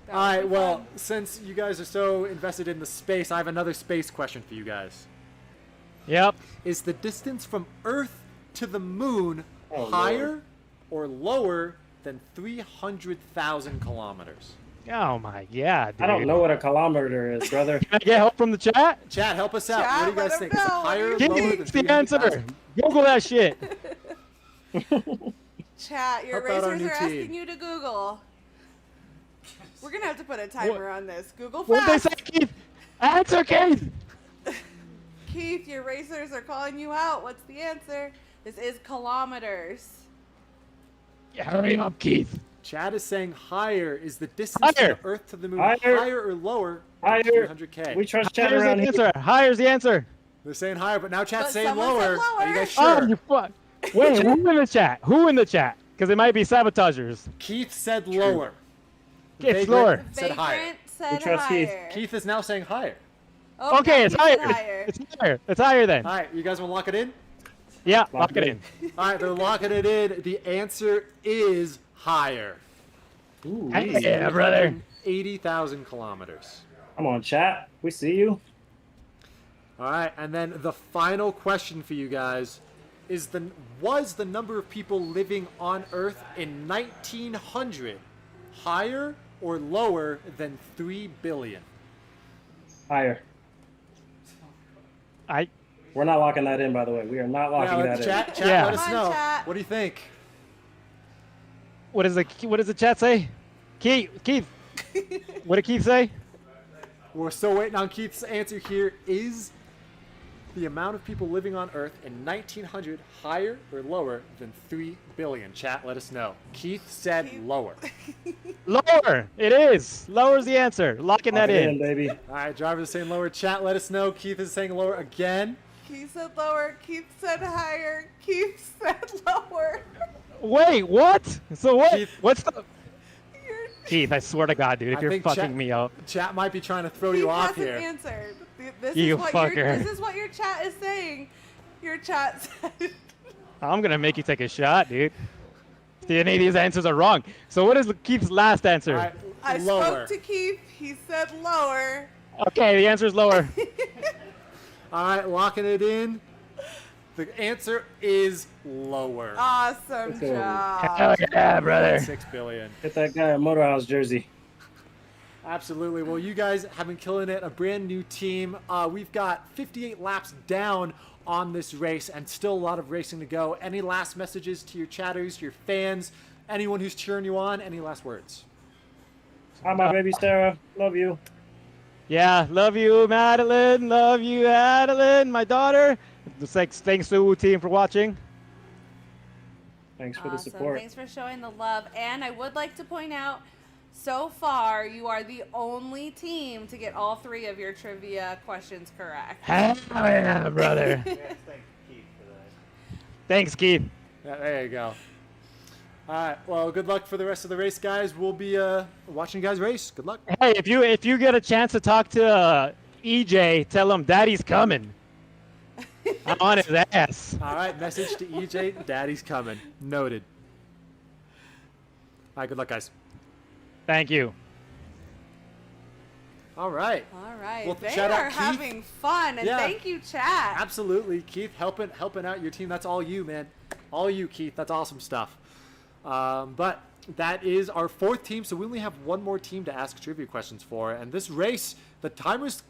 That All would right, be well, fun. since you guys are so invested in the space, I have another space question for you guys. Yep. Is the distance from Earth to the moon Oh, higher or lower than 300,000 kilometers? Oh my god, dude. I don't know what a kilometer is, brother. Can I get help from the chat? Chat, help us out. Chat, What do you guys let think? him Is it know. higher or Give lower me than the answer. 300,000? Google that shit. Chat, your Help out our racers new are team. asking you to Google. We're going to have to put a timer on this. Google What they fast. say, Keith? Answer, Keith. Keith, your racers are calling you out. What's the answer? This is kilometers. Yeah, hurry up, Keith. Chat is saying higher. Is the distance Higher. from Earth to the moon Higher. higher or lower than Higher. 300K? We trust chat Higher's around the here. answer. Higher's the answer. They're saying higher, but now chat's But saying someone said lower. Are you lower. guys sure? Oh, you fuck. Wait, who in the chat? Who in the chat? Because it might be sabotagers. Keith said lower. It's Vagrant lower. said higher. Vagrant said trust Keith. higher. Keith is now saying higher. Oh, Okay, no, it's he said higher. It's higher. It's higher then. All right, you guys want to lock it in? Yeah, lock it in. All right, they're locking it in. The answer is higher. Ooh, Yeah, brother. 80,000 kilometers. come on, chat. We see you. All right, and then the final question for you guys is was the number of people living on Earth in 1900 higher or lower than 3 billion? Higher. We're not locking that in, by the way. We are not locking that chat, in. Chat, Yeah. let us Come on, know. chat. What do you think? What does the chat say? Keith. What did Keith say? We're still waiting on Keith's answer here. Is the amount of people living on Earth in 1900 higher or lower than 3 billion? Chat, let us know. Keith said lower. Lower. It is. Lower's the answer. Locking Lock that it in. baby. All right, drivers are saying lower. Chat, let us know. Keith is saying lower again. Keith said lower. Keith said higher. Keith said lower. Wait, what? So what? Keith- What's the... Keith, I swear to God, dude, if I you're think fucking me up. Chat might be trying to throw He you off hasn't here. answered. This You is what fucker. This is what your chat is saying. Your chat said. I'm gonna make you take a shot, dude. See, any of these answers are wrong. So what is Keith's last answer? All right, I lower. spoke to Keith. He said lower. Okay, the answer is lower. All right, locking it in. The answer is lower. Awesome Let's go. job. Hell yeah, brother. 6 billion. Get that guy a Motorhouse jersey. Absolutely. Well, you guys have been killing it. A brand new team. We've got 58 laps down on this race and still a lot of racing to go. Any last messages to your chatters, your fans, anyone who's cheering you on? Any last words? Hi, my baby Sarah. Love you. Yeah, love you, Madeline. Love you, Adeline, my daughter. Thanks to the team for watching. Thanks for the Awesome. support. Thanks for showing the love. And I would like to point out, so far, you are the only team to get all 3 of your trivia questions correct. Hell yeah, brother. We have to thank Keith for that. Thanks, Keith. Yeah, there you go. All right. Well, good luck for the rest of the race, guys. We'll be watching you guys race. Good luck. Hey, if you get a chance to talk to EJ, tell him Daddy's coming. I'm on his ass. All right. Message to EJ. Daddy's coming. Noted. All right. Good luck, guys. Thank you. All right. All right. Well, they shout out are Keith. having fun. And Yeah. thank you, chat. Absolutely, Keith, helping out your team. That's all you, man. All you, Keith. That's awesome stuff. But that is our 4th team, so we only have one more team to ask trivia questions for. And this race, the timer's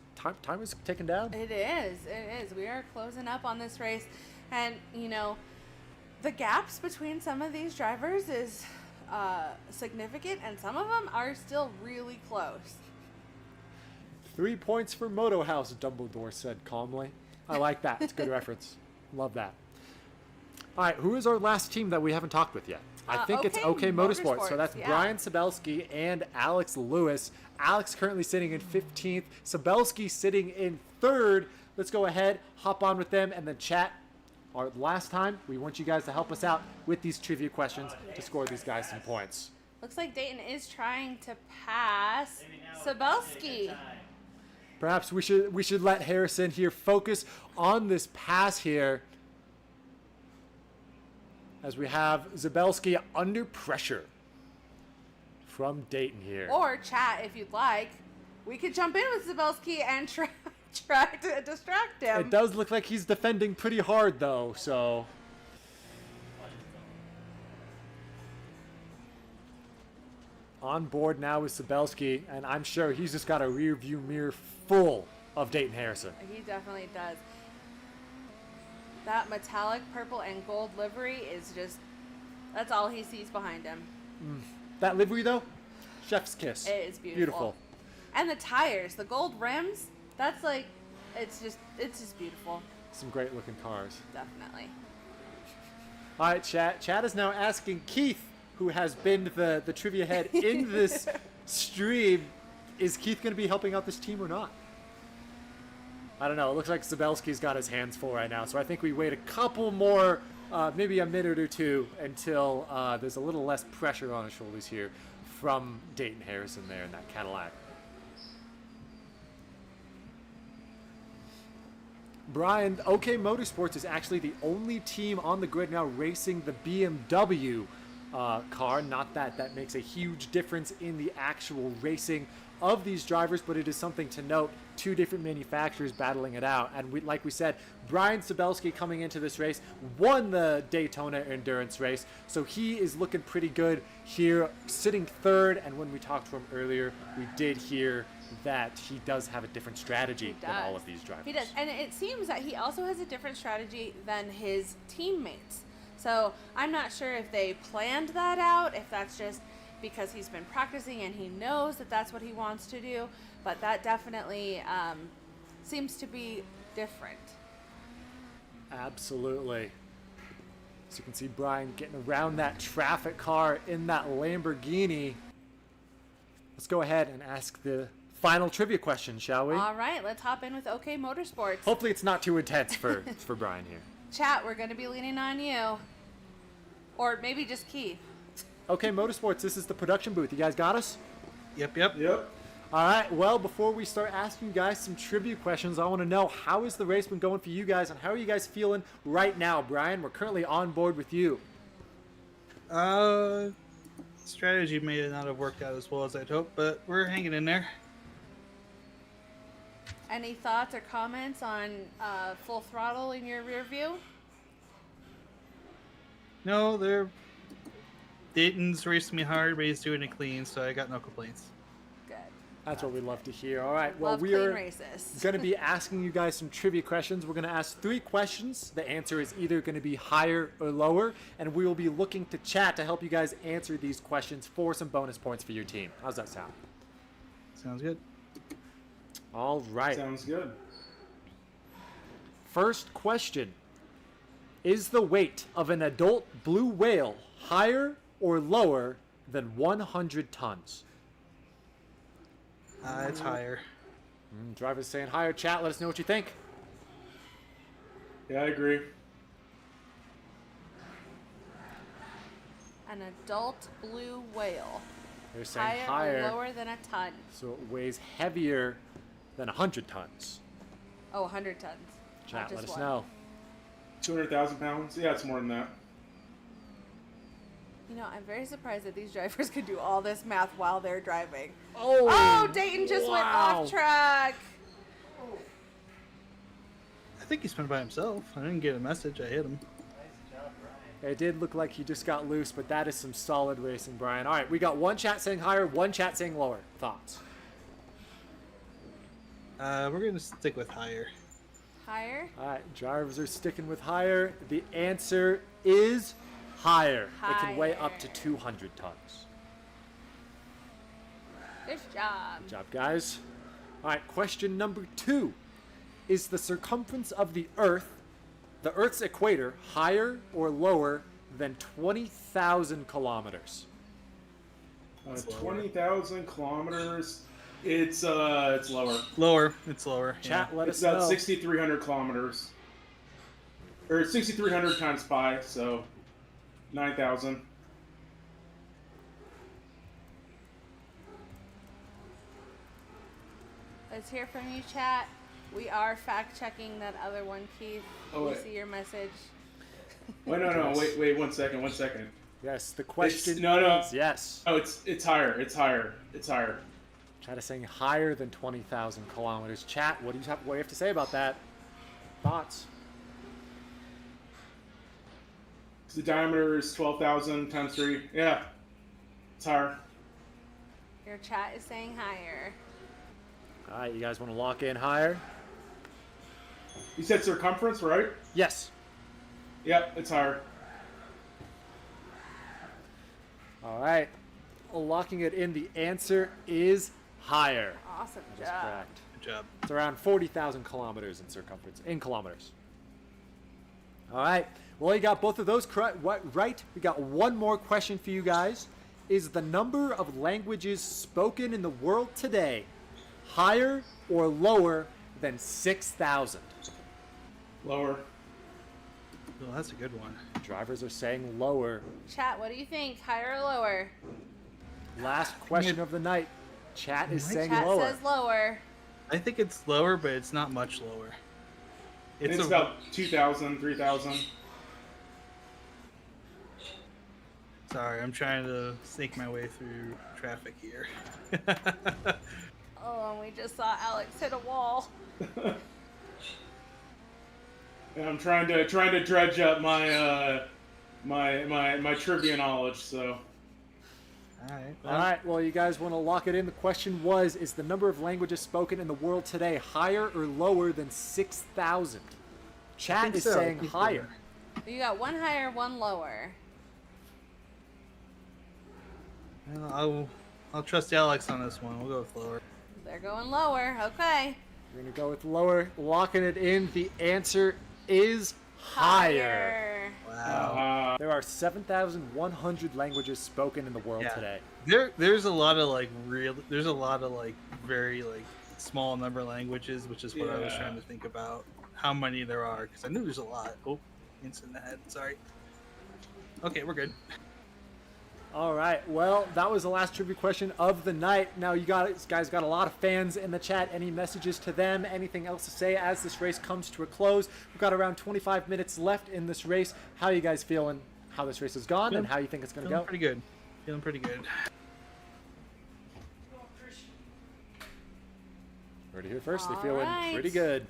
ticking down. It is. It is. We are closing up on this race. And, you know, the gaps between some of these drivers is significant, and some of them are still really close. 3 points for Moto House, Dumbledore said calmly. I like that. It's a good reference. Love that. All right, who is our last team that we haven't talked with yet? I think it's OK Motorsports. So that's yeah. Brian Sabelski and Alex Lewis. Alex currently sitting in 15th. Sabelski sitting in 3rd. Let's go ahead, hop on with them, and then chat. Our last time, we want you guys to help us out with these trivia questions to score these guys some points. Looks like Dayton is trying to pass Sabelski. Perhaps we should let Harrison here focus on this pass here, as we have Zabelski under pressure from Dayton here. Or chat if you'd like. We could jump in with Zabelski and try to distract him. It does look like he's defending pretty hard, though, so... On board now with Sabelski, and I'm sure he's just got a rear view mirror full of Dayton Harrison. He definitely does. That metallic purple and gold livery is just, that's all he sees behind him. That livery, though, chef's kiss. It is beautiful. Beautiful. And the tires, the gold rims, that's like, it's just beautiful. Some great looking cars. Definitely. All right, chat. Chat is now asking Keith, who has been the trivia head in this stream, is Keith going to be helping out this team or not? I don't know. It looks like Zabelski's got his hands full right now, so I think we wait a couple more, maybe a minute or two, until there's a little less pressure on his shoulders here from Dayton Harrison there in that Cadillac. Brian, OK Motorsports is actually the only team on the grid now racing the BMW car. Not that makes a huge difference in the actual racing of these drivers, but it is something to note. 2 different manufacturers battling it out. And like we said, Brian Sabelski coming into this race won the Daytona Endurance race, so he is looking pretty good here, sitting 3rd. And when we talked to him earlier, we did hear that he does have a different strategy than all of these drivers. He does, and it seems that he also has a different strategy than his teammates. So I'm not sure if they planned that out, if that's just because he's been practicing and he knows that that's what he wants to do, but that definitely seems to be different. Absolutely. So you can see Brian getting around that traffic car in that Lamborghini. Let's go ahead and ask the final trivia question, shall we? All right, let's hop in with OK Motorsports. Hopefully it's not too intense for Brian here. Chat, we're going to be leaning on you. Or maybe just Keith. OK Motorsports, this is the production booth. You guys got us? Yep. All right, well, before we start asking you guys some trivia questions, I want to know, how is the race been going for you guys, and how are you guys feeling right now? Brian, we're currently on board with you. Strategy may not have worked out as well as I'd hoped, but we're hanging in there. Any thoughts or comments on full throttle in your rear view? No, Dayton's racing me hard, but he's doing it clean, so I got no complaints. Good. That's what we love to hear. All right, well, Love we clean are races. going to be asking you guys some trivia questions. We're going to ask 3 questions. The answer is either going to be higher or lower, and we will be looking to chat to help you guys answer these questions for some bonus points for your team. How's that sound? Sounds good. All right. Sounds good. First question. Is the weight of an adult blue whale higher or lower than 100 tons? It's higher. Driver's saying higher. Chat, let us know what you think. Yeah, I agree. An adult blue whale. They're saying higher or lower than a ton? So it weighs heavier than 100 tons. Oh, 100 tons. Chat, let us one. know. 200,000 pounds? Yeah, it's more than that. You know, I'm very surprised that these drivers could do all this math while they're driving. Oh, Dayton just went wow. off track. I think he spun by himself. I didn't get a message. I hit him. It did look like he just got loose, but that is some solid racing, Brian. All right, we got one chat saying higher, one chat saying lower. Thoughts? We're going to stick with higher. Higher? All right, drivers are sticking with higher. The answer is higher. It can weigh up to 200 tons. Good job. Good job, guys. All right, question number 2. Is the circumference of the Earth's equator, higher or lower than 20,000 kilometers? 20,000 kilometers. It's lower. Lower. It's lower. Chat, let It's us know. about 6,300 kilometers. Or 6,300 times pi, so 9,000. Let's hear from you, chat. We are fact checking that other one, Keith. Oh, we wait. see your message. Wait, no, wait, 1 second, 1 second. Yes, the question no. is yes. Oh, it's higher, it's higher. Chat is saying higher than 20,000 kilometers. Chat, what do you have to say about that? Thoughts? The diameter is 12,000 times 3. Yeah, it's higher. Your chat is saying higher. All right, you guys want to lock in higher? You said circumference, right? Yes. Yep, it's higher. All right. Locking it in, the answer is higher. Awesome That is job. correct. Good job. It's around 40,000 kilometers in circumference, in kilometers. All right. Well, you got both of those right. We got one more question for you guys. Is the number of languages spoken in the world today higher or lower than 6,000? Lower. Well, that's a good one. Drivers are saying lower. Chat, what do you think? Higher or lower? Last question of the night. Chat is saying Chat lower. says lower. I think it's lower, but it's not much lower. It's about 2,000, 3,000. Sorry, I'm trying to snake my way through traffic here. Oh, and we just saw Alex hit a wall. And I'm trying to dredge up my my trivia knowledge. So All right. All right. Well, you guys want to lock it in. The question was, is the number of languages spoken in the world today higher or lower than 6,000? Chat is saying higher. You got one higher, one lower. I'll trust Alex on this one. We'll go with lower. They're going lower. Okay. We're going to go with lower. Locking it in. The answer is higher. Wow. There are 7,100 languages spoken in the world today. There's a lot of very small number of languages, which is what I was trying to think about how many there are, because I knew there's a lot. Oh, instant head. Sorry. Okay, we're good. All right. Well, that was the last trivia question of the night. Now, you guys got a lot of fans in the chat. Any messages to them? Anything else to say as this race comes to a close? We've got around 25 minutes left in this race. How are you guys feeling? How this race has gone and how you think it's going to go? Pretty good. Feeling pretty good. Heard it here first. They're All feeling right. pretty good.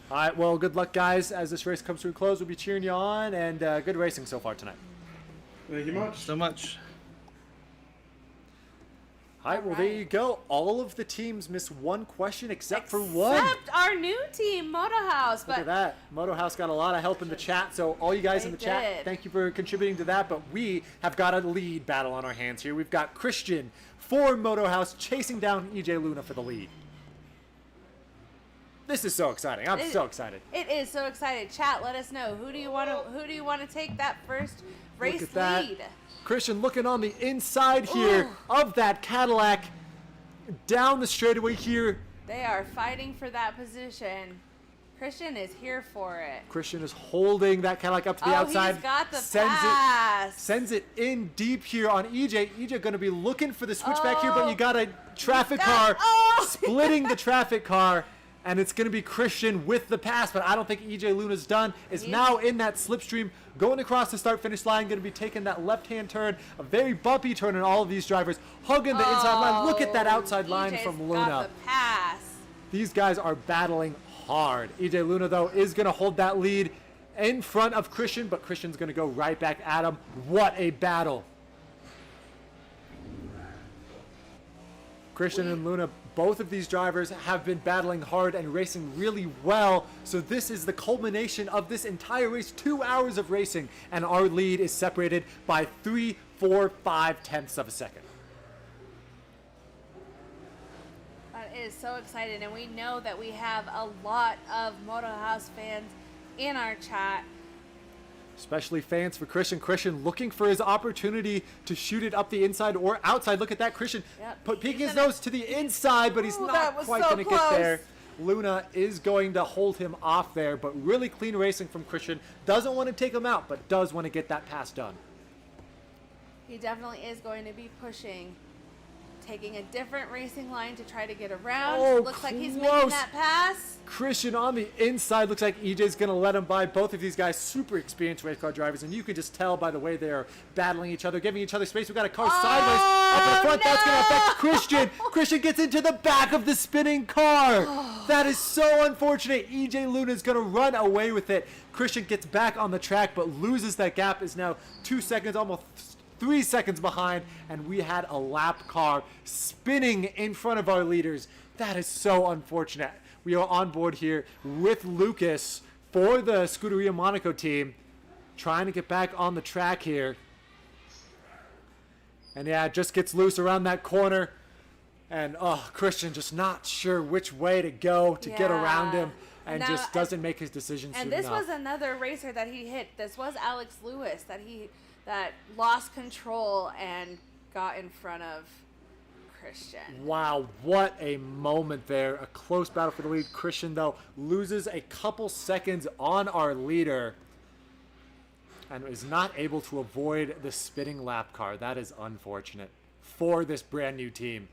All right. Well, good luck, guys. As this race comes to a close, we'll be cheering you on, and good racing so far tonight. Thank you much. So much. All right, well, there you go. All of the teams missed one question except for one. Except our new team, Moto House. Look at that. Moto House got a lot of help in the chat, so all you guys in the chat, did. thank you for contributing to that, but we have got a lead battle on our hands here. We've got Christian for Moto House chasing down EJ Luna for the lead. This is so exciting. I'm so excited. It is so excited. Chat, let us know. Who do you want to take that first race Look at that. lead? Christian looking on the inside here of that Cadillac. Down the straightaway here. They are fighting for that position. Christian is here for it. Christian is holding that Cadillac up to the outside. He's got the sends pass. Sends it in deep here on EJ. EJ going to be looking for the switchback here, but you got a traffic car splitting the traffic car. And it's going to be Christian with the pass, but I don't think EJ Luna's done. Is now in that slipstream, going across the start-finish line, going to be taking that left-hand turn, a very bumpy turn in all of these drivers, hugging the inside line. Look at that outside line EJ's from Luna. got the pass. These guys are battling hard. EJ Luna, though, is going to hold that lead in front of Christian, but Christian's going to go right back at him. What a battle. Christian and Luna, both of these drivers have been battling hard and racing really well. So this is the culmination of this entire race, 2 hours of racing, and our lead is separated by 3, 4, 5 tenths of a second. That is so exciting, and we know that we have a lot of Moto House fans in our chat. Especially fans for Christian. Christian looking for his opportunity to shoot it up the inside or outside. Look at that. Christian peeking his nose to the inside, but he's not quite going to get there. Luna is going to hold him off there, but really clean racing from Christian. Doesn't want to take him out, but does want to get that pass done. He definitely is going to be pushing, taking a different racing line to try to get around. Looks like he's making that pass. Christian on the inside. Looks like EJ's going to let him by. Both of these guys super experienced race car drivers, and you can just tell by the way they're battling each other, giving each other space. We've got a car sideways up in the front. That's going to affect Christian. Christian gets into the back of the spinning car. That is so unfortunate. EJ Luna is going to run away with it. Christian gets back on the track, but loses that gap. Is now 2 seconds, almost 3 seconds behind, and we had a lap car spinning in front of our leaders. That is so unfortunate. We are on board here with Lucas for the Scuderia Monaco team, trying to get back on the track here. And yeah, it just gets loose around that corner. And Christian just not sure which way to go to get around him, and just doesn't make his decision soon enough. And this was another racer that he hit. This was Alex Lewis that lost control and got in front of Christian. Wow, what a moment there. A close battle for the lead. Christian, though, loses a couple seconds on our leader and is not able to avoid the spinning lap car. That is unfortunate for this brand new team.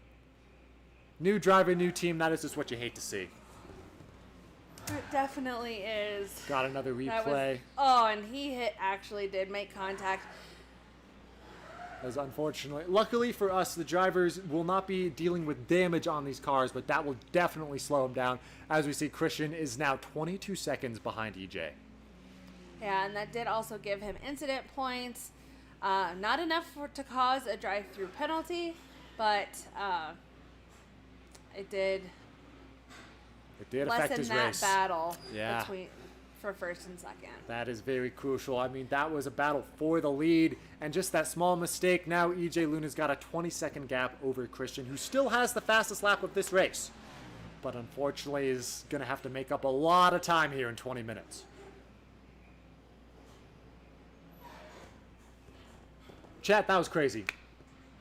New driver, new team. That is just what you hate to see. It definitely is. Got another replay. And he did make contact. As unfortunately, luckily for us, the drivers will not be dealing with damage on these cars, but that will definitely slow them down. As we see, Christian is now 22 seconds behind EJ. Yeah, and that did also give him incident points. Not enough to cause a drive-through penalty, but it did affect lessen his that race. battle Yeah. for first and second. That is very crucial. I mean, that was a battle for the lead, and just that small mistake, now EJ Luna's got a 20-second gap over Christian, who still has the fastest lap of this race, but unfortunately is going to have to make up a lot of time here in 20 minutes. Chat, that was crazy.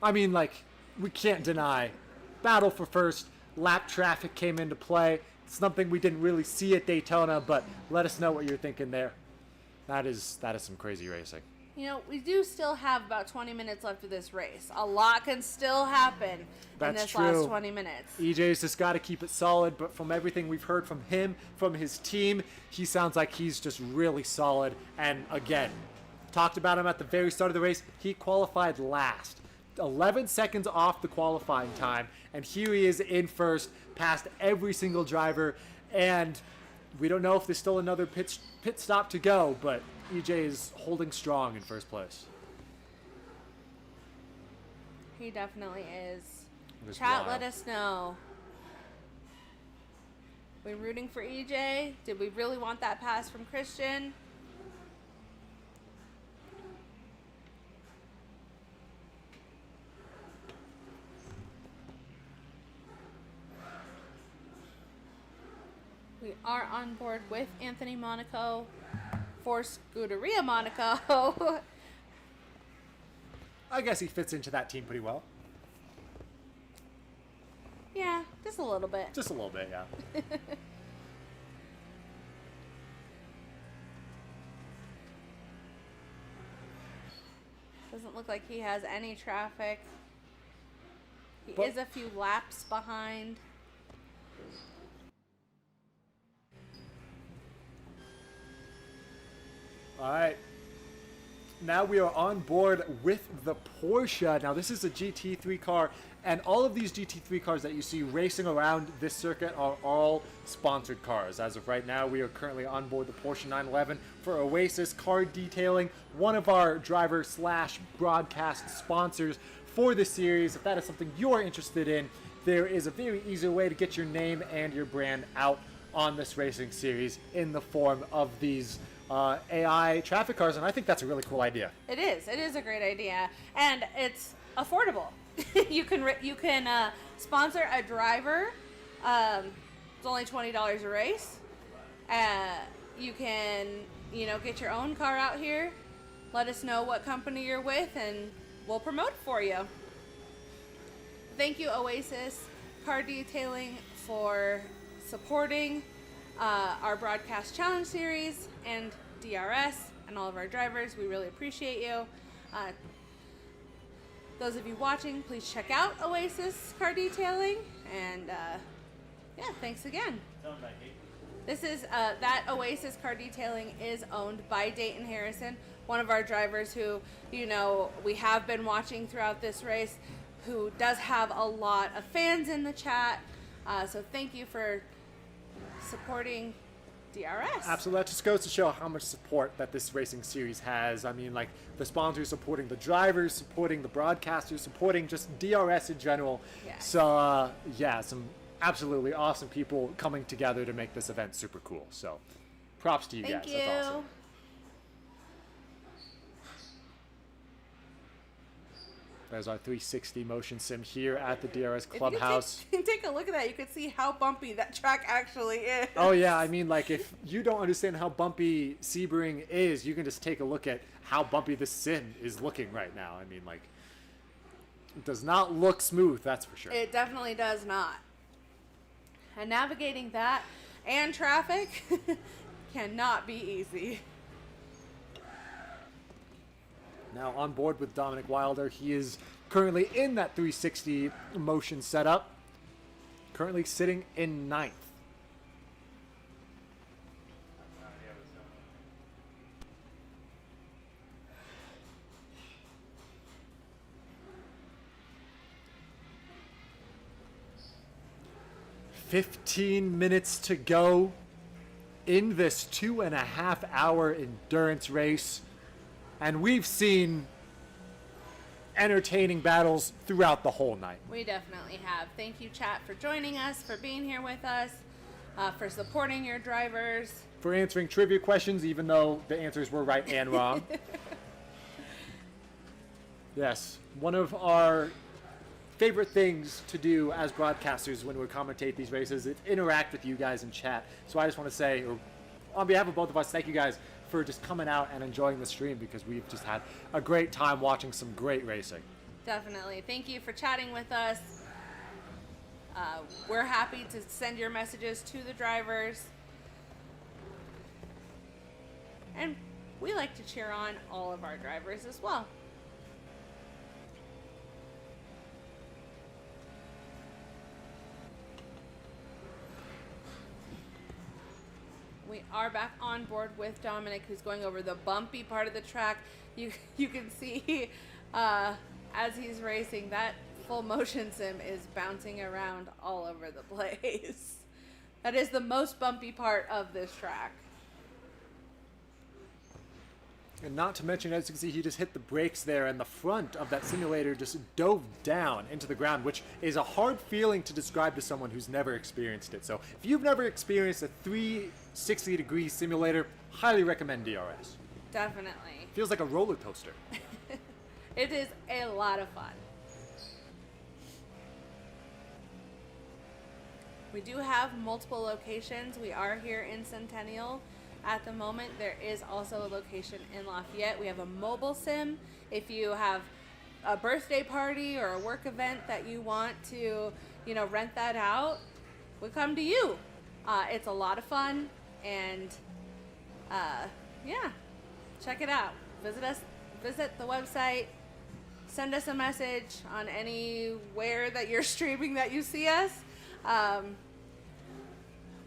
I mean, like, we can't deny. Battle for first, lap traffic came into play. Something we didn't really see at Daytona, but let us know what you're thinking there. That is some crazy racing. You know, we do still have about 20 minutes left of this race. A lot can still happen in this last 20 minutes. EJ's just got to keep it solid, but from everything we've heard from him, from his team, he sounds like he's just really solid. And again, talked about him at the very start of the race. He qualified last. 11 seconds off the qualifying time, and here he is in first, past every single driver, and we don't know if there's still another pit stop to go, but EJ is holding strong in first place. He definitely is. Just Chat, wild. let us know. We rooting for EJ? Did we really want that pass from Christian? We are on board with Anthony Monaco for Scuderia Monaco. I guess he fits into that team pretty well. Yeah, just a little bit. Just a little bit, yeah. Doesn't look like he has any traffic. He But- is a few laps behind. All right. Now we are on board with the Porsche. Now this is a GT3 car, and all of these GT3 cars that you see racing around this circuit are all sponsored cars. As of right now, we are currently on board the Porsche 911 for Oasis Car Detailing, one of our driver slash broadcast sponsors for the series. If that is something you're interested in, there is a very easy way to get your name and your brand out on this racing series in the form of these AI traffic cars, and I think that's a really cool idea. It is. It is a great idea, and it's affordable. you can sponsor a driver. It's only $20 a race. You can get your own car out here. Let us know what company you're with, and we'll promote it for you. Thank you, Oasis Car Detailing, for supporting our broadcast challenge series and DRS and all of our drivers. We really appreciate you. Those of you watching, please check out Oasis Car Detailing, and yeah, thanks again. This is that Oasis Car Detailing is owned by Dayton Harrison, one of our drivers who we have been watching throughout this race, who does have a lot of fans in the chat. So thank you for supporting DRS. Absolutely. That just goes to show how much support that this racing series has. I mean, like, the sponsors supporting the drivers, supporting the broadcasters, supporting just DRS in general. Yes. So, yeah, some absolutely awesome people coming together to make this event super cool. So, props to you Thank guys. you. That's awesome. There's our 360 motion sim here at the DRS Clubhouse. If you take a look at that, you can see how bumpy that track actually is. Oh yeah, I mean, like, if you don't understand how bumpy Sebring is, you can just take a look at how bumpy the sim is looking right now. I mean, like, it does not look smooth, that's for sure. It definitely does not. And navigating that and traffic cannot be easy. Now on board with Dominic Wilder, he is currently in that 360 motion setup, currently sitting in 9th. "15 minutes to go in this 2.5-hour endurance race. And we've seen entertaining battles throughout the whole night. We definitely have. Thank you, chat, for joining us, for being here with us, for supporting your drivers. For answering trivia questions, even though the answers were right and wrong. Yes, one of our favorite things to do as broadcasters when we commentate these races is interact with you guys in chat. So I just want to say, or on behalf of both of us, thank you guys for just coming out and enjoying the stream, because we've just had a great time watching some great racing. Definitely. Thank you for chatting with us. We're happy to send your messages to the drivers. And we like to cheer on all of our drivers as well. We are back on board with Dominic, who's going over the bumpy part of the track. You can see as he's racing, that full motion sim is bouncing around all over the place. That is the most bumpy part of this track. And not to mention, as you can see, he just hit the brakes there, and the front of that simulator just dove down into the ground, which is a hard feeling to describe to someone who's never experienced it. So if you've never experienced a 360-degree simulator, highly recommend DRS. Definitely. Feels like a roller coaster. It is a lot of fun. We do have multiple locations. We are here in Centennial at the moment. There is also a location in Lafayette. We have a mobile sim. If you have a birthday party or a work event that you want to, rent that out, we come to you. It's a lot of fun, and yeah, check it out. Visit the website. Send us a message on anywhere that you're streaming that you see us.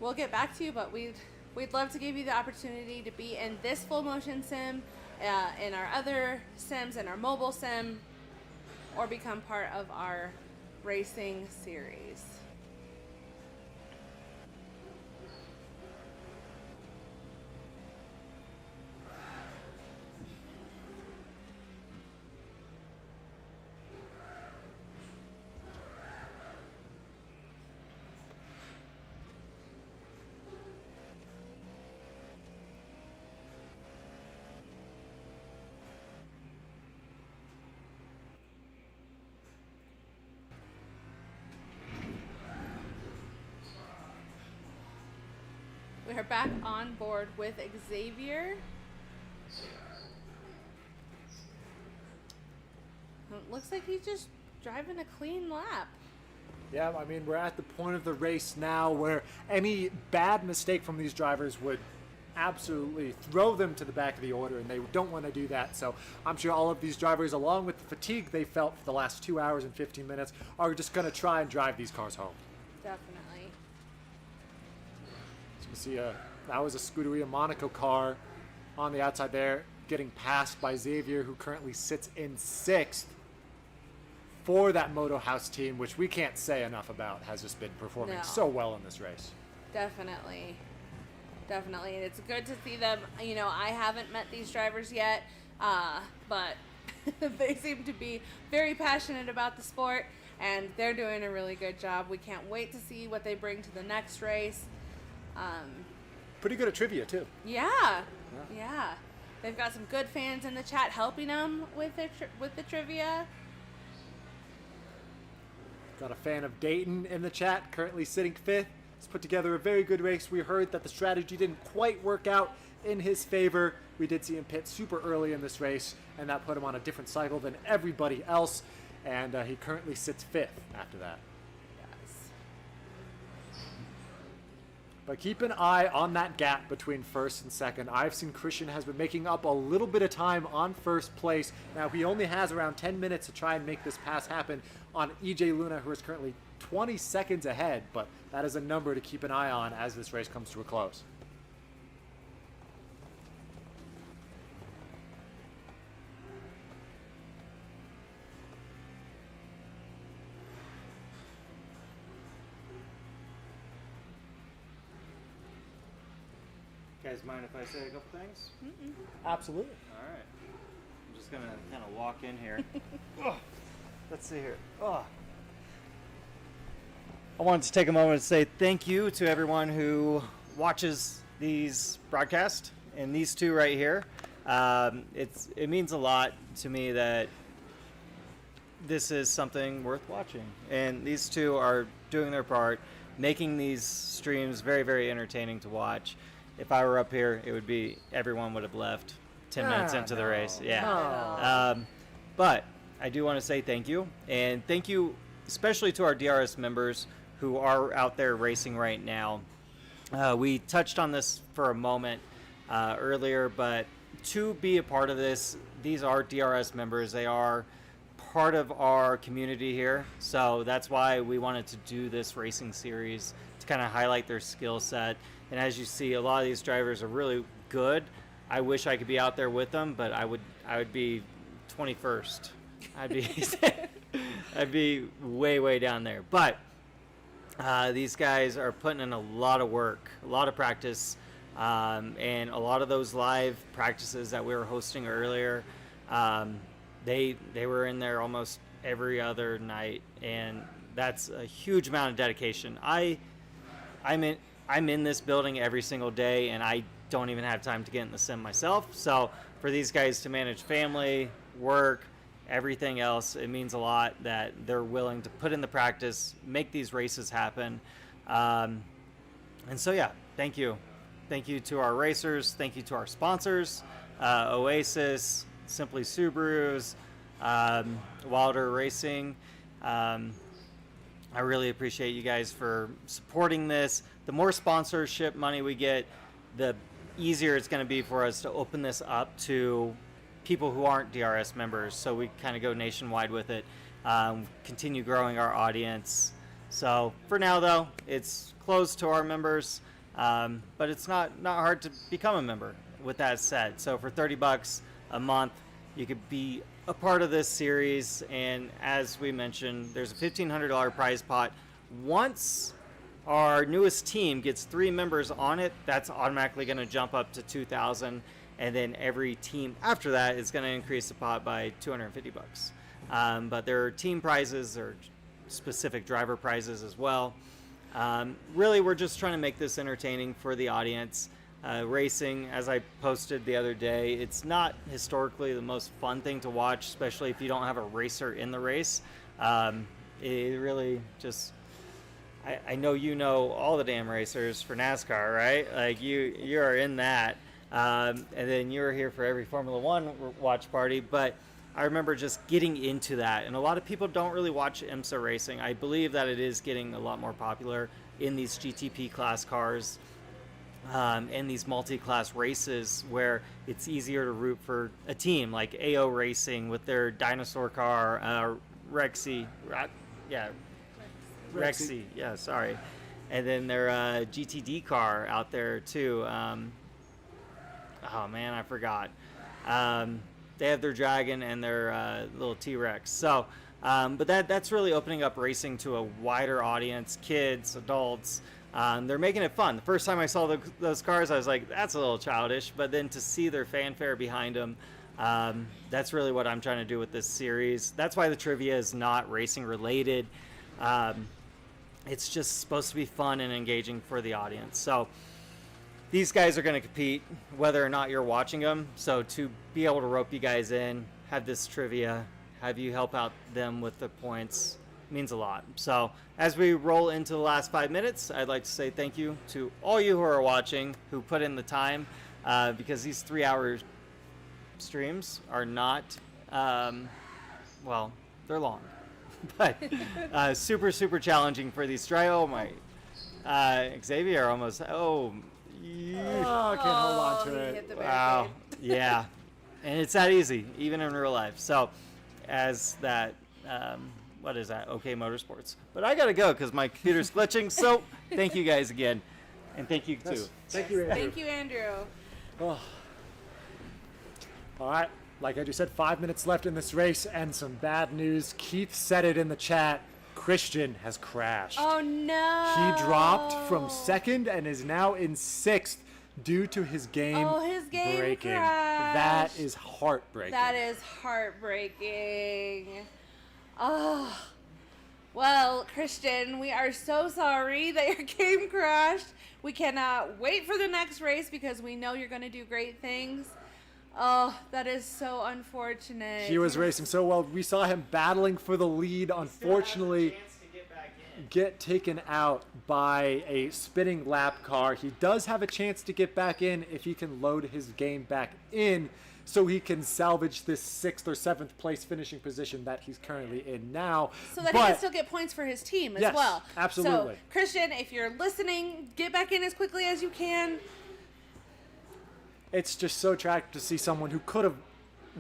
We'll get back to you, but we'd love to give you the opportunity to be in this full motion sim, in our other sims, in our mobile sim, or become part of our racing series. We are back on board with Xavier. It looks like he's just driving a clean lap. Yeah, I mean, we're at the point of the race now where any bad mistake from these drivers would absolutely throw them to the back of the order, and they don't want to do that. So I'm sure all of these drivers, along with the fatigue they felt for the last 2 hours and 15 minutes, are just going to try and drive these cars home. Definitely. You see, that was a Scuderia Monaco car on the outside there, getting passed by Xavier, who currently sits in 6th for that Moto House team, which we can't say enough about, has just been performing so well in this race. Definitely. Definitely. And it's good to see them. I haven't met these drivers yet, but they seem to be very passionate about the sport, and they're doing a really good job. We can't wait to see what they bring to the next race. Pretty good at trivia, too. Yeah. They've got some good fans in the chat helping them with the trivia. Got a fan of Dayton in the chat, currently sitting 5th. He's put together a very good race. We heard that the strategy didn't quite work out in his favor. We did see him pit super early in this race, and that put him on a different cycle than everybody else. And he currently sits 5th after that. But keep an eye on that gap between 1st and 2nd. I've seen Christian has been making up a little bit of time on 1st place. Now, he only has around 10 minutes to try and make this pass happen on EJ Luna, who is currently 20 seconds ahead. But that is a number to keep an eye on as this race comes to a close. You guys mind if I say a couple things? Mm-mm. Absolutely. All right. I'm just gonna kind of walk in here. Ugh. Let's see here. Ugh. I wanted to take a moment to say thank you to everyone who watches these broadcasts and these two right here. It means a lot to me that this is something worth watching, and these two are doing their part, making these streams very, very entertaining to watch. If I were up here, it would be everyone would have left 10 minutes into the race. Yeah. But I do want to say thank you, and thank you especially to our DRS members who are out there racing right now. We touched on this for a moment earlier, but to be a part of this, these are DRS members. They are part of our community here, so that's why we wanted to do this racing series to kind of highlight their skill set. And as you see, a lot of these drivers are really good. I wish I could be out there with them, but I would be 21st. I'd be way down there. But these guys are putting in a lot of work, a lot of practice, and a lot of those live practices that we were hosting earlier. They were in there almost every other night, and that's a huge amount of dedication. I'm in this building every single day, and I don't even have time to get in the sim myself. So for these guys to manage family, work, everything else, it means a lot that they're willing to put in the practice, make these races happen. And so yeah, thank you to our racers, thank you to our sponsors, Oasis, Simply Subarus, Wilder Racing. I really appreciate you guys for supporting this. The more sponsorship money we get, the easier it's going to be for us to open this up to people who aren't DRS members. So we kind of go nationwide with it, continue growing our audience. So for now, though, it's closed to our members, but it's not hard to become a member. With that said, so for $30 a month, you could be a part of this series, and as we mentioned, there's a $1,500 prize pot. Once our newest team gets 3 members on it, that's automatically going to jump up to $2,000, and then every team after that is going to increase the pot by $250. But there are team prizes or specific driver prizes as well. Really, we're just trying to make this entertaining for the audience. Racing, as I posted the other day, it's not historically the most fun thing to watch, especially if you don't have a racer in the race. It really just, I know you know all the damn racers for NASCAR, right? Like you are in that, and then you're here for every Formula One watch party. But I remember just getting into that, and a lot of people don't really watch IMSA racing. I believe that it is getting a lot more popular in these GTP class cars. In these multi-class races where it's easier to root for a team like AO Racing with their dinosaur car, Rexy, sorry, and then their GTD car out there too. Oh man, I forgot. They have their Dragon and their little T-Rex. So, but that's really opening up racing to a wider audience, kids, adults. They're making it fun. The first time I saw those cars, I was like, that's a little childish. But then to see their fanfare behind them, that's really what I'm trying to do with this series. That's why the trivia is not racing related. It's just supposed to be fun and engaging for the audience. So these guys are going to compete whether or not you're watching them. So to be able to rope you guys in, have this trivia, have you help out them with the points, means a lot. So as we roll into the last 5 minutes, I'd like to say thank you to all you who are watching, who put in the time, because these 3-hour streams are not, well, they're long, but super challenging for these Oh my, Xavier almost, I can't hold on to it. Wow. Yeah, and it's that easy, even in real life. So as that, what is that? OK Motorsports. But I gotta go because my computer's glitching. So thank you guys again, and thank you too. Thank you, Andrew. Thank you, Andrew. Oh. All right, like I just said, 5 minutes left in this race, and some bad news. Keith said it in the chat. Christian has crashed. Oh no! He dropped from second and is now in 6th. due to his game his game breaking. crash. That is heartbreaking. That is heartbreaking. Oh. Well, Christian, we are so sorry that your game crashed. We cannot wait for the next race because we know you're going to do great things. Oh, that is so unfortunate. He was racing so well. We saw him battling for the lead. Unfortunately, get taken out by a spinning lap car. He does have a chance to get back in if he can load his game back in so he can salvage this 6th or 7th place finishing position that he's currently in now. So that he can still get points for his team as yes, well. Absolutely. So, Christian, if you're listening, get back in as quickly as you can. It's just so tragic to see someone who could have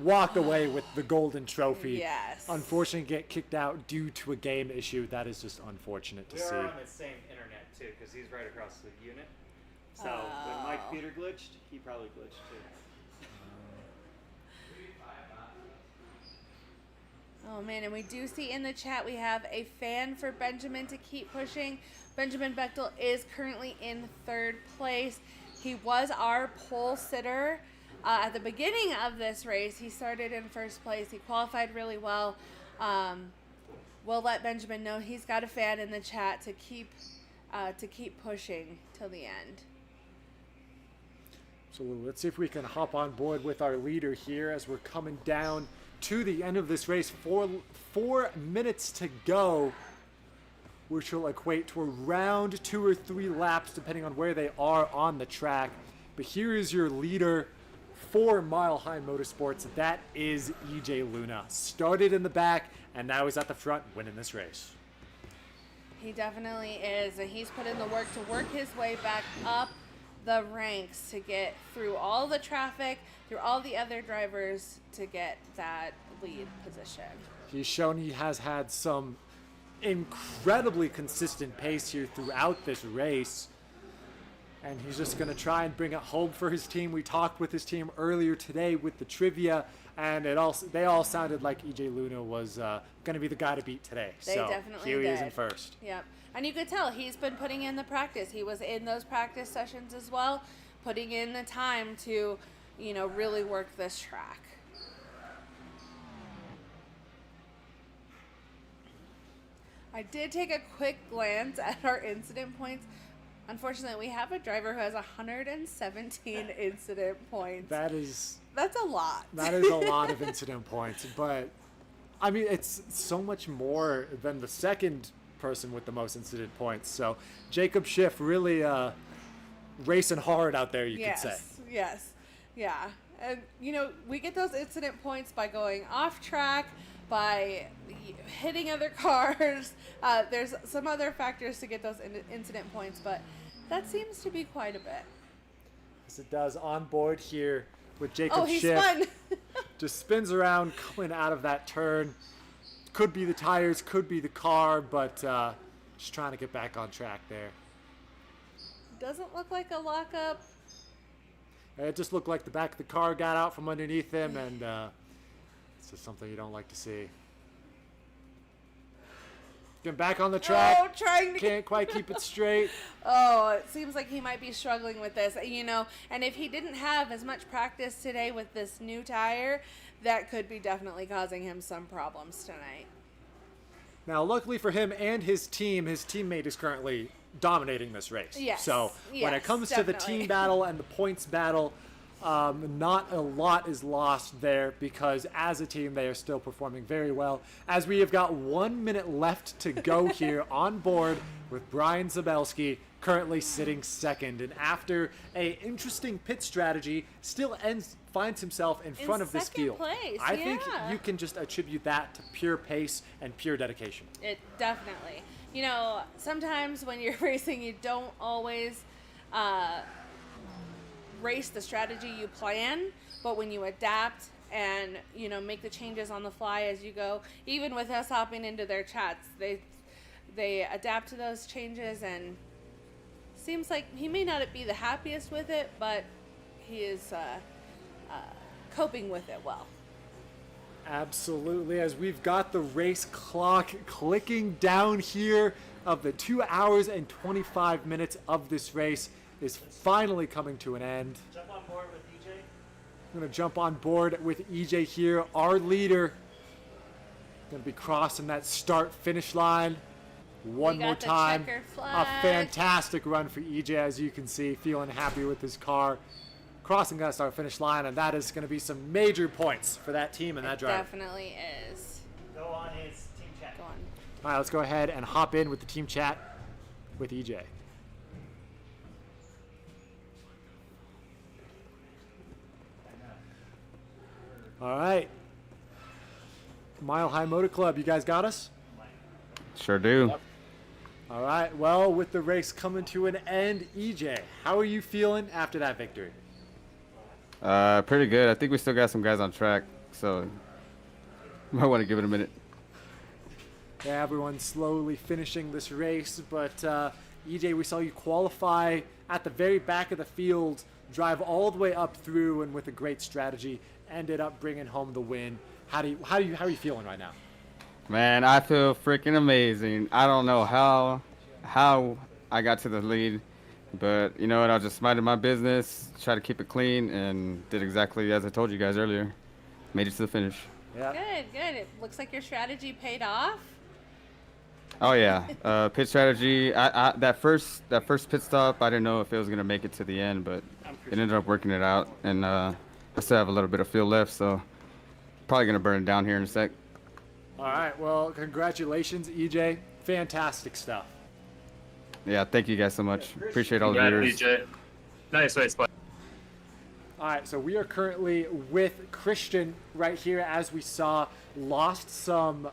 walked away with the golden trophy. Yes. Unfortunately, get kicked out due to a game issue. That is just unfortunate to see. We are on the same internet too, because he's right across the unit. So when my computer glitched, he probably glitched too. Oh man, and we do see in the chat we have a fan for Benjamin to keep pushing. Benjamin Bechtel is currently in 3rd place. He was our pole sitter at the beginning of this race. He started in 1st place. He qualified really well. We'll let Benjamin know he's got a fan in the chat to keep pushing till the end. So let's see if we can hop on board with our leader here as we're coming down to the end of this race. 4 minutes to go, which will equate to around 2 or 3 laps depending on where they are on the track. But here is your leader for Mile High Motorsports. That is EJ Luna. Started in the back and now he's at the front winning this race. He definitely is, and he's put in the work to work his way back up the ranks to get through all the traffic, through all the other drivers to get that lead position. He's shown he has had some incredibly consistent pace here throughout this race, and he's just going to try and bring it home for his team. We talked with his team earlier today with the trivia, and they all sounded like EJ Luna was going to be the guy to beat today. They so definitely here he is did. in 1st. Yep. And you could tell he's been putting in the practice. He was in those practice sessions as well, putting in the time to, really work this track. I did take a quick glance at our incident points. Unfortunately, we have a driver who has 117 incident points. That's a lot. That is a lot of incident points, but I mean, it's so much more than the second person with the most incident points. So Jacob Schiff really racing hard out there, you could say. Yes, yeah. And, we get those incident points by going off track, by hitting other cars. There's some other factors to get those incident points, but that seems to be quite a bit. As it does on board here with Jacob Schiff. Schiff. Just spins around coming out of that turn. Could be the tires, could be the car, but just trying to get back on track there. Doesn't look like a lockup. It just looked like the back of the car got out from underneath him, and it's just something you don't like to see. Getting back on the track. Oh, trying to can't quite keep it straight. Oh, it seems like he might be struggling with this, and if he didn't have as much practice today with this new tire, that could be definitely causing him some problems tonight. Now, luckily for him and his teammate is currently dominating this race. Yes. So when it comes to the team battle and the points battle, not a lot is lost there because as a team they are still performing very well. As we have got 1 minute left to go here on board with Brian Zabelski currently sitting 2nd, and after a interesting pit strategy still finds himself in front of this field. Place, I think you can just attribute that to pure pace and pure dedication. It definitely. Sometimes when you're racing, you don't always race the strategy you plan, but when you adapt and make the changes on the fly as you go, even with us hopping into their chats, they adapt to those changes, and seems like he may not be the happiest with it, but he is coping with it well. Absolutely, as we've got the race clock clicking down here of the 2 hours and 25 minutes of this race. is finally coming to an end. Jump on board with EJ. I'm going to jump on board with EJ here, our leader. Going to be crossing that start-finish line one We got more the time. checkered A flag. fantastic run for EJ, as you can see, feeling happy with his car. Crossing that start-finish line, and that is going to be some major points for that team and that driver. Definitely is. Go on his team chat. Go on. All right, let's go ahead and hop in with the team chat with EJ. All right. Mile High Motor Club, you guys got us? Sure do. All right, well, with the race coming to an end, EJ, how are you feeling after that victory? Pretty good. I think we still got some guys on track, so might want to give it a minute. Yeah, everyone's slowly finishing this race, but EJ, we saw you qualify at the very back of the field, drive all the way up through, and with a great strategy, ended up bringing home the win. How are you feeling right now? Man, I feel freaking amazing. I don't know how I got to the lead, but you know what? I just minded my business, tried to keep it clean, and did exactly as I told you guys earlier. Made it to the finish. Yeah. Good. It looks like your strategy paid off. Oh yeah, pit strategy. That first pit stop, I didn't know if it was gonna make it to the end, but it ended up working it out, and I still have a little bit of fuel left, so probably gonna burn it down here in a sec. All right, well, congratulations, EJ. Fantastic stuff. Yeah, thank you guys so much. Appreciate all the Congrats, viewers. EJ. Nice race, bud. All right, so we are currently with Christian right here, as we saw, lost some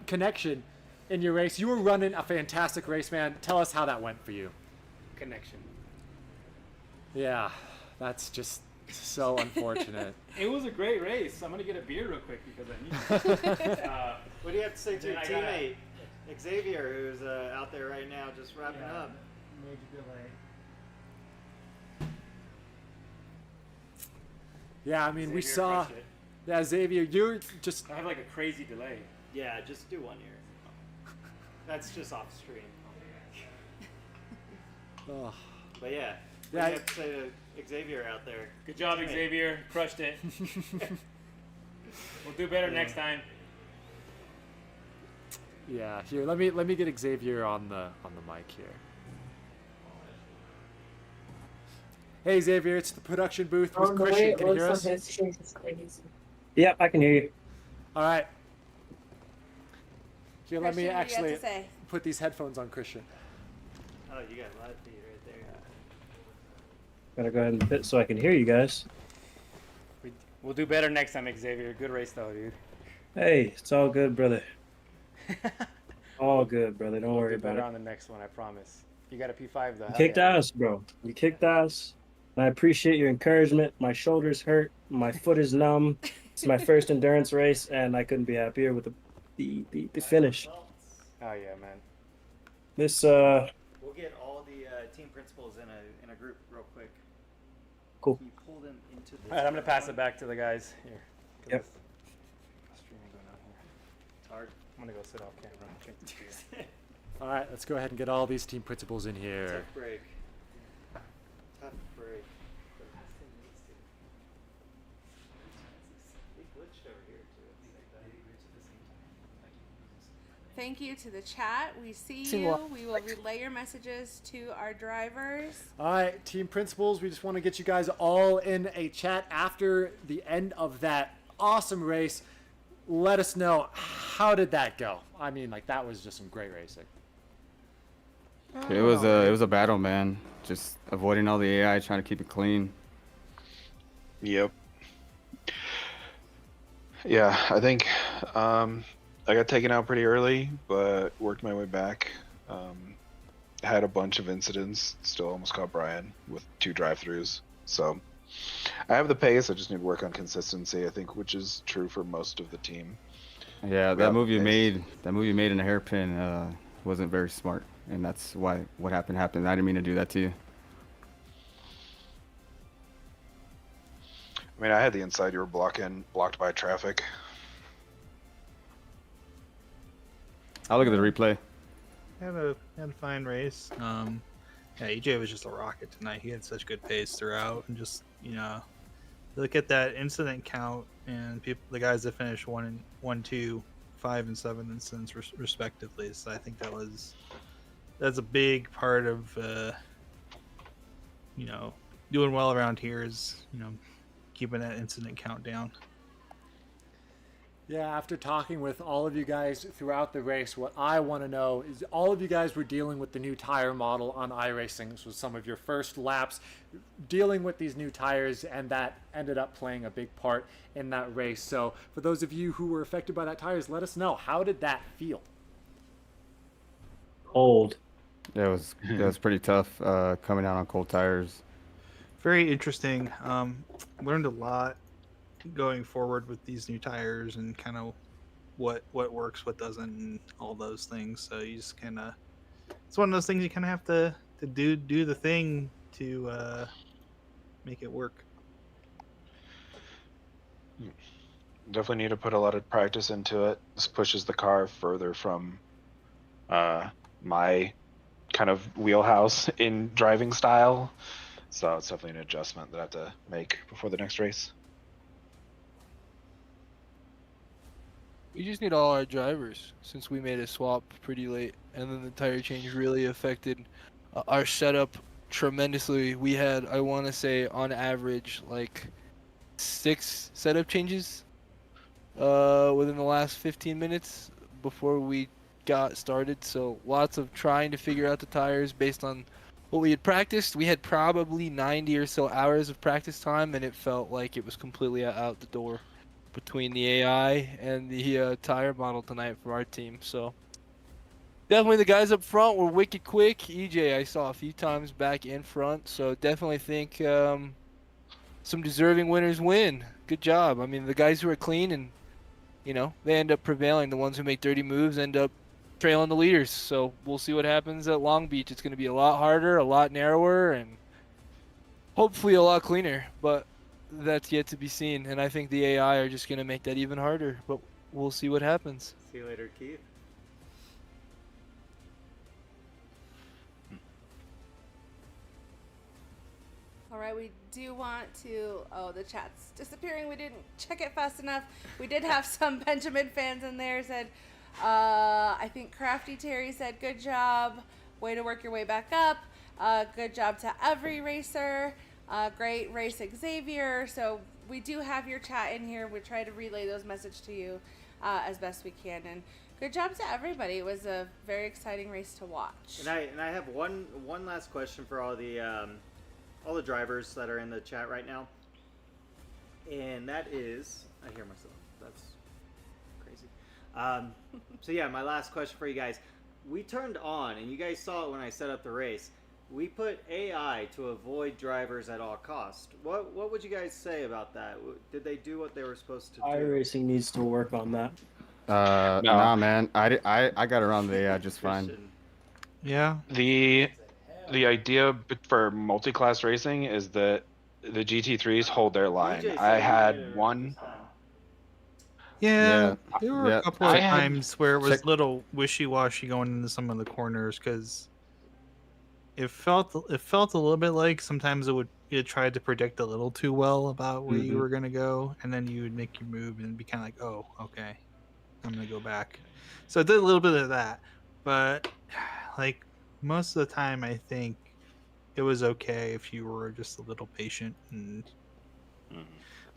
connection in your race. You were running a fantastic race, man. Tell us how that went for you. Connection. Yeah, that's just so unfortunate. It was a great race. I'm gonna get a beer real quick because I need it. What do you have to say to your Then I gotta- teammate, Xavier, who's out there right now just wrapping up? Major delay. Yeah, I mean, we Xavier saw. crushed it. Yeah, Xavier, you're just. I have like a crazy delay. Yeah, just do 1 year. That's just off screen. Oh. But yeah, what do Yeah, you have to say to Xavier out there? Good job, Teammate. Xavier. Crushed it. We'll do better next time. Yeah, here, let me get Xavier on the mic here. Hey Xavier, it's the production booth with Christian. Can you hear us? Yep, I can hear you. All right. Here, let me Christian, what do you have actually to say? put these headphones on Christian. Oh, you got live feed right there. Gotta go ahead and pit so I can hear you guys. We'll do better next time, Xavier. Good race though, dude. Hey, it's all good, brother. All good, brother. Don't worry We'll do about better it. on the next one, I promise. You got a P5 though. You hell kicked yeah. ass, bro. You kicked ass. And I appreciate your encouragement. My shoulders hurt. My foot is numb. It's my first endurance race, and I couldn't be happier with the finish. Oh yeah, man. This We'll get all the team principals in a group real quick. Cool. Can you pull them into this? All right, I'm gonna pass it back to the guys here. Yep. Streaming going on here. It's hard. I'm gonna go sit off camera. Drink this beer. All right, let's go ahead and get all these team principals in here. Tough break. Tough break. They glitched over here too. Thank you to the chat. We see See you. what- We will relay your messages to our drivers. All right, team principals, we just want to get you guys all in a chat after the end of that awesome race. Let us know, how did that go? I mean, like, that was just some great racing. It was a battle, man. Just avoiding all the AI, trying to keep it clean. Yep. Yeah, I think I got taken out pretty early, but worked my way back. Had a bunch of incidents. Still almost caught Brian with 2 drive-throughs. So I have the pace. I just need to work on consistency, I think, which is true for most of the team. Yeah, that move you made in a hairpin wasn't very smart, and that's why what happened. I didn't mean to do that to you. I mean, I had the inside you were blocked by traffic. I'll look at the replay. Had a fine race. Yeah, EJ was just a rocket tonight. He had such good pace throughout, and just look at that incident count and the guys that finished 1, 2, 5, and 7 incidents respectively. So I think that's a big part of doing well around here is keeping that incident count down. Yeah, after talking with all of you guys throughout the race, what I want to know is all of you guys were dealing with the new tire model on iRacing. This was some of your first laps dealing with these new tires, and that ended up playing a big part in that race. So for those of you who were affected by that tires, let us know. How did that feel? Cold. Yeah, it was pretty tough coming out on cold tires. Very interesting. Learned a lot going forward with these new tires and kind of what works, what doesn't, and all those things. So you just kind of, it's one of those things you kind of have to do the thing to make it work. Definitely need to put a lot of practice into it. This pushes the car further from my kind of wheelhouse in driving style. So it's definitely an adjustment that I have to make before the next race. We just need all our drivers since we made a swap pretty late, and then the tire change really affected our setup tremendously. We had, I want to say, on average, like 6 setup changes within the last 15 minutes before we got started. So lots of trying to figure out the tires based on what we had practiced. We had probably 90 or so hours of practice time, and it felt like it was completely out the door between the AI and the tire model tonight for our team. So definitely the guys up front were wicked quick. EJ I saw a few times back in front, so definitely think some deserving winners win. Good job. I mean, the guys who are clean and they end up prevailing. The ones who make dirty moves end up trailing the leaders. So we'll see what happens at Long Beach. It's going to be a lot harder, a lot narrower, and hopefully a lot cleaner, but that's yet to be seen. And I think the AI are just going to make that even harder, but we'll see what happens. See you later, Keith. All right, we do want to. Oh, the chat's disappearing. We didn't check it fast enough. We did have some Benjamin fans in there. Said, I think Crafty Terry said, "Good job, way to work your way back up. Good job to every racer. Great race, Xavier." So we do have your chat in here. We try to relay those messages to you as best we can. And good job to everybody. It was a very exciting race to watch. And I have one last question for all the drivers that are in the chat right now, and that is, I hear myself. That's crazy. So yeah, my last question for you guys. We turned on, and you guys saw it when I set up the race. We put AI to avoid drivers at all costs. What would you guys say about that? Did they do what they were supposed to do? iRacing needs to work on that. Nah, man. I got around the AI just fine. Yeah. The idea for multi-class racing is that the GT3s hold their line. I had one. Yeah, there were yeah. a couple of times where it was a little wishy-washy going into some of the corners because it felt a little bit like sometimes it tried to predict a little too well about where you were gonna go, and then you would make your move and be kind of like, oh, okay, I'm gonna go back. So it did a little bit of that, but like most of the time, I think it was okay if you were just a little patient and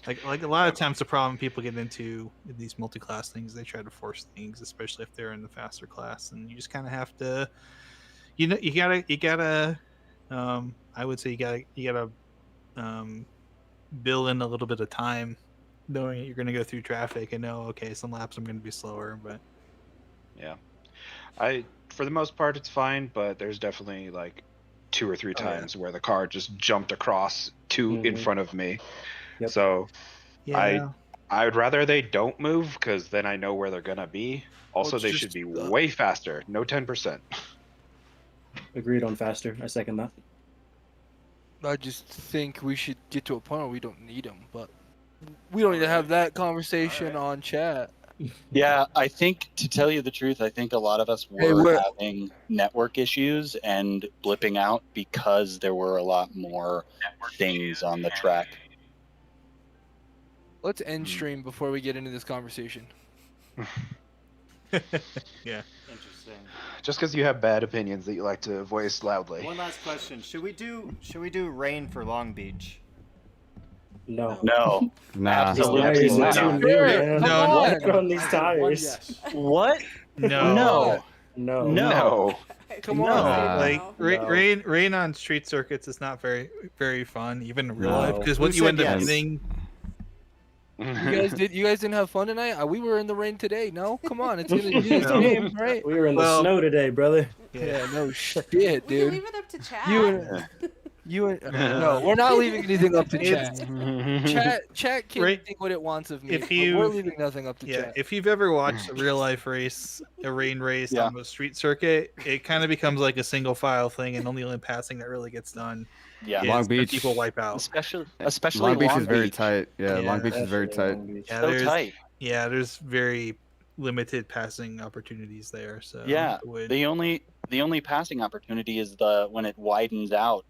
like a lot of times the problem people get into these multi-class things, they try to force things, especially if they're in the faster class, and you just kind of have to, you gotta I would say you gotta build in a little bit of time, knowing you're gonna go through traffic and know, okay, some laps I'm gonna be slower, but yeah, for the most part it's fine, but there's definitely like 2 or 3 times where the car just jumped across in front of me. Yep. So yeah. I would rather they don't move, because then I know where they're gonna be. Also, they should be way faster. No 10%. Agreed on faster. I second that. I just think we should get to a point where we don't need them, but we don't need to have that conversation on chat. Yeah, I think, to tell you the truth, I think a lot of us Hey, were we're- having network issues and blipping out because there were a lot more things on the track. Let's end stream before we get into this conversation. Yeah. Interesting. Just because you have bad opinions that you like to voice loudly. One last question: Should we do rain for Long Beach? No. No. Nah. Absolutely Absolutely not. not. New, Sure, man. come No. on. Work on these tires. What? No. No. No. No. Come No. on. Like No. rain on street circuits is not very fun, even in real life, No. because Who what you said end up yes? getting. You guys didn't have fun tonight? We were in the rain today. No, come on, it's gonna be this No. game, right? We were in the Well- snow today, brother. Yeah, no shit, We can dude. leave it up to chat. You and no, we're not leaving anything up to chat. Chat can Right. think what it wants of me. If but you- we're leaving nothing up to Yeah, chat. if you've ever watched a real life race, a rain race Yeah. on a street circuit, it kind of becomes like a single file thing, and only the passing that really gets done. Yeah. is Long when Beach. people wipe out. Especially Long Beach Long is very Beach. tight. Yeah, Long Yeah. Beach is very tight. Yeah, So there's tight. there's very limited passing opportunities there. So Yeah. it would- The only passing opportunity is when it widens out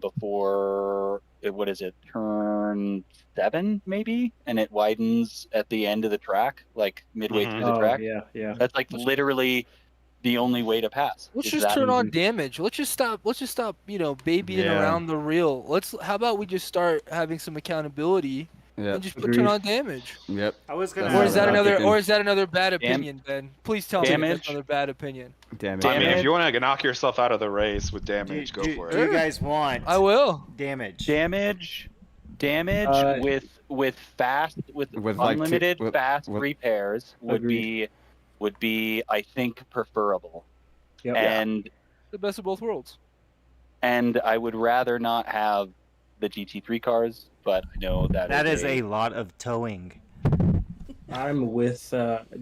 before what is it, turn 7 maybe, and it widens at the end of the track, like midway through the Oh, track. yeah. That's like literally the only way to pass. Let's is just that. turn on damage. Let's just stop, babying Yeah. around the reel. How about we just start having some accountability Yeah. and just Agreed. turn on damage? Yep. I was gonna. That's Or what is that I'm another thinking. or is that another bad Dam- opinion, Ben? Please tell me Damage? that's another bad opinion. Damage. I mean, if Damage? you want to knock yourself out of the race with damage, go for Do you it. guys want I will. damage? Damage Uh, with With, like, unlimited with- fast with- repairs would be I think preferable. Yep. And The best of both worlds. I would rather not have the GT3 cars, but I know That is a lot of towing. I'm with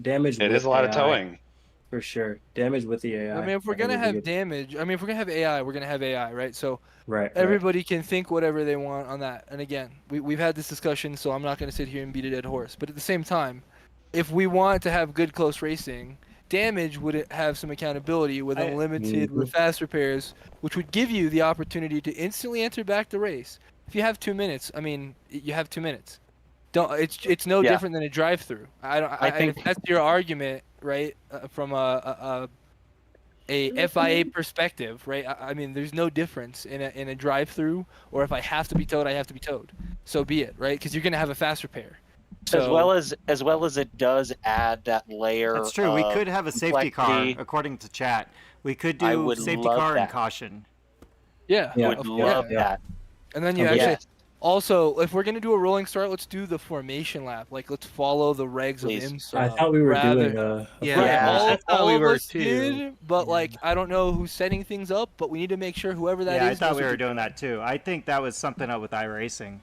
damage. It with is a lot of AI, towing. for sure. Damage with the AI. I mean, if we're think gonna would be have good. damage, if we're gonna have AI, we're gonna have AI, right? So right. everybody can think whatever they want on that. And again, we've had this discussion, so I'm not gonna sit here and beat a dead horse. But at the same time, if we want to have good close racing, damage would have some accountability with unlimited Mhm. fast repairs, which would give you the opportunity to instantly enter back the race. If you have 2 minutes, I mean, you have 2 minutes. It's no Yeah. different than a drive-through. I think if that's your argument, right? From a FIA perspective, right? I mean, there's no difference in a drive-through, or if I have to be towed, I have to be towed. So be it, right? Because you're gonna have a fast repair. So, as well as it does add that layer. That's true. We of could have a safety car, complexity. according to chat. We could I do would safety love car and that. caution. yeah, Yeah. Would love yeah. that. and then you Okay. actually Yes. also, if we're gonna do a rolling start, let's do the formation lap. Like, let's follow the regs Please. of IMSA. I thought we were rather- doing a Yeah. Right, Yeah. all, I thought all we of were us too. did, but like I don't know who's setting things up, but we need to make sure whoever that is. Yeah, I thought knows we what were they're doing that too. I think that was something up with iRacing.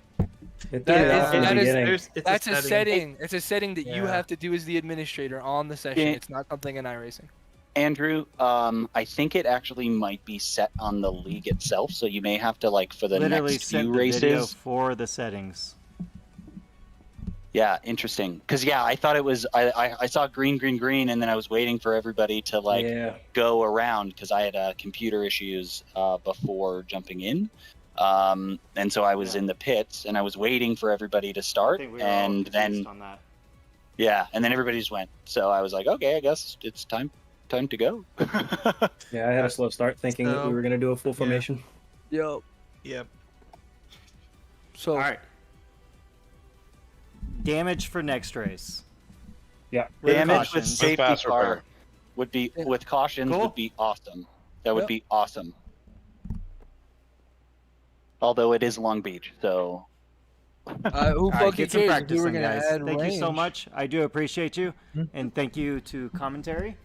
It That did is- from the that is- beginning. That's a setting. It's a setting that you Yeah. have to do as the administrator on the session. Yeah. It's not something in iRacing. Andrew, I think it actually might be set on the league itself, so you may have to for the Literally next sent few the video races. for the settings. Yeah, interesting. Because I thought it was I saw green, and then I was waiting for everybody to yeah. go around because I had computer issues before jumping in, and so I was in the pits and I was waiting for everybody to I start, think we were all and confused then on that. and then everybody just went. So I was like, okay, I guess it's time to go. Yeah, I had a slow start thinking that we were gonna do a full formation. Yo. Yep. So. All right. Damage for next race. Yeah. Damage with cautions. safety fast car repair. would be with cautions Cool. would be awesome. That would Yep. be awesome. Although it is Long Beach, so Who All right, fucking get some cares if practice we were in, gonna guys. add Thank you so range? much. I do appreciate you, and thank you to commentary.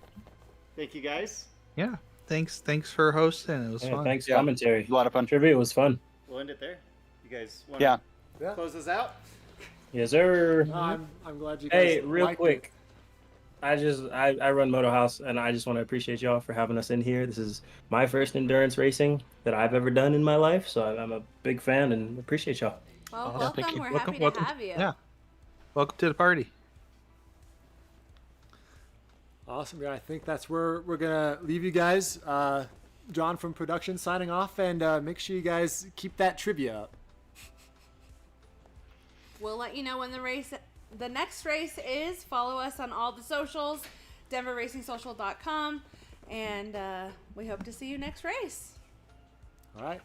Thank you, guys. Yeah. Thanks for hosting. It was Yeah, fun. thanks, Yeah. commentary. a lot of fun. Trivia was fun. We'll end it there. You guys want Yeah. to close this out? Yes, sir. No, I'm glad you guys Hey, real liked quick. it. I run Moto House, and I just want to appreciate y'all for having us in here. This is my first endurance racing that I've ever done in my life, so I'm a big fan and appreciate y'all. Well, Oh, welcome. thank you. We're Welcome- happy welcome to have you. Yeah. Welcome to the party. Awesome. Yeah, I think that's where we're going to leave you guys. John from production signing off, and make sure you guys keep that trivia up. We'll let you know when the next race is. Follow us on all the socials, denverracingsocial.com, and we hope to see you next race. All right.